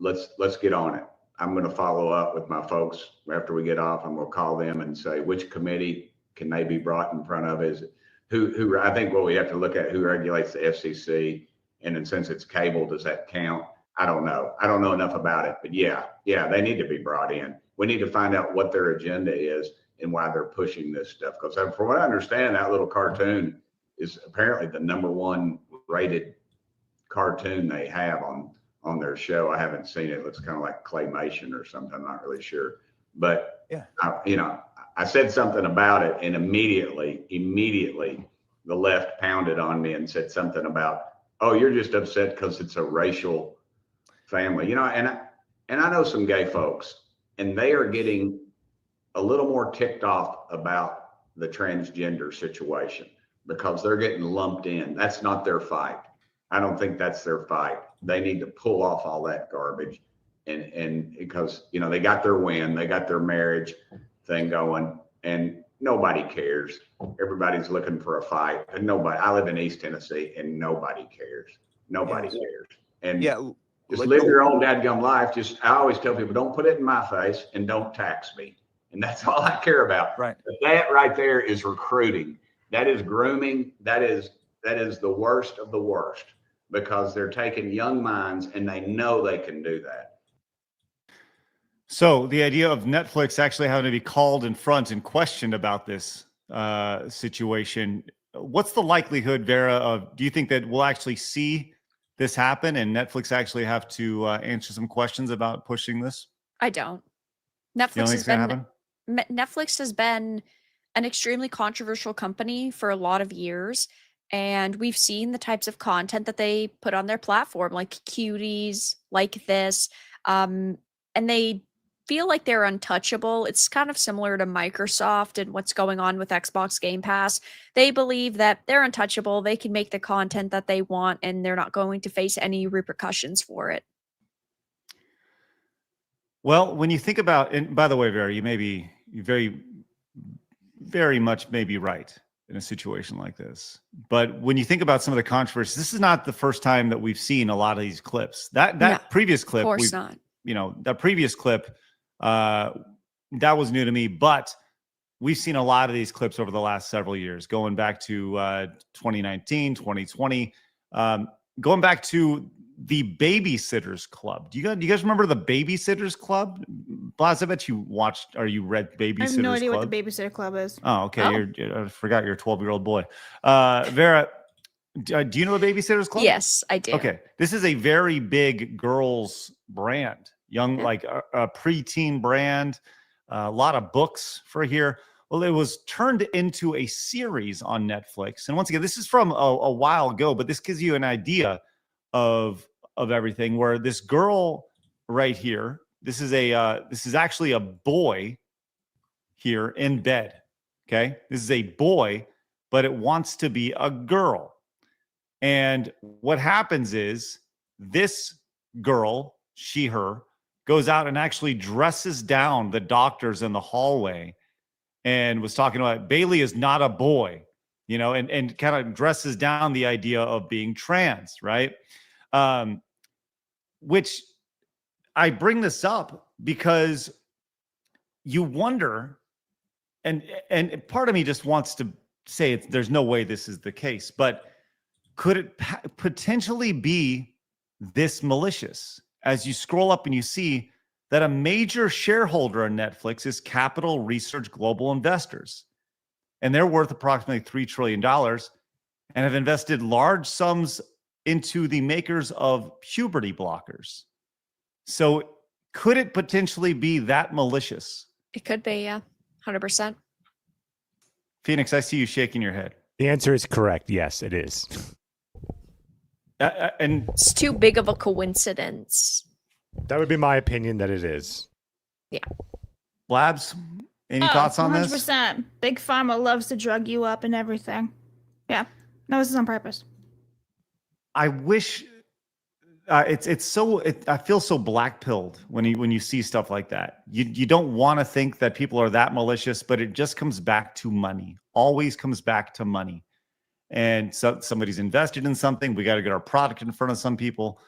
Let's get on it. I'm going to follow up with my folks after we get off. I'm going to call them and say, which committee can they be brought in front of? Is it who? I think what we have to look at, who regulates the FCC, and then since it's cable, does that count? I don't know. I don't know enough about it, but yeah, they need to be brought in. We need to find out what their agenda is and why they're pushing this stuff. Because from what I understand, that little cartoon is apparently the #1 rated cartoon they have on their show. I haven't seen it. It looks kind of like claymation or something. I'm not really sure. But yeah, I said something about it, and immediately the left pounded on me and said something about, oh, you're just upset because it's a racial family. And I know some gay folks, and they are getting a little more ticked off about the transgender situation because they're getting lumped in. That's not their fight. I don't think that's their fight. They need to pull off all that garbage, and because they got their win, they got their marriage thing going, and nobody cares. Everybody's looking for a fight, and nobody. I live in East Tennessee, and nobody cares. Nobody cares. And yeah, Just live your own dadgum life. I always tell people, don't put it in my face and don't tax me. And that's all I care about. Right. But that right there is recruiting. That is grooming. That is the worst of the worst, because they're taking young minds and they know they can do that. So the idea of Netflix actually having to be called in front and questioned about this situation, what's the likelihood, Vera, of, do you think that we'll actually see this happen and Netflix actually have to answer some questions about pushing this? I don't. Netflix has been an extremely controversial company for a lot of years, and we've seen the types of content that they put on their platform, like cuties, like this, and they feel like they're untouchable. It's kind of similar to Microsoft and what's going on with Xbox Game Pass. They believe that they're untouchable. They can make the content that they want, and they're not going to face any repercussions for it. Well, when you think about, and by the way, Vera, you very, very much may be right in a situation like this. But when you think about some of the controversies, this is not the first time that we've seen a lot of these clips. That previous clip, of course not. That previous clip, that was new to me, but we've seen a lot of these clips over the last several years, going back to 2019, 2020, going back to the Babysitters Club. Do you guys remember the Babysitters Club? Blaz, I bet you watched or you read Babysitters Club. I have no idea what the Babysitter Club is. Oh, okay. I forgot you're a 12-year-old boy. Vera, do you know the Babysitters Club? Yes, I do. Okay. This is a very big girls brand, like a preteen brand, a lot of books for here. Well, it was turned into a series on Netflix. And once again, this is from a while ago, but this gives you an idea of everything, where this girl right here, this is actually a boy here in bed. Okay. This is a boy, but it wants to be a girl. And what happens is this girl, she, her, goes out and actually dresses down the doctors in the hallway and was talking about Bailey is not a boy, and kind of dresses down the idea of being trans, right? Which I bring this up because you wonder, and part of me just wants to say there's no way this is the case, but could it potentially be this malicious? As you scroll up and you see that a major shareholder in Netflix is Capital Research Global Investors, and they're worth approximately $3 trillion and have invested large sums into the makers of puberty blockers. So could it potentially be that malicious? It could be, yeah, 100%. Phoenix, I see you shaking your head. The answer is correct. Yes, it is. And it's too big of a coincidence. That would be my opinion that it is. Yeah. Blabs, any thoughts on 100%. this? 100%. Big Pharma loves to drug you up and everything. Yeah. No, this is on purpose. I wish I feel so black-pilled when you see stuff like that. You don't want to think that people are that malicious, but it just comes back to money. Always comes back to money. And so somebody's invested in something. We got to get our product in front of some people.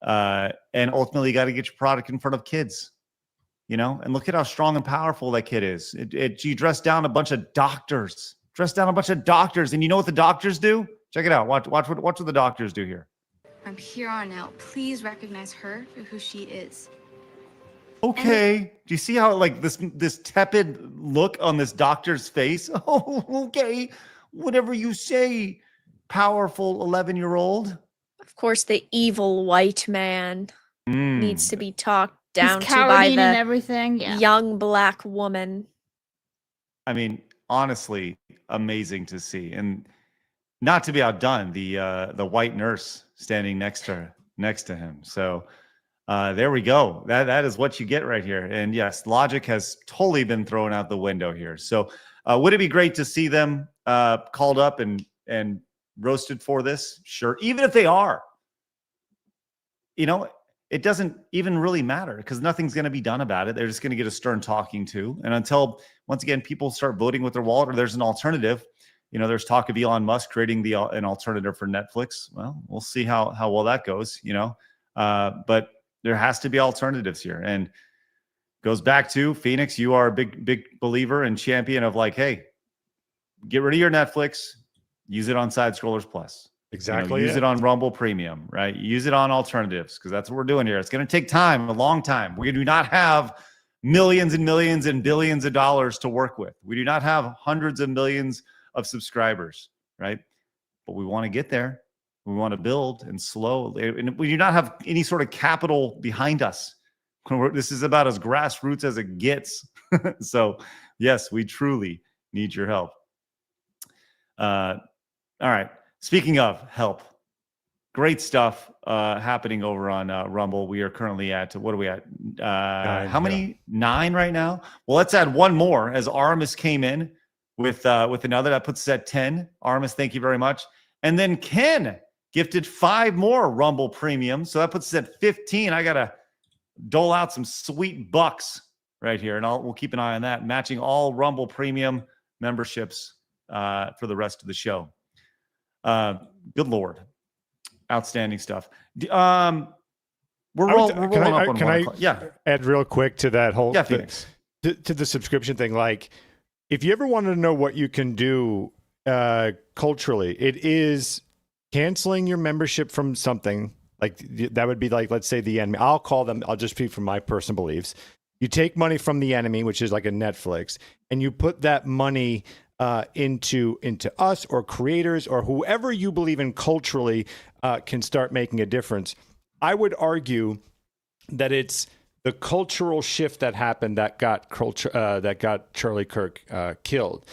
And ultimately, you got to get your product in front of kids, and look at how strong and powerful that kid is. You dress down a bunch of doctors, and you know what the doctors do? Check it out. Watch what the doctors do here. From here on out, please recognize her for who she is. Okay. Do you see how this tepid look on this doctor's face? Oh, okay. Whatever you say, powerful 11-year-old. Of course, the evil white man needs to be talked down He's to by the and everything. Yeah. young black woman. I mean, honestly, amazing to see. And not to be outdone, the white nurse standing next to him. So there we go. That is what you get right here. And yes, logic has totally been thrown out the window here. So would it be great to see them called up and roasted for this? Sure. Even if they are, it doesn't even really matter because nothing's going to be done about it. They're just going to get a stern talking to. And until, once again, people start voting with their wallet or there's an alternative, there's talk of Elon Musk creating an alternative for Netflix. Well, we'll see how well that goes. But there has to be alternatives here. And goes back to Phoenix. You are a big believer and champion of like, hey, get rid of your Netflix, use it on Side Scrollers Plus. Exactly. Use it on Rumble Premium, right? Use it on alternatives because that's what we're doing here. It's going to take time, a long time. We do not have millions and millions and billions of dollars to work with. We do not have hundreds of millions of subscribers, right? But we want to get there. We want to build and slow. And we do not have any sort of capital behind us. This is about as grassroots as it gets. So, yes, we truly need your help. All right. Speaking of help, great stuff happening over on Rumble. We are currently at, what are we at? How many? 9 right now? Well, let's add one more as Aramis came in with another. That puts us at 10. Aramis, thank you very much. And then Ken gifted 5 more Rumble Premium. So that puts us at 15. I got to dole out some sweet bucks right here. And we'll keep an eye on that, matching all Rumble Premium memberships for the rest of the show. Good Lord. Outstanding stuff. We're rolling up on 1 o'clock. Yeah. Add real quick to that whole Phoenix. to the subscription thing. Like, if you ever wanted to know what you can do culturally, it is canceling your membership from something. Like that would be like, let's say the enemy. I'll just speak from my personal beliefs. You take money from the enemy, which is like a Netflix, and you put that money into us or creators or whoever you believe in culturally can start making a difference. I would argue that it's the cultural shift that happened that got Charlie Kirk killed.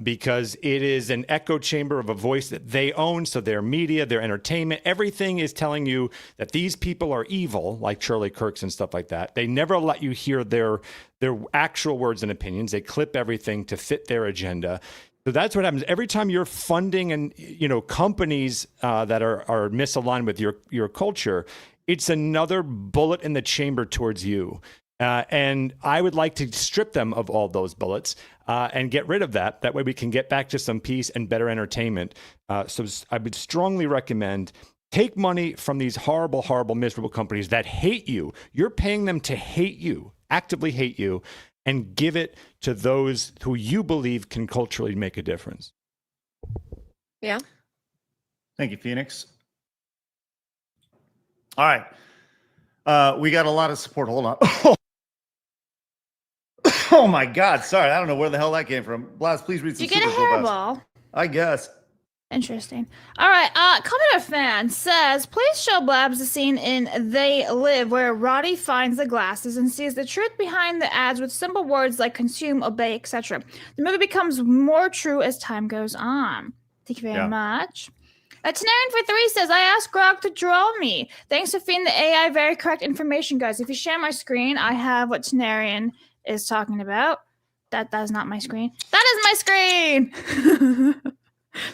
Because it is an echo chamber of a voice that they own. So their media, their entertainment, everything is telling you that these people are evil, like Charlie Kirk's and stuff like that. They never let you hear their actual words and opinions. They clip everything to fit their agenda. So that's what happens every time you're funding and companies that are misaligned with your culture. It's another bullet in the chamber towards you. And I would like to strip them of all those bullets and get rid of that. That way we can get back to some peace and better entertainment. So I would strongly recommend take money from these horrible, horrible, miserable companies that hate you. You're paying them to hate you, actively hate you, and give it to those who you believe can culturally make a difference. Yeah. Thank you, Phoenix. All right. We got a lot of support. Hold on. Oh my God! Sorry, I don't know where the hell that came from. Blabs, please read some. Did you get a hairball? I guess. Interesting. All right. Commenter fan says, please show Blabs the scene in They Live where Roddy finds the glasses and sees the truth behind the ads with simple words like consume, obey, etc. The movie becomes more true as time goes on. Thank you very much. Tenarian for 3 says, I asked Grog to draw me. Thanks for feeding the AI very correct information, guys. If you share my screen, I have what Tenarian is talking about. That is not my screen. That is my screen.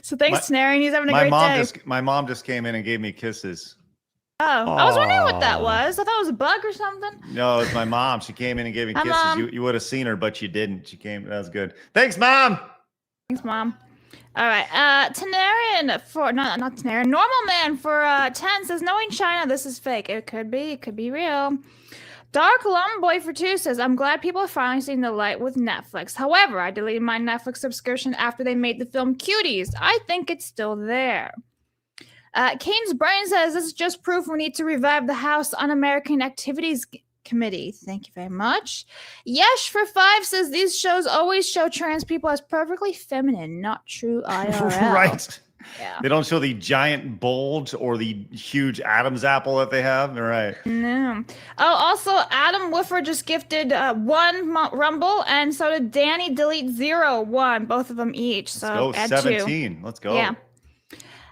So thanks, Tenarian. He's having a great day. My mom just came in and gave me kisses. Oh, I was wondering what that was. I thought it was a bug or something. No, it's my mom. She came in and gave me kisses. Mom. You would have seen her, but you didn't. She came. That was good. Thanks, Mom. Thanks, Mom. All right. Tenarian for not Tenarian. Normal Man for 10 says, knowing China, this is fake. It could be real. Dark Lumboy for 2 says, I'm glad people are finally seeing the light with Netflix. However, I deleted my Netflix subscription after they made the film Cuties. I think it's still there. Kane's Brain says, this is just proof we need to revive the House Un-American Activities Committee. Thank you very much. Yesh for 5 says, these shows always show trans people as perfectly feminine, not true IRL. Right. Yeah. They don't show the giant bulge or the huge Adam's apple that they have. All right. No. Oh, also, Adam Woofer just gifted 1 Rumble, and so did Danny Delete 01, both of them each. So Let's go. add 17. 2. Let's go. Yeah.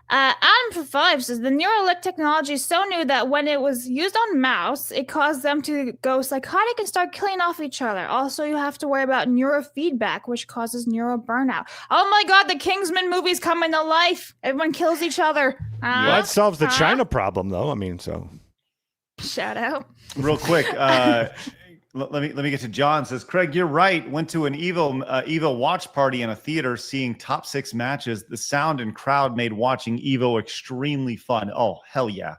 Adam for 5 says the Neuralink technology is so new that when it was used on mouse, it caused them to go psychotic and start killing off each other. Also, you have to worry about neurofeedback, which causes neuro burnout. Oh my God, the Kingsman movies coming to life. Everyone kills each other. That solves the China problem, though. I mean, so. Shout out. Real quick. Let me get to John. Says, Craig, you're right. Went to an Evo watch party in a theater seeing top 6 matches. The sound and crowd made watching Evo extremely fun. Oh, hell yeah.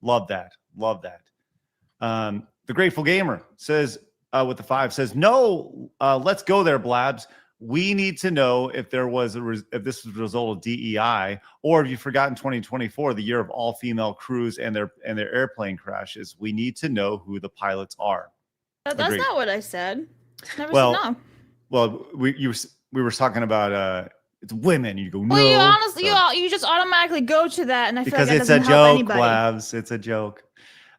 Love that. Love that. The Grateful Gamer says, with the 5, says, no, let's go there, Blabs. We need to know if there was if this was a result of DEI, or if you forgot in 2024, the year of all female crews and their airplane crashes. We need to know who the pilots are. That's Agreed. not what I said. Never Well, said no. Well, we were talking about it's women. You go no. Well, you honestly, so- you just automatically go to that, and I feel because like that it's a doesn't help joke, anybody. Blabs. It's a joke.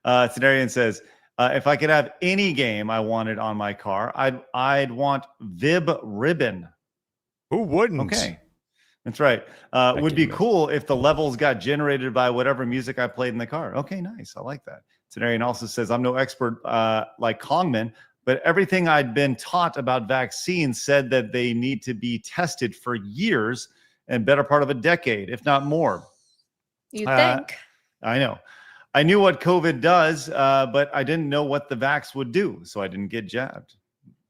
Tenarian says, if I could have any game I wanted on my car, I'd want Vib Ribbon. Who wouldn't? Okay, that's right. Would be cool if the levels got generated by whatever music I played in the car. Okay, nice. I like that. Tenarian also says, I'm no expert like Kangmin, but everything I'd been taught about vaccines said that they need to be tested for years and better part of a decade, if not more. You think? I know. I knew what COVID does, but I didn't know what the vax would do, so I didn't get jabbed.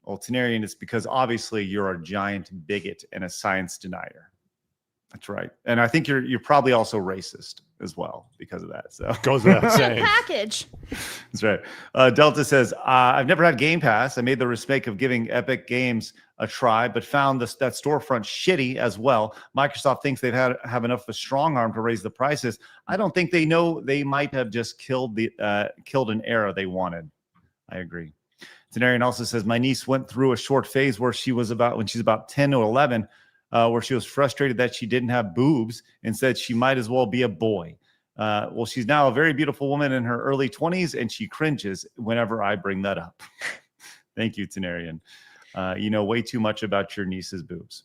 Well, Tenarian, it's because obviously you're a giant bigot and a science denier. That's right. And I think you're probably also racist as well because of that. So goes without saying. Package. That's right. Delta says, I've never had Game Pass. I made the mistake of giving Epic Games a try, but found that storefront shitty as well. Microsoft thinks they've have enough of a strong arm to raise the prices. I don't think they know they might have just killed an era they wanted. I agree. Tenarian also says, my niece went through a short phase where when she's about 10 or 11, where she was frustrated that she didn't have boobs and said she might as well be a boy. Well, she's now a very beautiful woman in her early 20s, and she cringes whenever I bring that up. Thank you, Tenarian. You know way too much about your niece's boobs.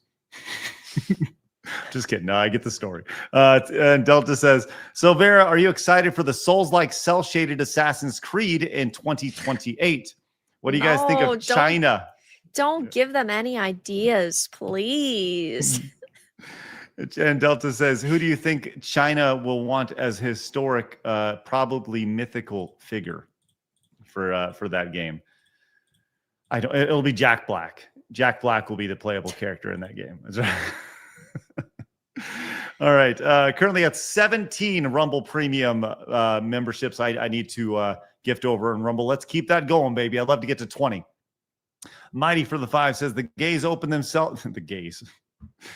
Just kidding. No, I get the story. And Delta says, so Vera, are you excited for the Souls-like cel-shaded Assassin's Creed in 2028? What do you guys think of China? Don't give them any ideas, please. And Delta says, who do you think China will want as historic, probably mythical figure for that game? It'll be Jack Black. Jack Black will be the playable character in that game. That's right. All right. Currently at 17 Rumble Premium memberships I need to gift over in Rumble. Let's keep that going, baby. I'd love to get to 20. Mighty for the 5 says the gays open themselves. The gays.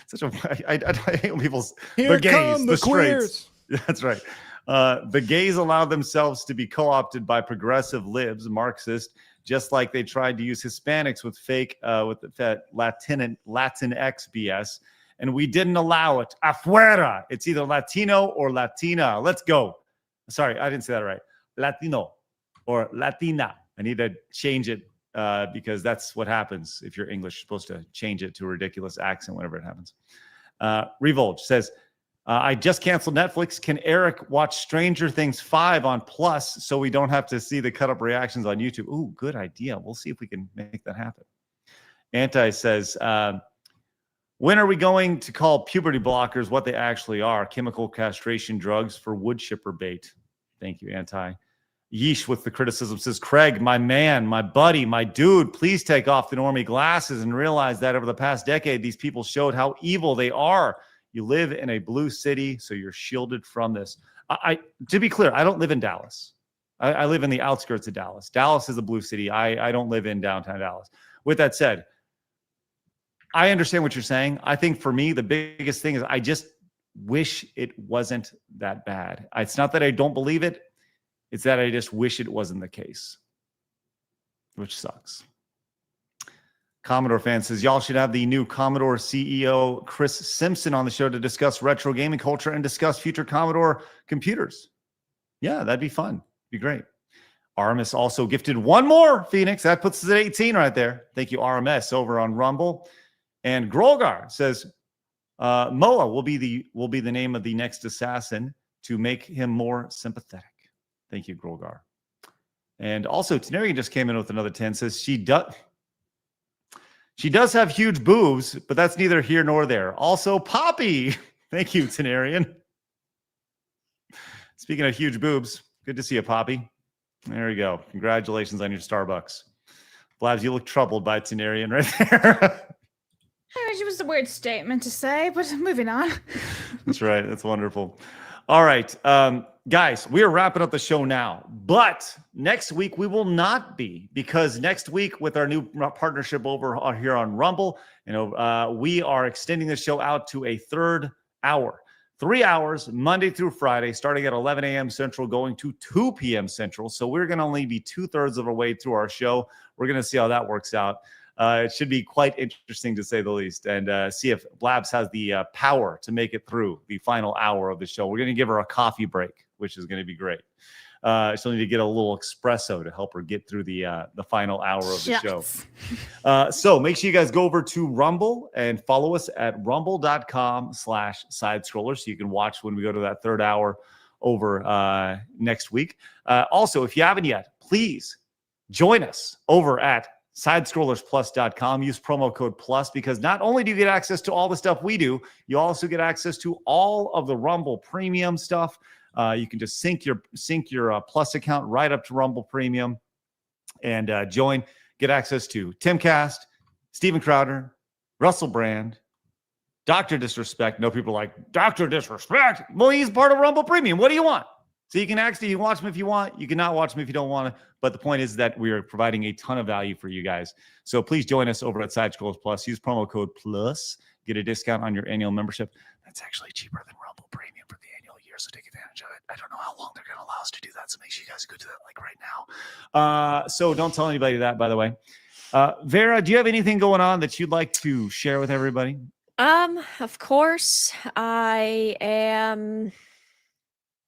Such a I hate when people. Here the gays, come the straights. That's right. The gays allow themselves to be co-opted by progressive libs, Marxist, just like they tried to use Hispanics with fake with that Latinx BS, and we didn't allow it. Afuera. It's either Latino or Latina. Let's go. Sorry, I didn't say that right. Latino or Latina. I need to change it because that's what happens if you're English. You're supposed to change it to a ridiculous accent whenever it happens. Revolge says, I just canceled Netflix. Can Eric watch Stranger Things 5 on Plus so we don't have to see the cut-up reactions on YouTube? Ooh, good idea. We'll see if we can make that happen. Anti says, when are we going to call puberty blockers what they actually are? Chemical castration drugs for wood chipper bait. Thank you, Anti. Yeesh with the criticism says, Craig, my man, my buddy, my dude, please take off the normie glasses and realize that over the past decade, these people showed how evil they are. You live in a blue city, so you're shielded from this. To be clear, I don't live in Dallas. I live in the outskirts of Dallas. Dallas is a blue city. I don't live in downtown Dallas. With that said, I understand what you're saying. I think for me, the biggest thing is I just wish it wasn't that bad. It's not that I don't believe it. It's that I just wish it wasn't the case, which sucks. Commodore fan says, y'all should have the new Commodore CEO, Chris Simpson, on the show to discuss retro gaming culture and discuss future Commodore computers. Yeah, that'd be fun. Be great. RMS also gifted one more, Phoenix. That puts us at 18 right there. Thank you, RMS, over on Rumble. And Grolgar says, Moa will be the name of the next assassin to make him more sympathetic. Thank you, Grolgar. And also, Tenarian just came in with another 10. Says she does have huge boobs, but that's neither here nor there. Also, Poppy. Thank you, Tenarian. Speaking of huge boobs, good to see you, Poppy. There you go. Congratulations on your Starbucks. Blabs, you look troubled by Tenarian right there. It was a weird statement to say, but moving on. That's right. That's wonderful. All right, guys, we are wrapping up the show now. But next week we will not be, because next week with our new partnership over here on Rumble, we are extending the show out to a third hour. 3 hours, Monday through Friday, starting at 11 a.m. Central, going to 2 p.m. Central. So we're going to only be 2/3 of our way through our show. We're going to see how that works out. It should be quite interesting, to say the least, and see if Blabs has the power to make it through the final hour of the show. We're going to give her a coffee break, which is going to be great. She'll need to get a little espresso to help her get through the final hour of the show. So make sure you guys go over to Rumble and follow us at rumble.com/sidescroller so you can watch when we go to that third hour over next week. Also, if you haven't yet, please join us over at sidescrollersplus.com. Use promo code PLUS, because not only do you get access to all the stuff we do, you also get access to all of the Rumble Premium stuff. You can just sync your Plus account right up to Rumble Premium and join. Get access to Timcast, Steven Crowder, Russell Brand, Dr. Disrespect. No, people are like, Dr. Disrespect? Well, he's part of Rumble Premium. What do you want? So you can watch him if you want. You cannot watch him if you don't want to. But the point is that we are providing a ton of value for you guys. So please join us over at Side Scrollers Plus. Use promo code PLUS. Get a discount on your annual membership. That's actually cheaper than Rumble Premium for the annual year. So take advantage of it. I don't know how long they're going to allow us to do that. So make sure you guys go do that like right now. So don't tell anybody that, by the way. Vera, do you have anything going on that you'd like to share with everybody? Of course, I am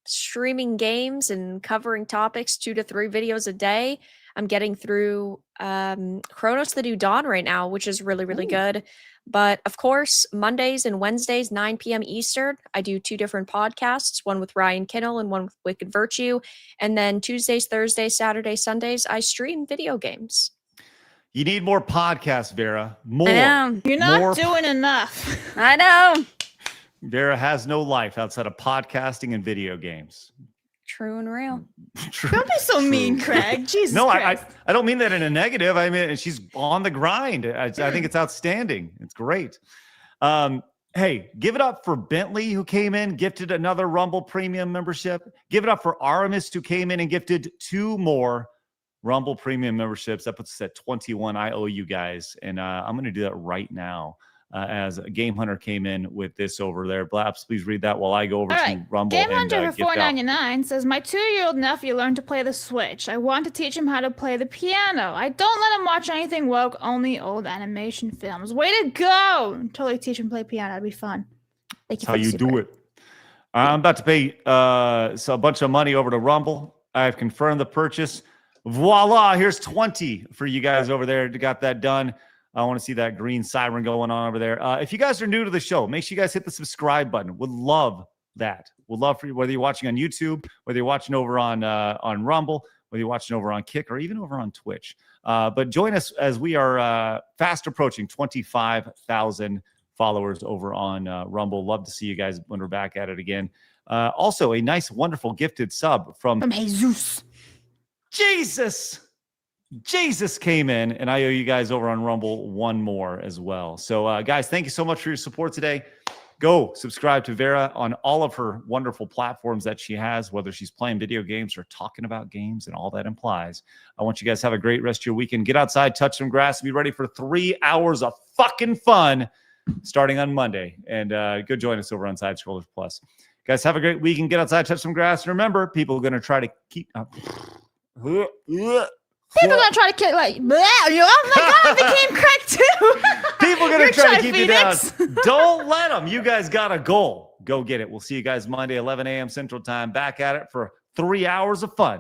streaming games and covering topics, 2 to 3 videos a day. I'm getting through Chronos: The New Dawn right now, which is really, really good. But of course, Mondays and Wednesdays, 9 p.m. Eastern, I do 2 different podcasts, one with Ryan Kinnell and one with Wicked Virtue. And then Tuesdays, Thursdays, Saturdays, Sundays, I stream video games. You need more podcasts, Vera. More. I know. You're not doing enough. I know. Vera has no life outside of podcasting and video games. True and real. Don't be so mean, Craig. Jesus No, Christ. I don't mean that in a negative. I mean, she's on the grind. I think it's outstanding. It's great. Hey, give it up for Bentley, who came in, gifted another Rumble Premium membership. Give it up for Aramis, who came in and gifted 2 more Rumble Premium memberships. That puts us at 21. I owe you guys. And I'm going to do that right now. As Game Hunter came in with this over there. Blabs, please read that while I go over to Rumble. Game and Hunter for gift out. $4.99 says, my 2-year-old nephew learned to play the Switch. I want to teach him how to play the piano. I don't let him watch anything woke, only old animation films. Way to go! Totally teach him to play piano. That'd be fun. That's how you do it. I'm about to pay a bunch of money over to Rumble. I've confirmed the purchase. Voila! Here's 20 for you guys over there. Got that done. I want to see that green siren going on over there. If you guys are new to the show, make sure you guys hit the subscribe button. Would love that. Would love for you, whether you're watching on YouTube, whether you're watching over on Rumble, whether you're watching over on Kick, or even over on Twitch. But join us as we are fast approaching 25,000 followers over on Rumble. Love to see you guys when we're back at it again. Also, a nice, wonderful gifted sub from Jesus. Jesus came in, and I owe you guys over on Rumble 1 more as well. So, guys, thank you so much for your support today. Go subscribe to Vera on all of her wonderful platforms that she has, whether she's playing video games or talking about games and all that implies. I want you guys to have a great rest of your weekend. Get outside, touch some grass, and be ready for 3 hours of fucking fun starting on Monday. And go join us over on Side Scrollers Plus. Guys, have a great weekend. Get outside, touch some grass. And remember, people are going to try to keep... People are going to try to kill, like, oh my God, I became Craig too. People are going to try to keep you down. Don't let them. You guys got a goal. Go get it. We'll see you guys Monday, 11 a.m. Central Time. Back at it for 3 hours of fun.